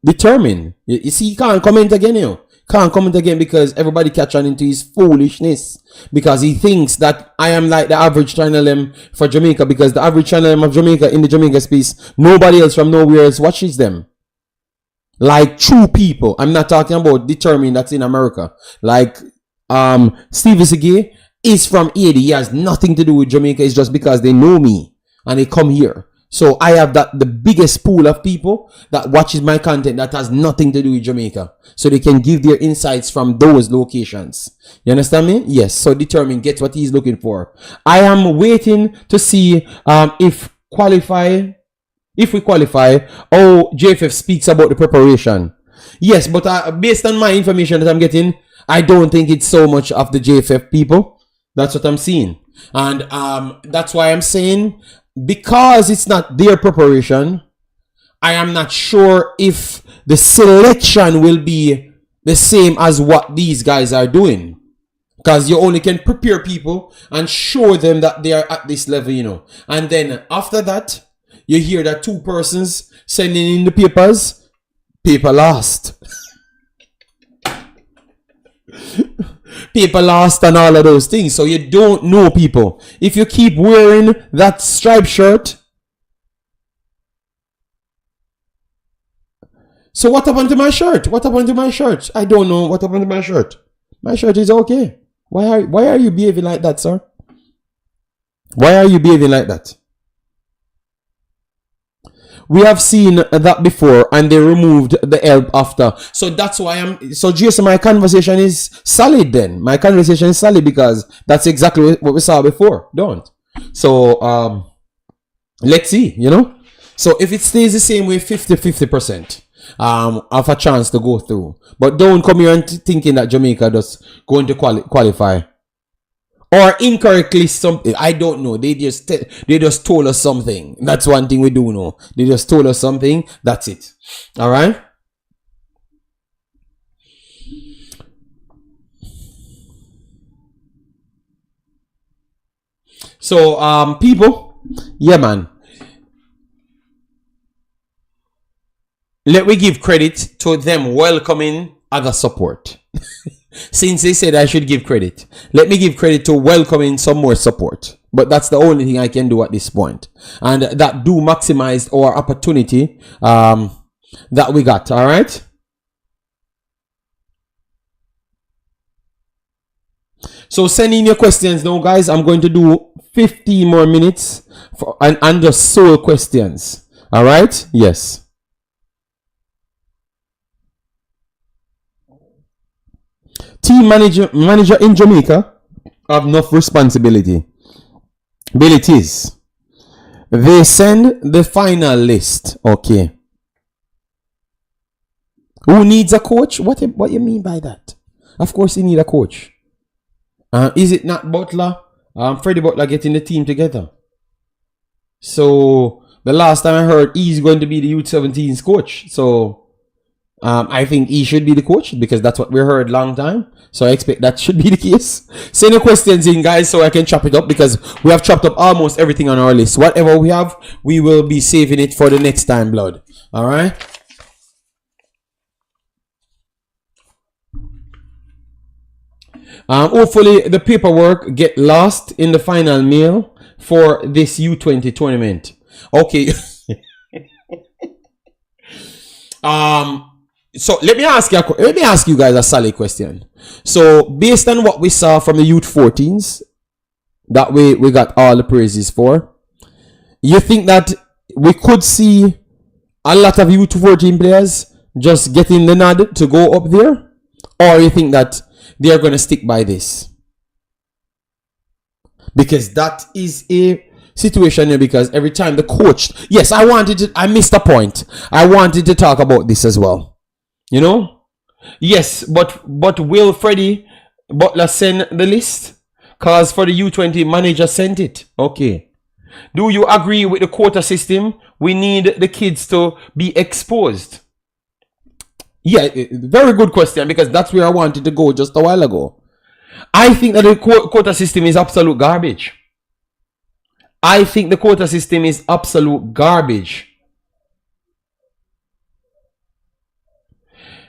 determine. You see, you can't comment again, can't comment again, because everybody catch on into his foolishness, because he thinks that I am like the average channel M for Jamaica, because the average channel M of Jamaica in the Jamaica space, nobody else from nowhere else watches them. Like true people. I'm not talking about determined that's in America. Like Steve Isigi is from Haiti. He has nothing to do with Jamaica. It's just because they know me and they come here. So I have the biggest pool of people that watches my content that has nothing to do with Jamaica. So they can give their insights from those locations. You understand me? Yes. So determined gets what he's looking for. I am waiting to see if we qualify, JFF speaks about the preparation. Yes, but based on my information that I'm getting, I don't think it's so much of the JFF people. That's what I'm seeing. And that's why I'm saying, because it's not their preparation, I am not sure if the selection will be the same as what these guys are doing. Because you only can prepare people and show them that they are at this level, you know. And then after that, you hear that two persons sending in the papers, paper lost. Paper lost and all of those things. So you don't know, people. If you keep wearing that striped shirt. So what happened to my shirt? What happened to my shirt? I don't know what happened to my shirt. My shirt is okay. Why are you behaving like that, sir? Why are you behaving like that? We have seen that before, and they removed the help after. So that's why so Jason, my conversation is solid then. My conversation is solid because that's exactly what we saw before. Don't. So, let's see, you know. So if it stays the same way, 50% of a chance to go through. But don't come here and thinking that Jamaica just going to qualify. Or incorrectly something. I don't know. They just told us something. That's one thing we do know. They just told us something. That's it. All right. So people, yeah, man. Let me give credit to them welcoming other support. Since they said I should give credit, let me give credit to welcoming some more support. But that's the only thing I can do at this point. And that do maximize our opportunity that we got. All right. So send in your questions now, guys. I'm going to do 15 more minutes and just sole questions. All right. Yes. Team manager in Jamaica have enough responsibilities. They send the final list. Okay. Who needs a coach? What you mean by that? Of course you need a coach. Is it not Butler? Freddie Butler getting the team together. So the last time I heard he's going to be the U17's coach. So I think he should be the coach because that's what we heard long time. So I expect that should be the case. Send your questions in, guys, so I can chop it up because we have chopped up almost everything on our list. Whatever we have, we will be saving it for the next time, blood. All right. Hopefully the paperwork get lost in the final mail for this U20 tournament. Okay. So let me ask you guys a solid question. So based on what we saw from the youth 14s, that we got all the praises for, you think that we could see a lot of youth 14 players just getting the nod to go up there, or you think that they are going to stick by this? Because that is a situation here, because every time the coach, yes, I missed a point. I wanted to talk about this as well. You know? Yes, but will Freddie Butler send the list? Because for the U20, manager sent it. Okay. Do you agree with the quota system? We need the kids to be exposed. Yeah, very good question, because that's where I wanted to go just a while ago. I think that the quota system is absolute garbage. I think the quota system is absolute garbage.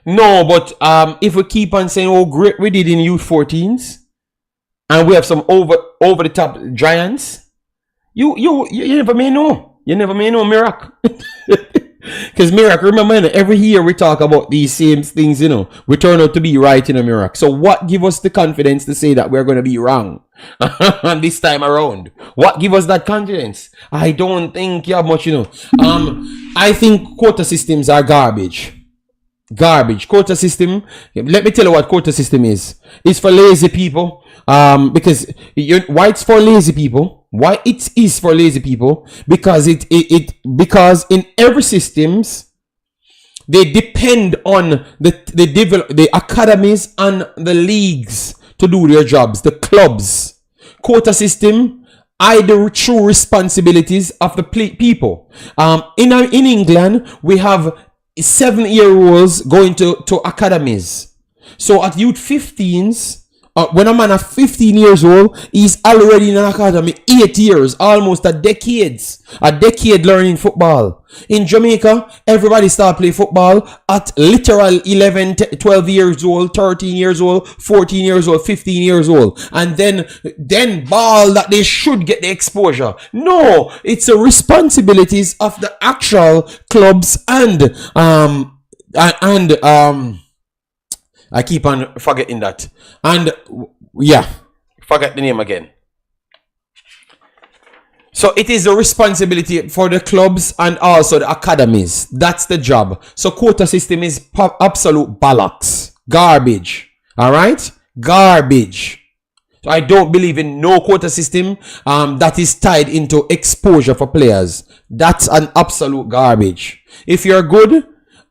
No, but if we keep on saying, oh, great we did in youth 14s, and we have some over the top giants, you never may know. You never may know, Miracle. Because Miracle, remember, every year we talk about these same things, you know. We turn out to be right in a Miracle. So what give us the confidence to say that we're going to be wrong this time around? What give us that confidence? I don't think you have much, you know. I think quota systems are garbage. Garbage. Quota system. Let me tell you what quota system is. It's for lazy people. Because why it's for lazy people? Why it is for lazy people? Because because in every systems they depend on the academies and the leagues to do their jobs. The clubs. Quota system are the true responsibilities of the people. In England we have 7-year-olds going to academies. So at youth 15s, when a man is 15 years old, he's already in an academy 8 years, almost a decade learning football. In Jamaica, everybody start play football at literal 11, 12 years old, 13 years old, 14 years old, 15 years old. And then ball that they should get the exposure. No, it's the responsibilities of the actual clubs and I keep on forgetting that. And yeah, forget the name again. So it is a responsibility for the clubs and also the academies. That's the job. So quota system is absolute bollocks. Garbage. Alright? Garbage. So I don't believe in no quota system that is tied into exposure for players. That's an absolute garbage. If you're good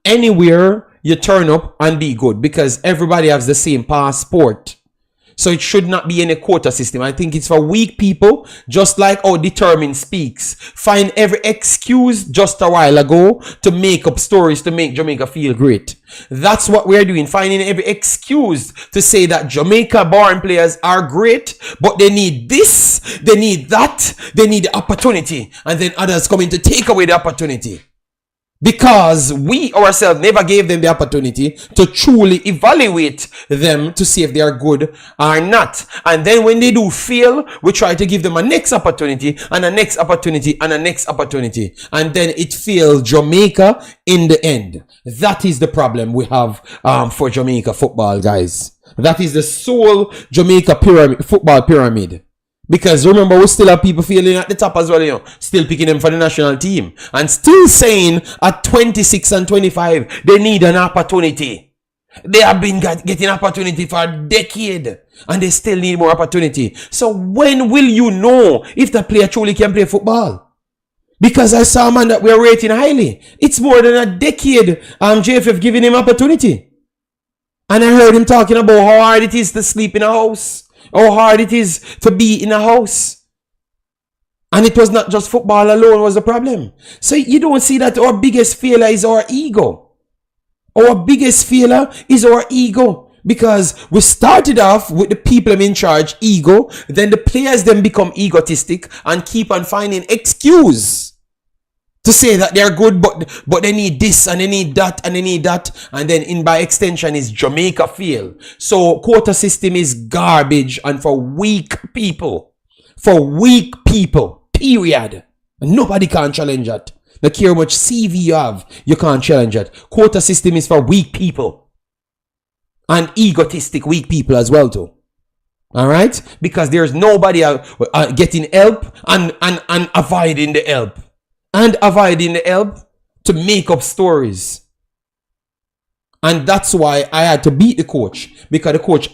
anywhere, you turn up and be good, because everybody has the same passport. So it should not be any quota system. I think it's for weak people, just like how Determined speaks. Find every excuse just a while ago to make up stories to make Jamaica feel great. That's what we're doing. Finding every excuse to say that Jamaica born players are great, but they need this, they need that, they need the opportunity. And then others come in to take away the opportunity. Because we ourselves never gave them the opportunity to truly evaluate them to see if they are good or not. And then when they do fail, we try to give them a next opportunity and a next opportunity and a next opportunity. And then it fails Jamaica in the end. That is the problem we have for Jamaica football, guys. That is the sole Jamaica football pyramid. Because remember, we still have people feeling at the top as well, you know, still picking them for the national team. And still saying at 26 and 25, they need an opportunity. They have been getting opportunity for a decade. And they still need more opportunity. So when will you know if the player truly can play football? Because I saw a man that we are rating highly. It's more than a decade JFF giving him opportunity. And I heard him talking about how hard it is to sleep in a house. How hard it is to be in a house. And it was not just football alone was the problem. So you don't see that our biggest failure is our ego. Our biggest failure is our ego. Because we started off with the people in charge, ego. Then the players then become egotistic and keep on finding excuse to say that they're good, but they need this and they need that and they need that. And then in by extension is Jamaica fail. So quota system is garbage and for weak people. For weak people. Period. And nobody can challenge that. No care how much CV you have, you can't challenge it. Quota system is for weak people. And egotistic weak people as well too. Alright? Because there's nobody getting help and avoiding the help. And avoiding the help to make up stories. And that's why I had to beat the coach. Because the coach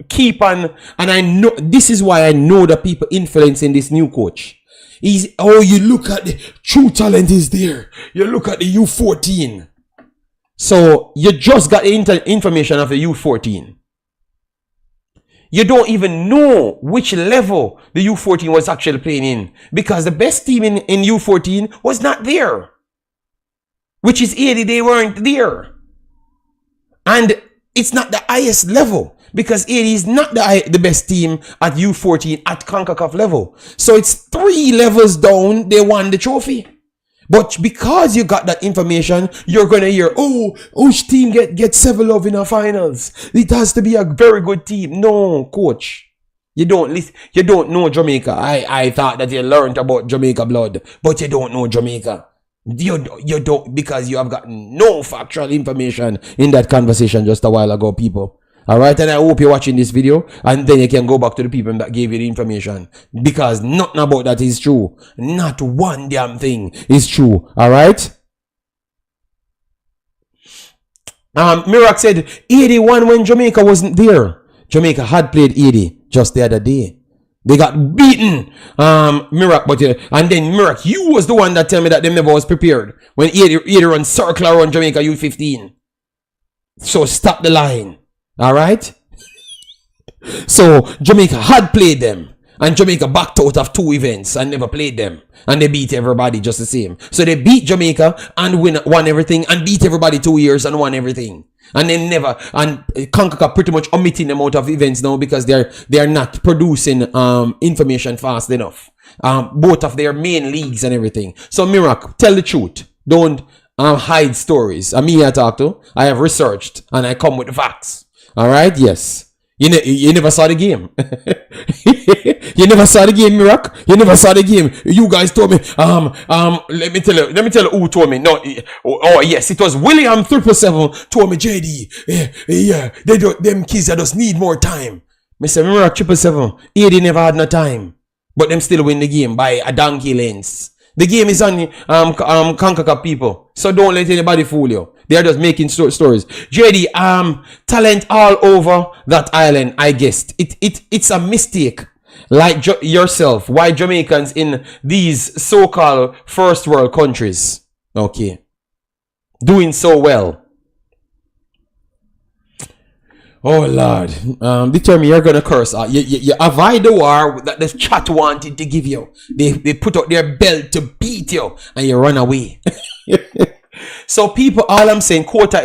keep on, and I know, this is why I know the people influencing this new coach. He's, oh, you look at the true talent is there. You look at the U14. So you just got the information of the U14. You don't even know which level the U14 was actually playing in. Because the best team in U14 was not there. Which is 80, they weren't there. And it's not the highest level. Because 80 is not the best team at U14 at Concacaf level. So it's 3 levels down, they won the trophy. But because you got that information, you're going to hear, oh, which team get 7 love in our finals? It has to be a very good team. No, coach. You don't listen. You don't know Jamaica. I thought that you learned about Jamaica blood, but you don't know Jamaica. You don't, because you have gotten no factual information in that conversation just a while ago, people. Alright, and I hope you're watching this video and then you can go back to the people that gave you the information. Because nothing about that is true. Not one damn thing is true. Alright? Mirak said 81 when Jamaica wasn't there. Jamaica had played 80 just the other day. They got beaten. Mirak, but and then Mirak, you was the one that tell me that them never was prepared. When 80 run circle around Jamaica U15. So stop the line. Alright? So Jamaica had played them. And Jamaica backed out of 2 events and never played them. And they beat everybody just the same. So they beat Jamaica and won everything. And beat everybody 2 years and won everything. And they never, and Concacaf pretty much omitting them out of events now because they are not producing information fast enough. Both of their main leagues and everything. So Mirak, tell the truth. Don't hide stories. I'm here to talk to. I have researched and I come with the facts. Alright, yes. You never saw the game. You never saw the game, Mirak. You never saw the game. You guys told me, let me tell you who told me. No, oh yes, it was William 777 told me, JD, yeah, them kids that just need more time. Mr. Mirak 777, 80 never had no time. But them still win the game by a donkey lengths. The game is on Concacaf people. So don't let anybody fool you. They are just making stories. JD, talent all over that island, I guessed. It's a mistake. Like yourself. Why Jamaicans in these so-called first world countries? Okay. Doing so well. Oh Lord, determine you're gonna curse. You avoid the war that the chat wanted to give you. They put out their belt to beat you, and you run away. So people, all I'm saying, quota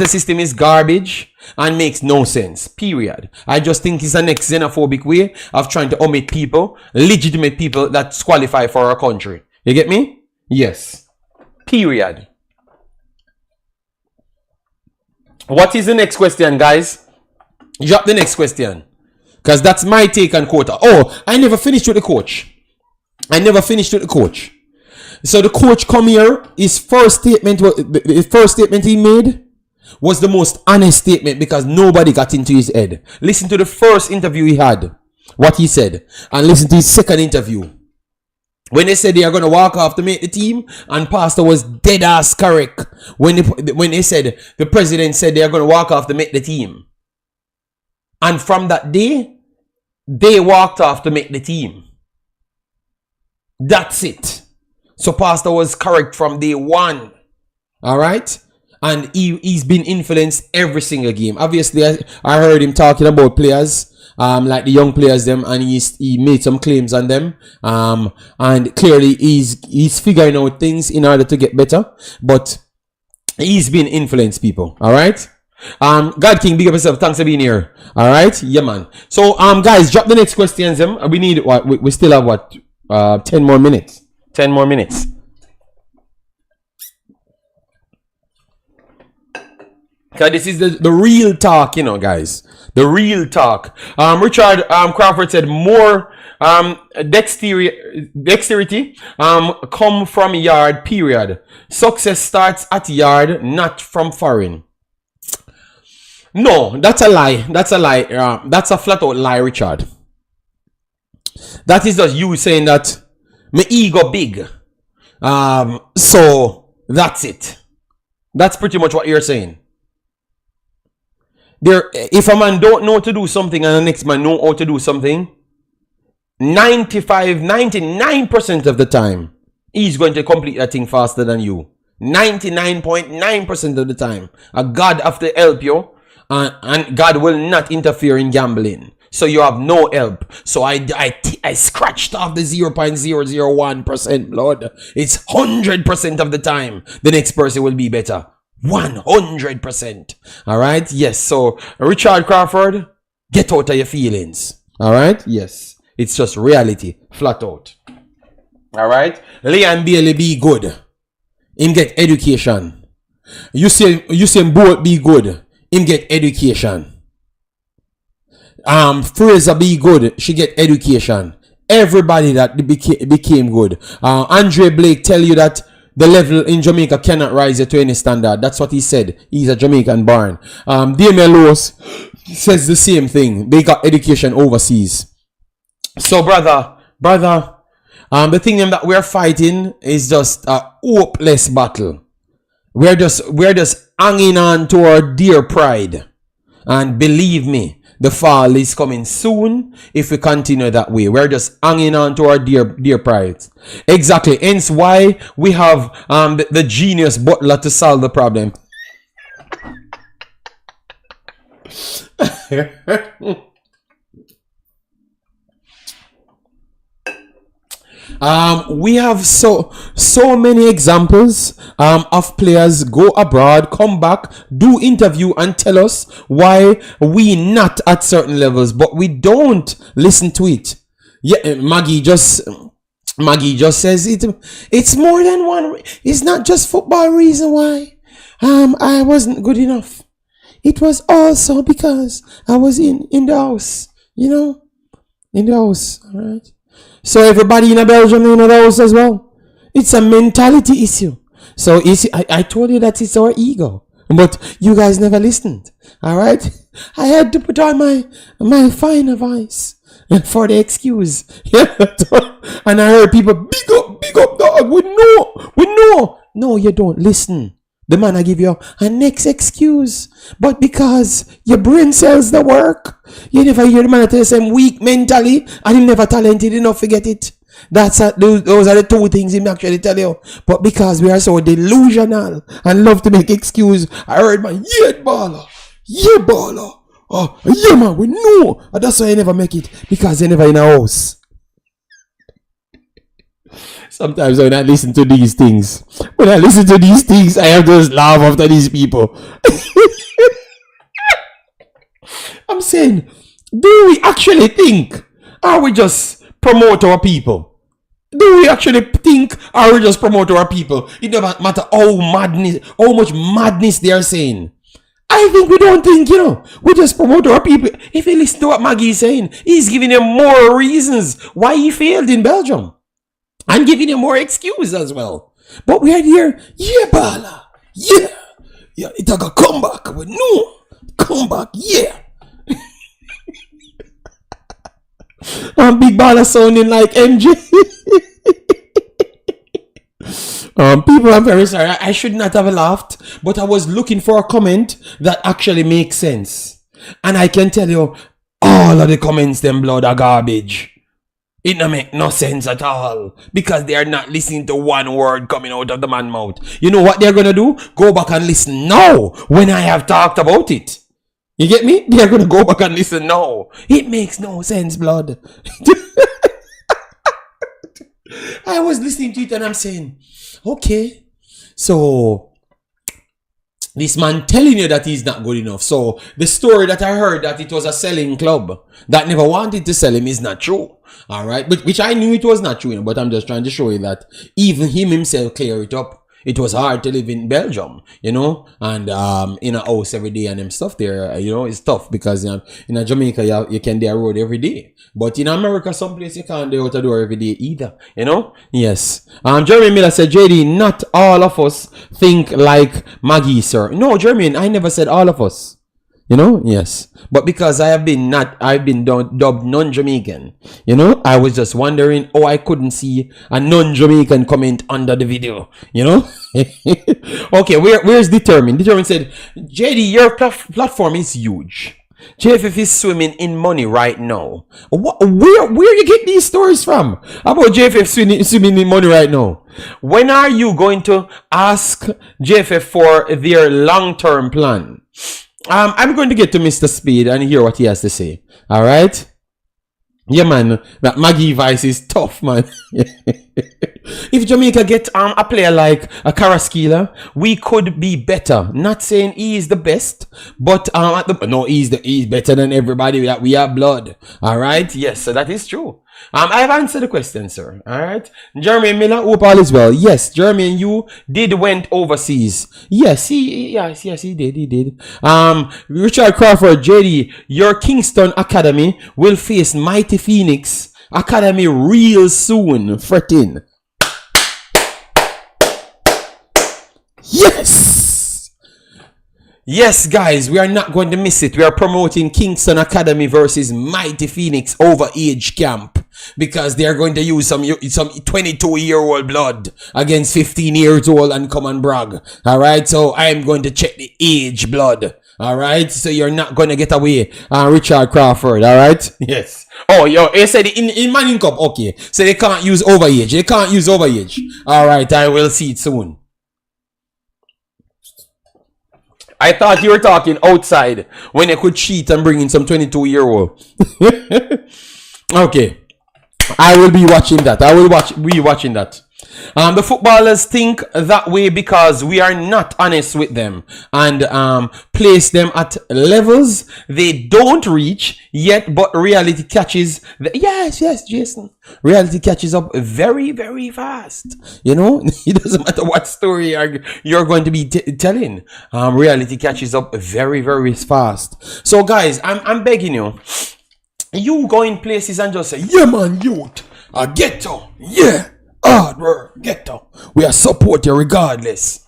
system is garbage and makes no sense. Period. I just think it's the next xenophobic way of trying to omit people, legitimate people that qualify for our country. You get me? Yes. Period. What is the next question, guys? Drop the next question. Because that's my take on quota. Oh, I never finished with the coach. So the coach come here. His first statement, the first statement he made was the most honest statement because nobody got into his head. Listen to the first interview he had, what he said, and listen to his second interview. When they said they are going to walk off to make the team, and Pastor was dead ass correct. When they said, the president said they are going to walk off to make the team. And from that day, they walked off to make the team. That's it. So Pastor was correct from day one. Alright? And he's been influenced every single game. Obviously, I heard him talking about players. Like the young players them, and he made some claims on them, and clearly he's figuring out things in order to get better, but he's been influenced, people. All right. God King, big up yourself. Thanks for being here. All right. Yeah, man. So guys, drop the next questions. We need what? We still have what? 10 more minutes. 10 more minutes. Okay, this is the real talk, you know, guys. The real talk. Richard Crawford said more dexterity come from yard, period. Success starts at yard, not from foreign. No, that's a lie. That's a lie. That's a flat out lie, Richard. That is just you saying that my ego big. So that's it. That's pretty much what you're saying. If a man don't know to do something and the next man know how to do something, 99% of the time, he's going to complete that thing faster than you. 99.9% of the time. God have to help you, and God will not interfere in gambling. So you have no help. So I scratched off the 0.001% blood. It's 100% of the time. The next person will be better. 100%. All right. Yes. So Richard Crawford, get out of your feelings. All right. Yes. It's just reality, flat out. All right. Leon Bailey be good. Him get education. You say both be good. Him get education. Fraser be good. She get education. Everybody that became good. Andre Blake tell you that the level in Jamaica cannot rise to any standard. That's what he said. He's a Jamaican born. Damion Lowe says the same thing. They got education overseas. So, brother, the thing that we're fighting is just a hopeless battle. We're just hanging on to our dear pride. And believe me, the fall is coming soon if we continue that way. We're just hanging on to our dear pride. Exactly. Hence why we have the genius butler to solve the problem. We have so many examples of players go abroad, come back, do interview and tell us why we not at certain levels, but we don't listen to it. Yeah, Maggie just says it's more than one. It's not just football reason why I wasn't good enough. It was also because I was in the house, you know, in the house. All right. So everybody in Belgium in the house as well. It's a mentality issue. So I told you that it's our ego, but you guys never listened. All right. I had to put on my finer voice for the excuse. Yeah. And I heard people big up, dog. We know. No, you don't listen. The man I give you a next excuse, but because your brain cells the work, you never hear the man tell you I'm weak mentally and he never talented enough to get it. Those are the two things he actually tell you. But because we are so delusional and love to make excuse, I heard my baller. Oh, yeah man, we know. And that's why I never make it, because they never in a house. Sometimes when I listen to these things, I have to just laugh after these people. I'm saying, do we actually think, or we just promote our people? Do we actually think, or we just promote our people? It doesn't matter how much madness they are saying. I I think we don't think, we just promote our people. If you listen to what Maggie is saying, he's giving you more reasons why he failed in Belgium. And giving you more excuse as well. But we are here, yeah, Bala, yeah. Yeah, it's a comeback. We no comeback, yeah. Big Bala sounding like MJ. People, I'm very sorry. I should not have laughed, but I was looking for a comment that actually makes sense. And I can tell you, all of the comments, them blood are garbage. It don't make no sense at all. Because they are not listening to one word coming out of the man's mouth. You know what they're going to do? Go back and listen now when I have talked about it. You get me? They're going to go back and listen now. It makes no sense, blood. I was listening to it and I'm saying, okay, so this man telling you that he's not good enough. So the story that I heard that it was a selling club that never wanted to sell him is not true. All right, but which I knew it was not true, but I'm just trying to show you that even him himself clear it up. It was hard to live in Belgium, and in a house every day and them stuff there, it's tough because in a Jamaica you can do a road every day. But in America, someplace you can't do out a door every day either, Yes. Jeremy Miller said, JD, not all of us think like Maggie, sir. No, Jeremy, I never said all of us. Yes. But because I've been dubbed non-Jamaican, I was just wondering, I couldn't see a non-Jamaican comment under the video, Okay, where's Determined? Determined said, JD, your platform is huge. JFF is swimming in money right now. Where you get these stories from? About JFF swimming in money right now? When are you going to ask JFF for their long-term plan? I'm going to get to Mr. Speed and hear what he has to say. All right? Yeah, man. That Maggie Vice is tough, man. If Jamaica get a player like a Carrasquilla, we could be better. Not saying he is the best, but he's better than everybody that we have blood. All right? Yes, so that is true. I have answered the question, sir. All right. Jeremy Miller, hope all is well. Yes, Jeremy and you did went overseas. Yes, he did. He did. Richard Crawford, JD, your Kingston Academy will face Mighty Phoenix Academy real soon. Fretting. Yes! Yes, guys, we are not going to miss it. We are promoting Kingston Academy versus Mighty Phoenix over age camp. Because they are going to use some 22-year-old blood against 15 years old and come and brag. Alright, so I am going to check the age blood. Alright, so you're not going to get away, Richard Crawford. Alright, yes. Oh, you said in Manning Cup. Okay, so they can't use overage. Alright, I will see it soon. I thought you were talking outside when you could cheat and bring in some 22-year-old. Okay. I will be watching that. Be watching that. The footballers think that way because we are not honest with them and place them at levels they don't reach yet, but reality catches yes, Jason. Reality catches up very, very fast. It doesn't matter what story you're going to be telling. Reality catches up very, very fast. So guys, I'm begging you. You go in places and just say, yeah, man, youth, a ghetto, yeah, hard work, ghetto. We are support you regardless.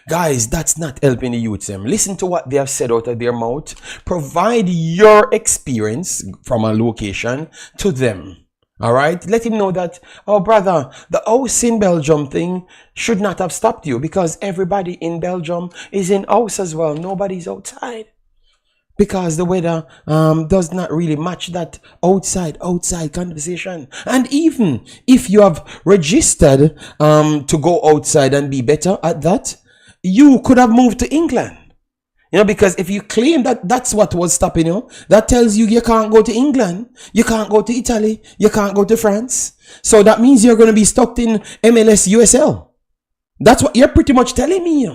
Guys, that's not helping the youths. Listen to what they have said out of their mouth. Provide your experience from a location to them. All right? Let him know that, oh, brother, the house in Belgium thing should not have stopped you because everybody in Belgium is in house as well. Nobody's outside. Because the weather does not really match that outside conversation. And even if you have registered to go outside and be better at that, you could have moved to England. Because if you claim that that's what was stopping you, that tells you can't go to England, you can't go to Italy, you can't go to France. So that means you're going to be stuck in MLS USL. That's what you're pretty much telling me,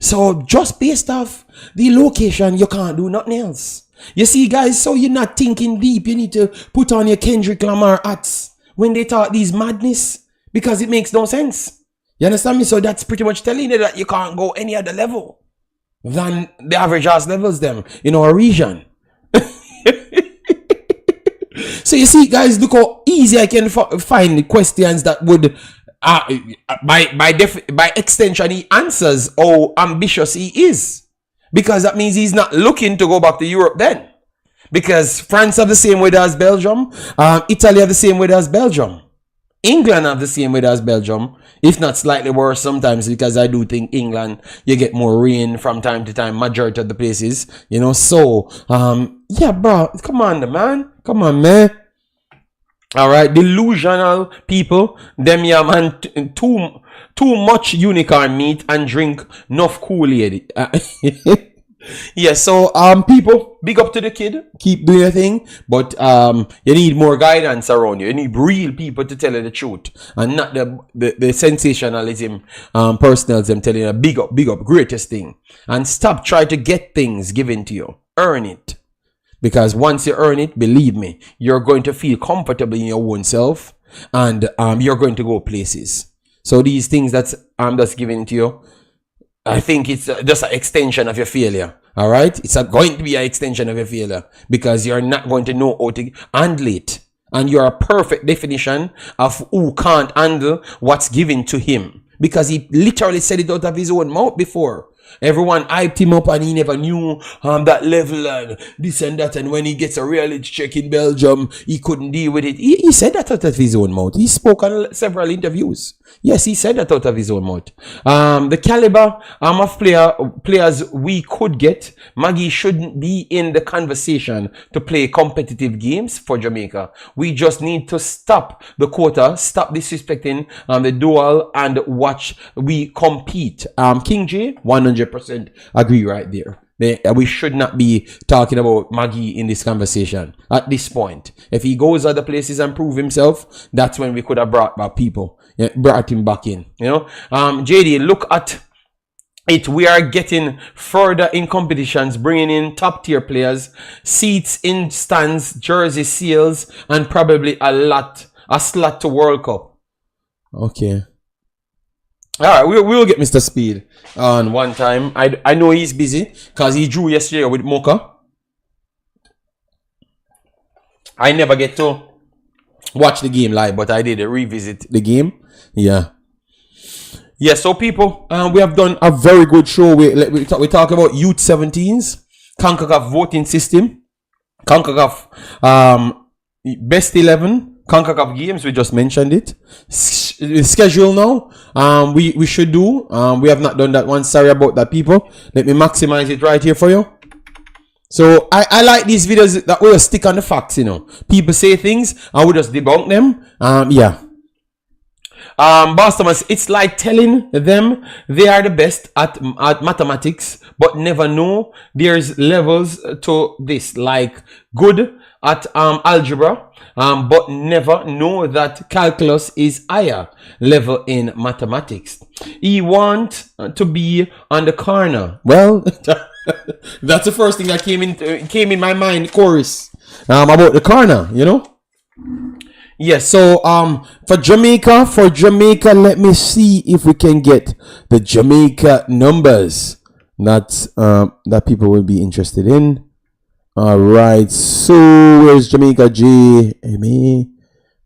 So just based off the location, you can't do nothing else. You see, guys, so you're not thinking deep. You need to put on your Kendrick Lamar hats when they talk these madness because it makes no sense. You understand me? So that's pretty much telling you that you can't go any other level. than the average ass levels them in our region. So you see, guys, look how easy I can find the questions that would, by extension, he answers how ambitious he is, because that means he's not looking to go back to Europe then, because France have the same weather as Belgium, Italy have the same weather as Belgium, England have the same weather as Belgium, if not slightly worse sometimes, because I do think England, you get more rain from time to time, majority of the places, you know. So yeah, bro, come on, man. All right, delusional people, them yeah, man, too much unicorn meat and drink enough Kool-Aid. Yeah, so people, big up to the kid, keep doing your thing, but you need more guidance around you. You need real people to tell you the truth, and not the sensationalism, personalism telling you big up, greatest thing. And stop trying to get things given to you. Earn it. Because once you earn it, believe me, you're going to feel comfortable in your own self, and you're going to go places. So these things that I'm just giving to you, I think it's just an extension of your failure. All right? It's going to be an extension of your failure, because you're not going to know how to handle it. And you're a perfect definition of who can't handle what's given to him, because he literally said it out of his own mouth before. Everyone hyped him up and he never knew that level and this and that, and when he gets a reality check in Belgium, he couldn't deal with it. He said that out of his own mouth. He spoke on several interviews. Yes, he said that out of his own mouth. The caliber of players we could get, Maggie shouldn't be in the conversation to play competitive games for Jamaica. We just need to stop the quota, stop disrespecting the dual, and watch we compete. King J, 100% agree right there. We should not be talking about Maggie in this conversation at this point. If he goes other places and prove himself, that's when we could have brought him back in. You know, JD, look at it. We are getting further in competitions, bringing in top tier players, seats in stands, jersey sales, and probably a slot to World Cup. Okay. All right, we'll get Mr. Speed on one time. I know he's busy because he drew yesterday with Mocha. I never get to watch the game live, but I did revisit the game. Yeah. Yeah, so people, we have done a very good show. We talk about Youth 17s, Concacaf voting system, Concacaf best 11, Concacaf games, we just mentioned it. Schedule now. We should do. We have not done that one. Sorry about that, people. Let me maximize it right here for you. So I like these videos that will stick on the facts, you know. People say things and we just debunk them. Yeah. Boss Thomas, it's like telling them they are the best at mathematics, but never know there's levels to this, like good at algebra, but never know that calculus is higher level in mathematics. He want to be on the corner. Well, that's the first thing that came in my mind, chorus, about the corner, you know. Yes, so for Jamaica, let me see if we can get the Jamaica numbers that people will be interested in. All right, so where's Jamaica?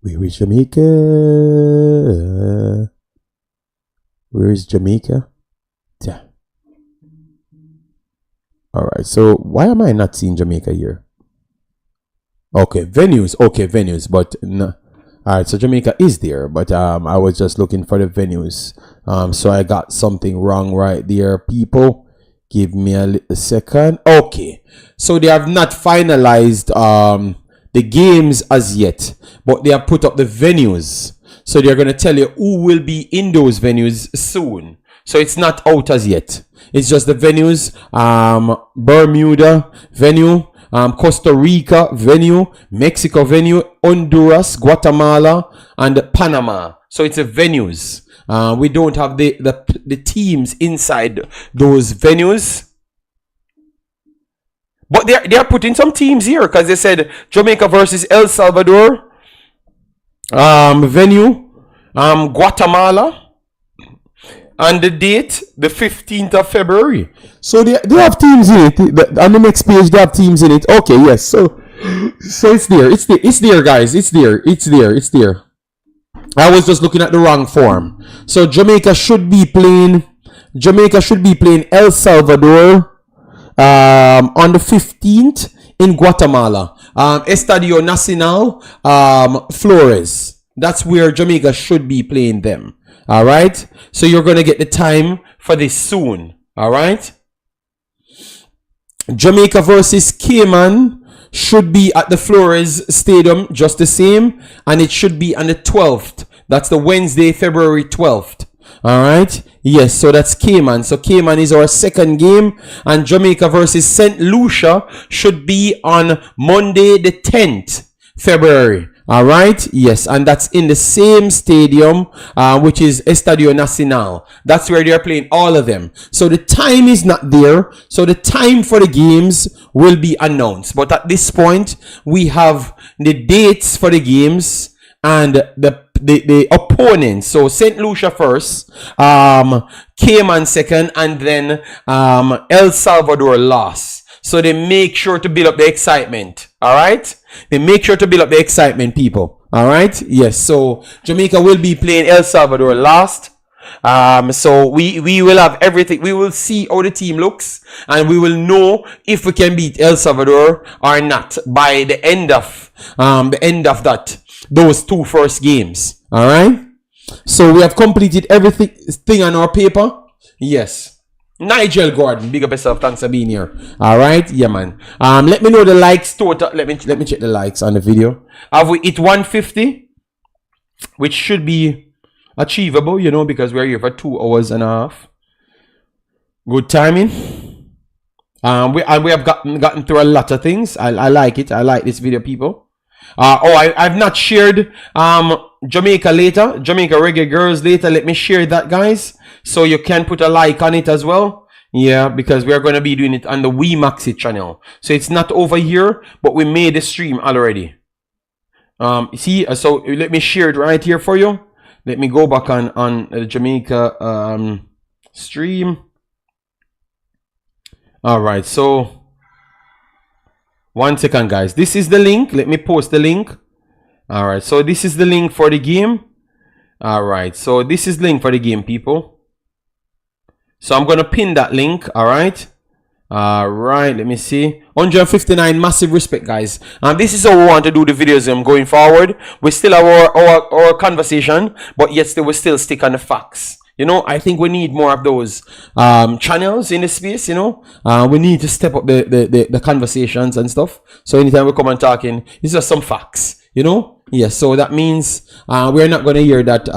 Where is Jamaica? Where is Jamaica? Yeah. All right, so why am I not seeing Jamaica here? Okay, venues, but no. All right, so Jamaica is there, but I was just looking for the venues. So I got something wrong right there, people. Give me a little second. Okay, so they have not finalized the games as yet, but they have put up the venues. So they're going to tell you who will be in those venues soon. So it's not out as yet. It's just the venues. Bermuda venue, Costa Rica venue, Mexico venue, Honduras, Guatemala, and Panama. So it's the venues. We don't have the teams inside those venues, but they are putting some teams here because they said Jamaica versus El Salvador venue, Guatemala, And the date, the 15th of February. So they have teams in it. On the next page, they have teams in it. Okay, yes. So it's there. It's there, guys. It's there. I was just looking at the wrong form. So Jamaica should be playing El Salvador on the 15th in Guatemala. Estadio Nacional Flores. That's where Jamaica should be playing them. All right. So you're going to get the time for this soon. All right. Jamaica versus Cayman should be at the Flores Stadium just the same. And it should be on the 12th. That's the Wednesday, February 12th. All right. Yes. So that's Cayman. So Cayman is our second game. And Jamaica versus St. Lucia should be on Monday, the 10th February. All right. Yes. And that's in the same stadium, which is Estadio Nacional. That's where they're playing all of them. So the time is not there. So the time for the games will be announced. But at this point, we have the dates for the games and the opponents. So St. Lucia first, Cayman second, and then El Salvador last. So they make sure to build up the excitement. All right. They make sure to build up the excitement, people. All right. Yes. So Jamaica will be playing El Salvador last. So we will have everything. We will see how the team looks, and we will know if we can beat El Salvador or not by the end of those two first games. All right. So we have completed everything on our paper. Yes. Nigel Gordon, big up yourself. Thanks for being here. All right, yeah, man. Let me know the likes total. Let me check the likes on the video. Have we hit 150, which should be achievable, you know, because we're here for 2 hours and a half. Good timing. We have gotten through a lot of things. I like it. I like this video, people. I've not shared Jamaica later, Jamaica Reggae Girls later. Let me share that, guys, so you can put a like on it as well. Yeah, because we're going to be doing it on the Wemaxit channel. So it's not over here, but we made the stream already. See, so let me share it right here for you. Let me go back on the Jamaica stream. All right, so 1 second, guys. This is the link. Let me post the link. All right, so this is the link for the game. All right, so this is the link for the game, people. So I'm going to pin that link. All right. All right, let me see. 159, massive respect, guys. And this is how we want to do the videos going forward. We still have our conversation, but yet we still stick on the facts. You know, I think we need more of those channels in the space, you know. We need to step up the conversations and stuff. So anytime we come and talking, it's just some facts, you know. Yes, so that means we're not going to hear that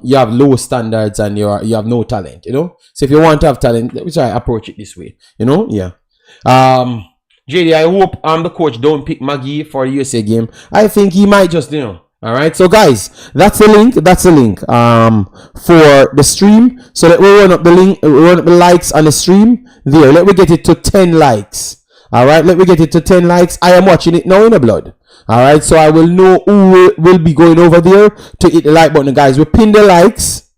you have low standards and you have no talent, you know. So if you want to have talent, we try to approach it this way, you know. Yeah. JD, I hope the coach don't pick Maggie for the USA game. I think he might just, you know. All right, so guys, that's the link. That's the link for the stream. So let me run up the link, run up the likes on the stream. There, let me get it to 10 likes. All right, let me get it to 10 likes. I am watching it now in the blood. All right, so I will know who will be going over there to hit the like button, guys. We pin the likes.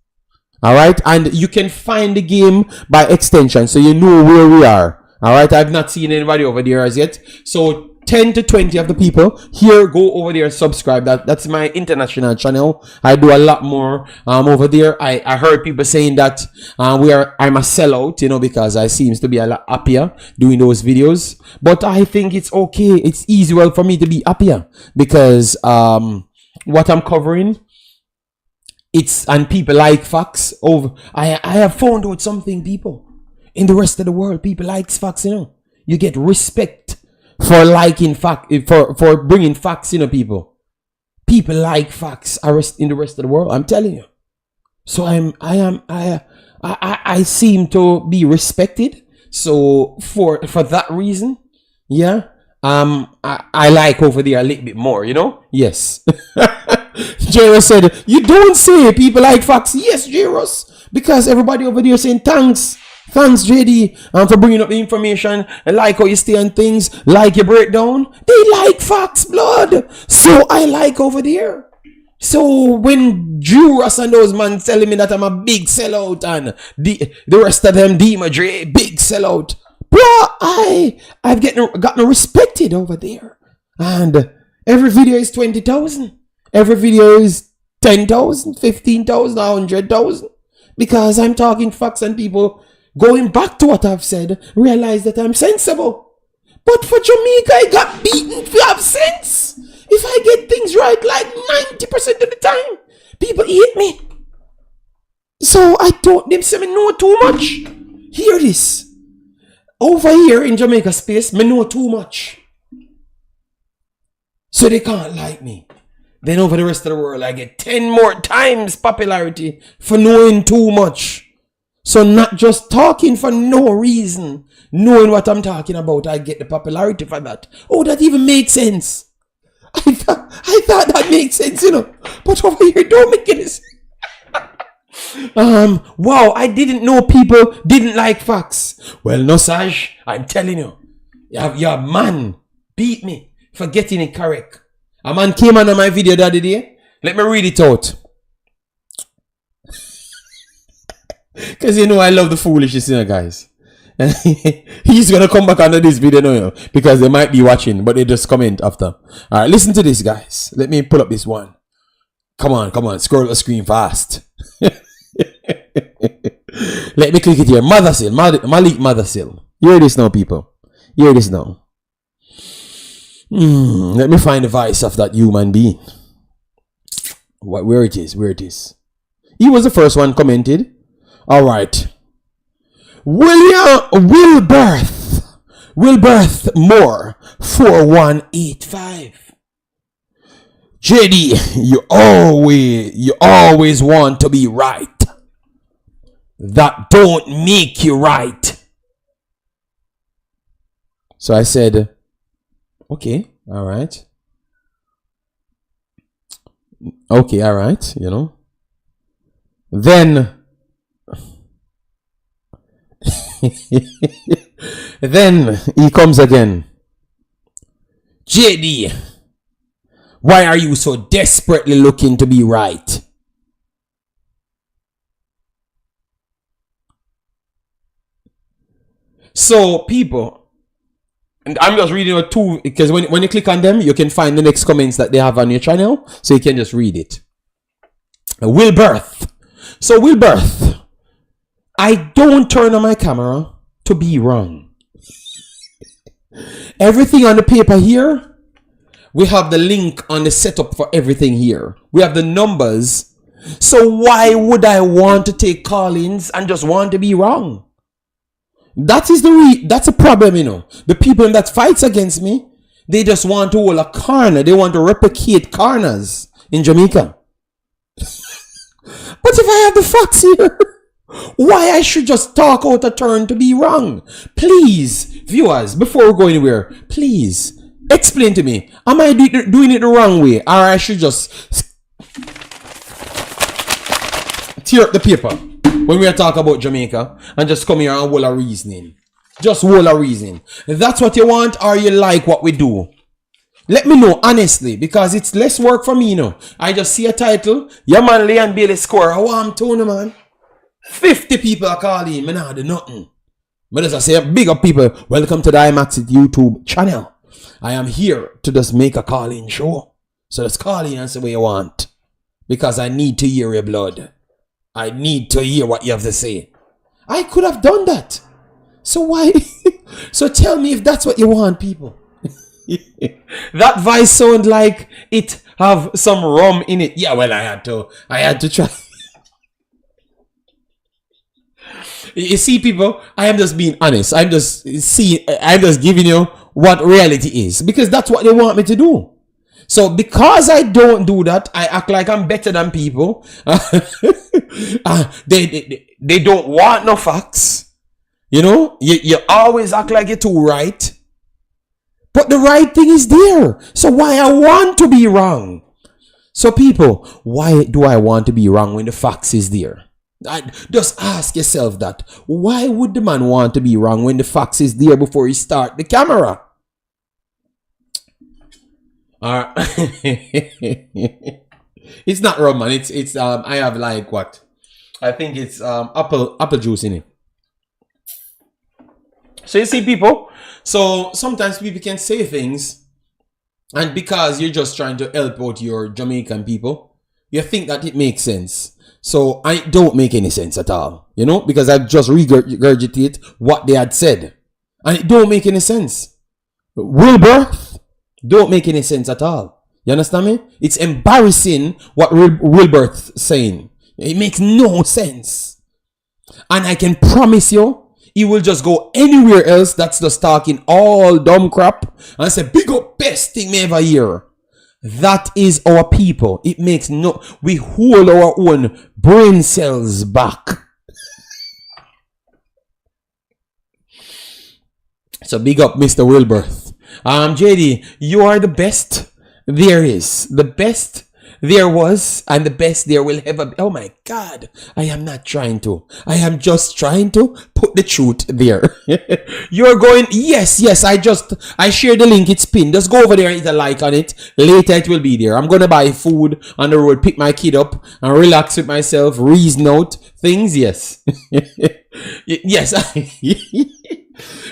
All right, and you can find the game by extension, so you know where we are. All right, I've not seen anybody over there as yet. So 10 to 20 of the people here, go over there and subscribe. That's my international channel. I do a lot more over there. I heard people saying that I'm a sellout, you know, because I seems to be a lot happier doing those videos. But I think it's okay. It's easy well for me to be happier because what I'm covering, and people like facts over. I have found out something, people. In the rest of the world, people like facts, you know. You get respect for liking fact, for bringing facts, you know, people like facts in the rest of the world. I'm telling you. So I seem to be respected. So for that reason, yeah, I like over there a little bit more, you know. Yes. Jairus said, you don't say people like facts. Yes, Jairus, because everybody over there saying thanks. Thanks, JD, for bringing up the information. I like how you stay on things, like your breakdown. They like facts, blood. So I like over there. So when Drew Ross and those man telling me that I'm a big sellout and the rest of them, Dre, big sellout, bro, I've gotten respected over there. And every video is 20,000. Every video is 10,000, 15,000, 100,000. Because I'm talking facts and people going back to what I've said, realize that I'm sensible. But for Jamaica, I got beaten if you have sense. If I get things right like 90% of the time, people hate me. So I told them, say me know too much. Hear this. Over here in Jamaica space, me know too much. So they can't like me. Then over the rest of the world, I get 10 more times popularity for knowing too much. So not just talking for no reason, knowing what I'm talking about, I get the popularity for that. Oh, that even makes sense. I thought that makes sense, you know. But over here, don't make any sense. Wow, I didn't know people didn't like facts. Well, no, Saj, I'm telling you, your man beat me for getting it correct. A man came on my video the other day. Let me read it out. Because you know I love the foolishness, you know, guys. And he's going to come back under this video now, because they might be watching, but they just comment after. Alright, listen to this, guys. Let me pull up this one. Come on, scroll the screen fast. Let me click it here. Mothersill, Malik Mothersill. Hear this now, people. Hear this now. Let me find the voice of that human being. Where it is. He was the first one commented. Alright. Wilberth Moore 4185. JD, you always want to be right. That don't make you right. So I said, okay, all right. Okay, all right, you know. Then he comes again. JD, why are you so desperately looking to be right? So people, and I'm just reading a two, because when you click on them, you can find the next comments that they have on your channel, so you can just read it. Wilberth. So Wilberth, I don't turn on my camera to be wrong. Everything on the paper here, we have the link on the setup for everything here. We have the numbers. So why would I want to take call-ins and just want to be wrong? That's a problem, you know. The people that fights against me, they just want to hold a corner. They want to replicate corners in Jamaica. But if I have the facts here, why I should just talk out a turn to be wrong? Please, viewers, before we go anywhere, please explain to me, am I doing it the wrong way, or I should just tear up the paper when we are talking about Jamaica and just come here and hold a reasoning? Just hold a reasoning. If that's what you want, or you like what we do, let me know honestly, because it's less work for me, you know. I just see a title, yeah man, Leon Bailey score. How am Tony, man? 50 people are calling me, nah do nothing. But as I say, big up people, welcome to the Imaxit YouTube channel. I am here to just make a call-in show. So let's call in and say what you want. Because I need to hear your blood. I need to hear what you have to say. I could have done that. So why? So tell me if that's what you want, people. That voice sound like it have some rum in it. Yeah, well, I had to try. You see, people, I am just being honest. I'm just giving you what reality is, because that's what they want me to do. So because I don't do that, I act like I'm better than people. They don't want no facts. You know, you always act like you're too right. But the right thing is there. So why I want to be wrong? So people, why do I want to be wrong when the facts is there? Just ask yourself that. Why would the man want to be wrong when the facts is there before he start the camera? It's not rum, man. It's I have like what? I think it's apple juice in it. So you see, people. So sometimes people can say things, and because you're just trying to help out your Jamaican people, you think that it makes sense. So I don't make any sense at all, you know, because I just regurgitate what they had said, and it don't make any sense. Wilbert don't make any sense at all. You understand me? It's embarrassing what Wilbert's saying. It makes no sense. And I can promise you, he will just go anywhere else that's just talking all dumb crap and say, big up, best thing me ever hear. That is our people. It makes no... We hold our own brain cells back. So big up, Mr. Wilberth. JD, you are the best there is. The best there was, and the best there will ever be. Oh my God. I am not trying to. I am just trying to put the truth there. You're going, yes. I share the link. It's pinned. Just go over there and hit a like on it. Later it will be there. I'm going to buy food on the road, pick my kid up and relax with myself, reason out things. Yes. Yes.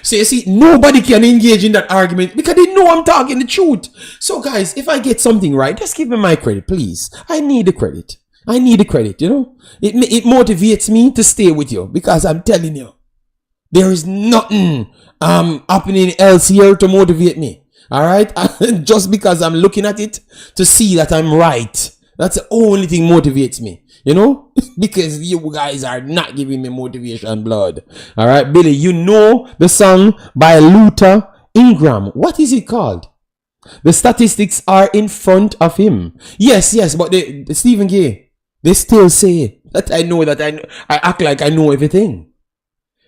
So you see, nobody can engage in that argument because they know I'm talking the truth. So guys, if I get something right, just give me my credit, please. I need the credit. You know. It motivates me to stay with you because I'm telling you, there is nothing happening else here to motivate me. All right, just because I'm looking at it to see that I'm right. That's the only thing motivates me. You know, because you guys are not giving me motivation, blood. All right, Billy, you know the song by Luther Ingram. What is it called? The statistics are in front of him. Yes, but the Stephen Gay, they still say that I know that I act like I know everything.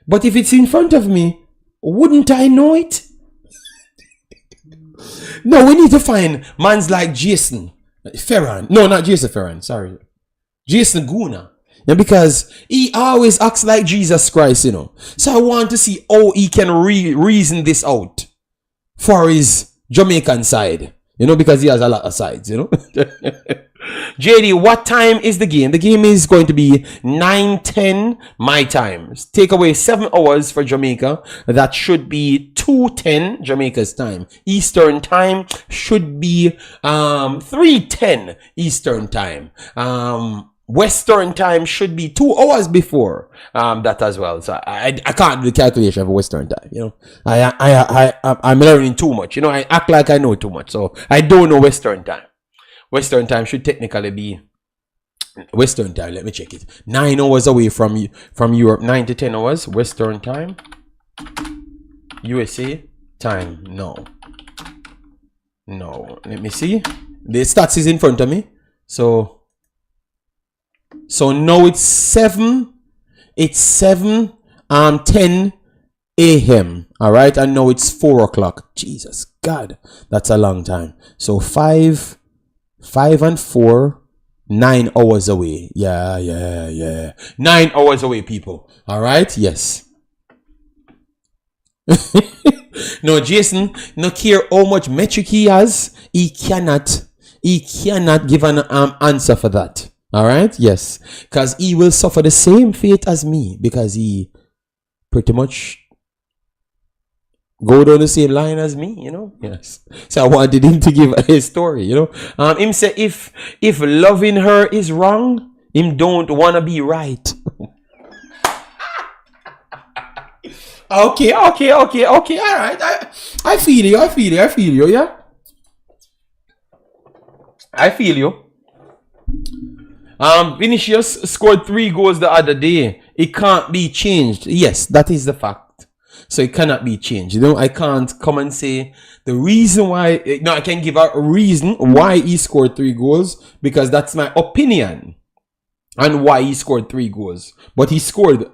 But if it's in front of me, wouldn't I know it? No, we need to find mans like Jason Ferran. No, not Jason Ferran. Sorry. Jason Guna. Yeah, because he always acts like Jesus Christ, you know. So I want to see how he can reason this out for his Jamaican side. You know, because he has a lot of sides, you know. JD, what time is the game? The game is going to be 9:10 my time. Take away 7 hours for Jamaica. That should be 2:10 Jamaica's time. Eastern time should be 3:10 Eastern time. Western time should be 2 hours before that as well. So I can't do the calculation for Western time. You know, I'm learning too much. You know, I act like I know too much, so I don't know Western time. Western time should technically be Western time. Let me check it. 9 hours away from Europe. 9 to 10 hours. Western time. USA time. No. Let me see. The stats is in front of me. So now it's 7. It's 10 a.m. All right, and now it's 4 o'clock. Jesus God, that's a long time. So 5 and 4, 9 hours away. Yeah. 9 hours away, people. All right. Yes. No, Jason, no care how much metric he has, he cannot give an answer for that. All right. Yes, because he will suffer the same fate as me because he pretty much go down the same line as me, you know. Yes. So I wanted him to give his story, you know. Him say if loving her is wrong, him don't wanna be right. Okay. All right. I feel you. Yeah. I feel you. Vinicius scored 3 goals the other day. It can't be changed. Yes, that is the fact. So it cannot be changed. You know, I can't come and say the reason why. No, I can give a reason why he scored 3 goals because that's my opinion and why he scored 3 goals. But he scored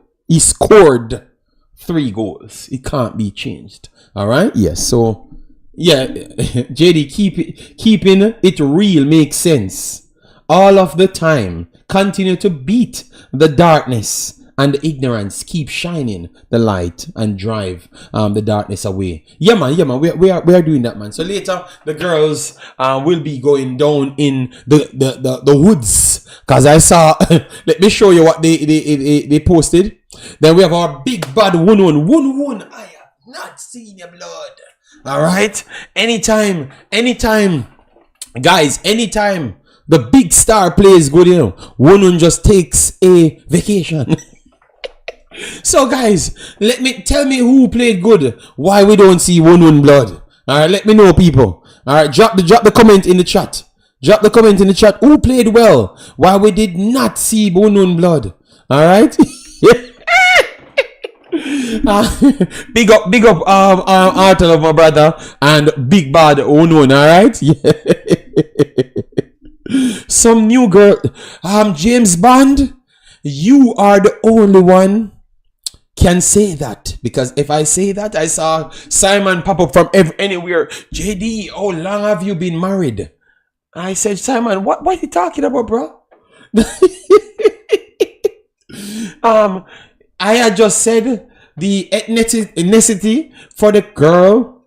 3 goals. It can't be changed. All right. Yes. So yeah, JD, keeping it real makes sense. All of the time, continue to beat the darkness and the ignorance keep shining the light and drive the darkness away. Yeah, man. We are doing that, man. So later, the girls will be going down in the woods. Cause I saw. Let me show you what they posted. Then we have our big bad Wun. I have not seen your blood. All right. Anytime, guys. Anytime the big star plays good, you know, Wun just takes a vacation. So, guys, tell me who played good. Why we don't see Wun blood? All right. Let me know, people. All right. Drop the comment in the chat. Drop the comment in the chat. Who played well? Why we did not see Wun blood? All right. Big up Artel of my brother and big bad Unknown, alright? Yeah. Some new girl, James Bond, you are the only one can say that, because if I say that, I saw Simon pop up from anywhere. JD, how long have you been married? I said, Simon, what are you talking about, bro? I had just said the ethnicity for the girl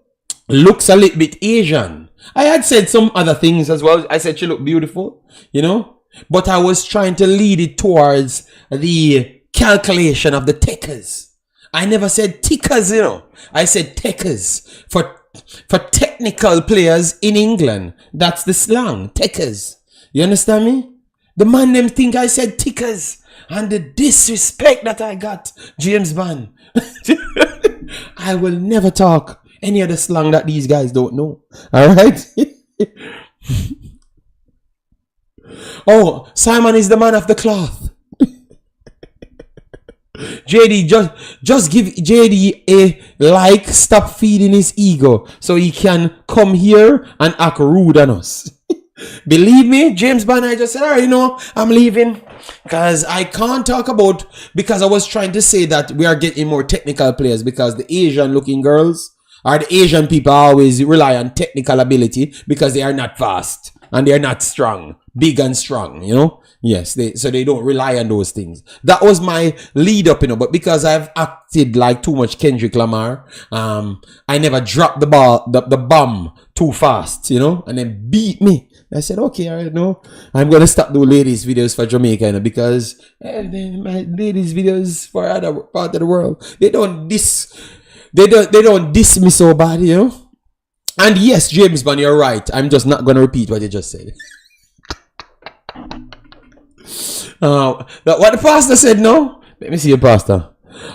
looks a little bit Asian. I had said some other things as well. I said she looked beautiful, you know, but I was trying to lead it towards the calculation of the takers. I never said tickers, you know. I said takers for technical players in England. That's the slang, takers. You understand me? The man them think I said tickers. And the disrespect that I got, James Bond. I will never talk any other slang that these guys don't know. Alright? Oh, Simon is the man of the cloth. JD, just give JD a like, stop feeding his ego so he can come here and act rude on us. Believe me, James Bond, I just said, all right, you know, I'm leaving. Because I can't talk about, because I was trying to say that we are getting more technical players, because the Asian looking girls or the Asian people always rely on technical ability because they are not fast and they are not strong, big and strong, you know. Yes, so they don't rely on those things. That was my lead up, you know, but because I've acted like too much Kendrick Lamar, I never dropped the bomb too fast, you know, and then beat me. I said, okay, all right, no, I'm gonna stop doing ladies videos for Jamaica, you know, because my ladies videos for other part of the world, they don't diss me so bad, you know. And yes, James Bond, you're right. I'm just not gonna repeat what you just said. What the pastor said, no? Let me see your pastor.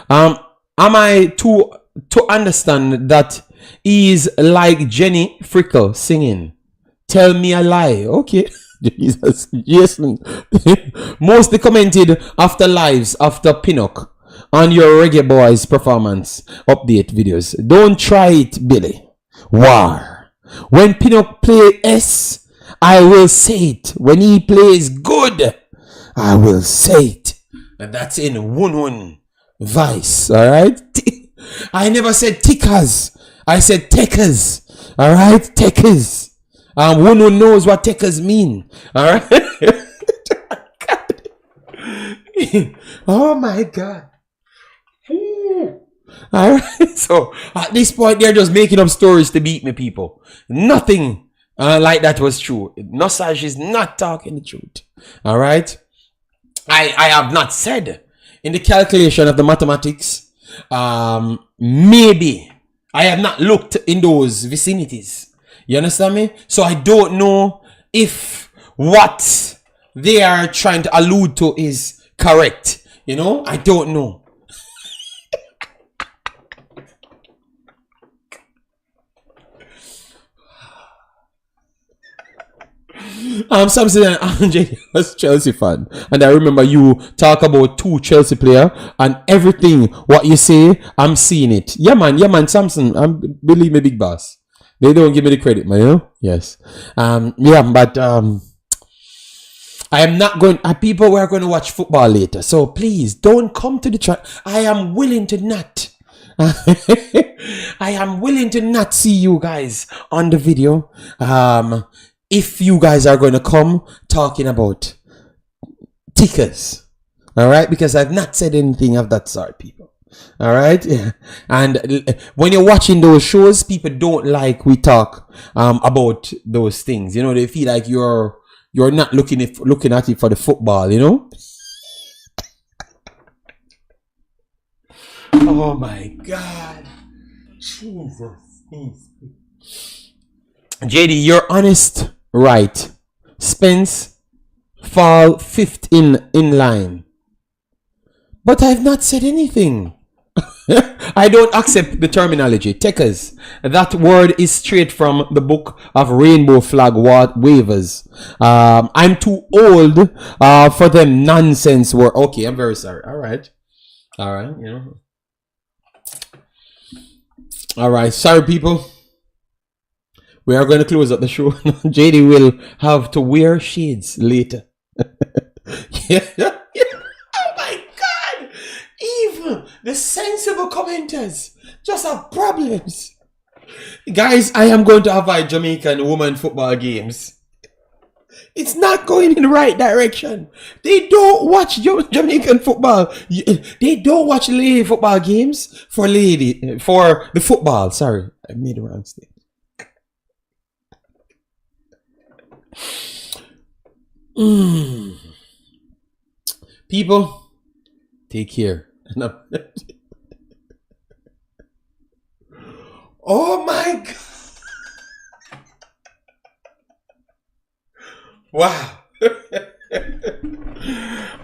Am I to understand that he's like Jenny Frickle singing? Tell me a lie. Okay. Jesus. Jason. Mostly commented after lives after Pinnock on your Reggae Boyz performance update videos. Don't try it, Billy. War. When Pinnock play S, I will say it. When he plays good, I will say it. And that's in Wun Vice. Alright? I never said tickers. I said takers. Alright? Takers. Wun knows what takers mean. Alright? Oh my God. Alright? So at this point they're just making up stories to beat me, people. Nothing like that was true. Nosage is not talking the truth. Alright? I have not said in the calculation of the mathematics, maybe I have not looked in those vicinities. You understand me? So I don't know if what they are trying to allude to is correct. You know, I don't know. Samson and Andre was Chelsea fan, and I remember you talk about two Chelsea player and everything what you say, I'm seeing it. Yeah man, Samson, believe me, big boss. They don't give me the credit, man, you know? Yes. Yeah, but I am not going. People were going to watch football later, so please don't come to the chat. I am willing to not. I am willing to not see you guys on the video. If you guys are going to come talking about tickers, All right, because I've not said anything of that sort, people. All right, yeah. And when you're watching those shows, people don't like we talk about those things. You know, they feel like you're not looking at it for the football. You know. Oh my God, Jesus. JD, you're honest, right? Spence fall 5th in line, but I've not said anything. I don't accept the terminology. Takers, that word is straight from the book of rainbow flag wavers. I'm too old for them nonsense word. Okay, I'm very sorry. All right, you know. All right, sorry people. We are going to close up the show. JD will have to wear shades later. Yeah. Oh my God! Even the sensible commenters just have problems. Guys, I am going to avoid Jamaican women football games. It's not going in the right direction. They don't watch Jamaican football. They don't watch lady football games for the football. Sorry, I made the wrong statement. People, take care. No. Oh my God. Wow.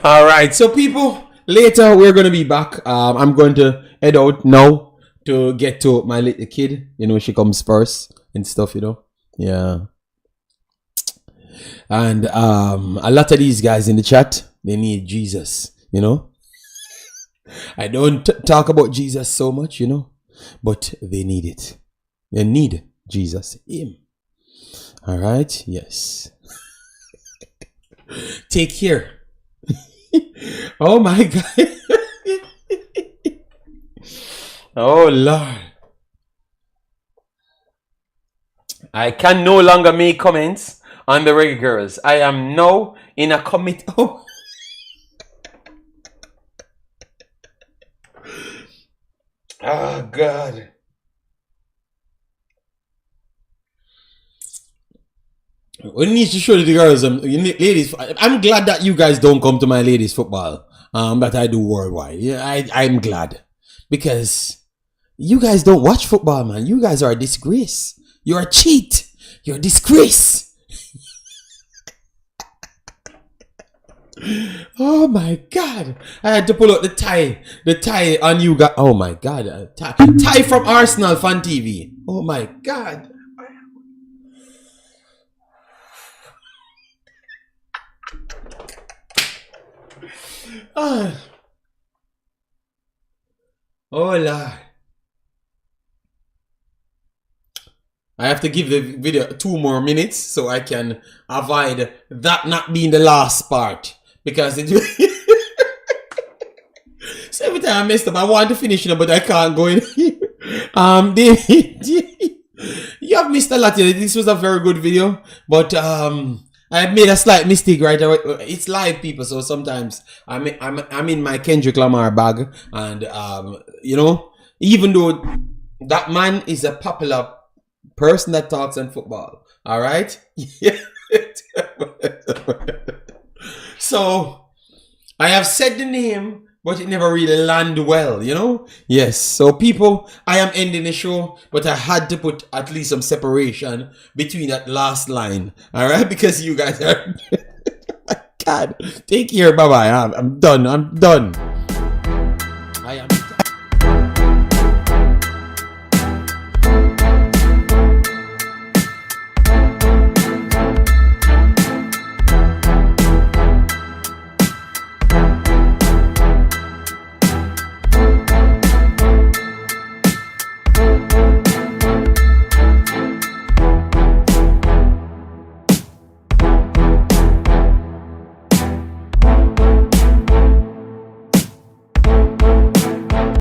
All right. So people, later we're going to be back. I'm going to head out now to get to my little kid. You know, she comes first and stuff, you know. Yeah. And a lot of these guys in the chat, they need Jesus, you know. I don't talk about Jesus so much, you know, but they need it. They need Jesus, him. All right, yes. Take care. Oh my God. Oh Lord. I can no longer make comments on the Reggae Girls. I am now in a commit. Oh. Oh God. We need to show the girls, ladies. I'm glad that you guys don't come to my ladies football that I do worldwide. Yeah, I'm glad, because you guys don't watch football, man. You guys are a disgrace. You're a cheat. You're a disgrace. Oh my God. I had to pull out the tie on you guys. Oh my God. Tie from Arsenal Fan TV. Oh my God. Oh Lord. I have to give the video 2 more minutes so I can avoid that not being the last part, because it so every time I messed up, I want to finish it, but I can't go in. You have missed a lot. This was a very good video, but I made a slight mistake right away. It's live, people, so sometimes I'm in my Kendrick Lamar bag, and you know, even though that man is a popular person that talks on football, all right. So I have said the name, but it never really landed well, you know. Yes. So people, I am ending the show, but I had to put at least some separation between that last line, all right, because you guys are God, take care. Bye bye. I'm done.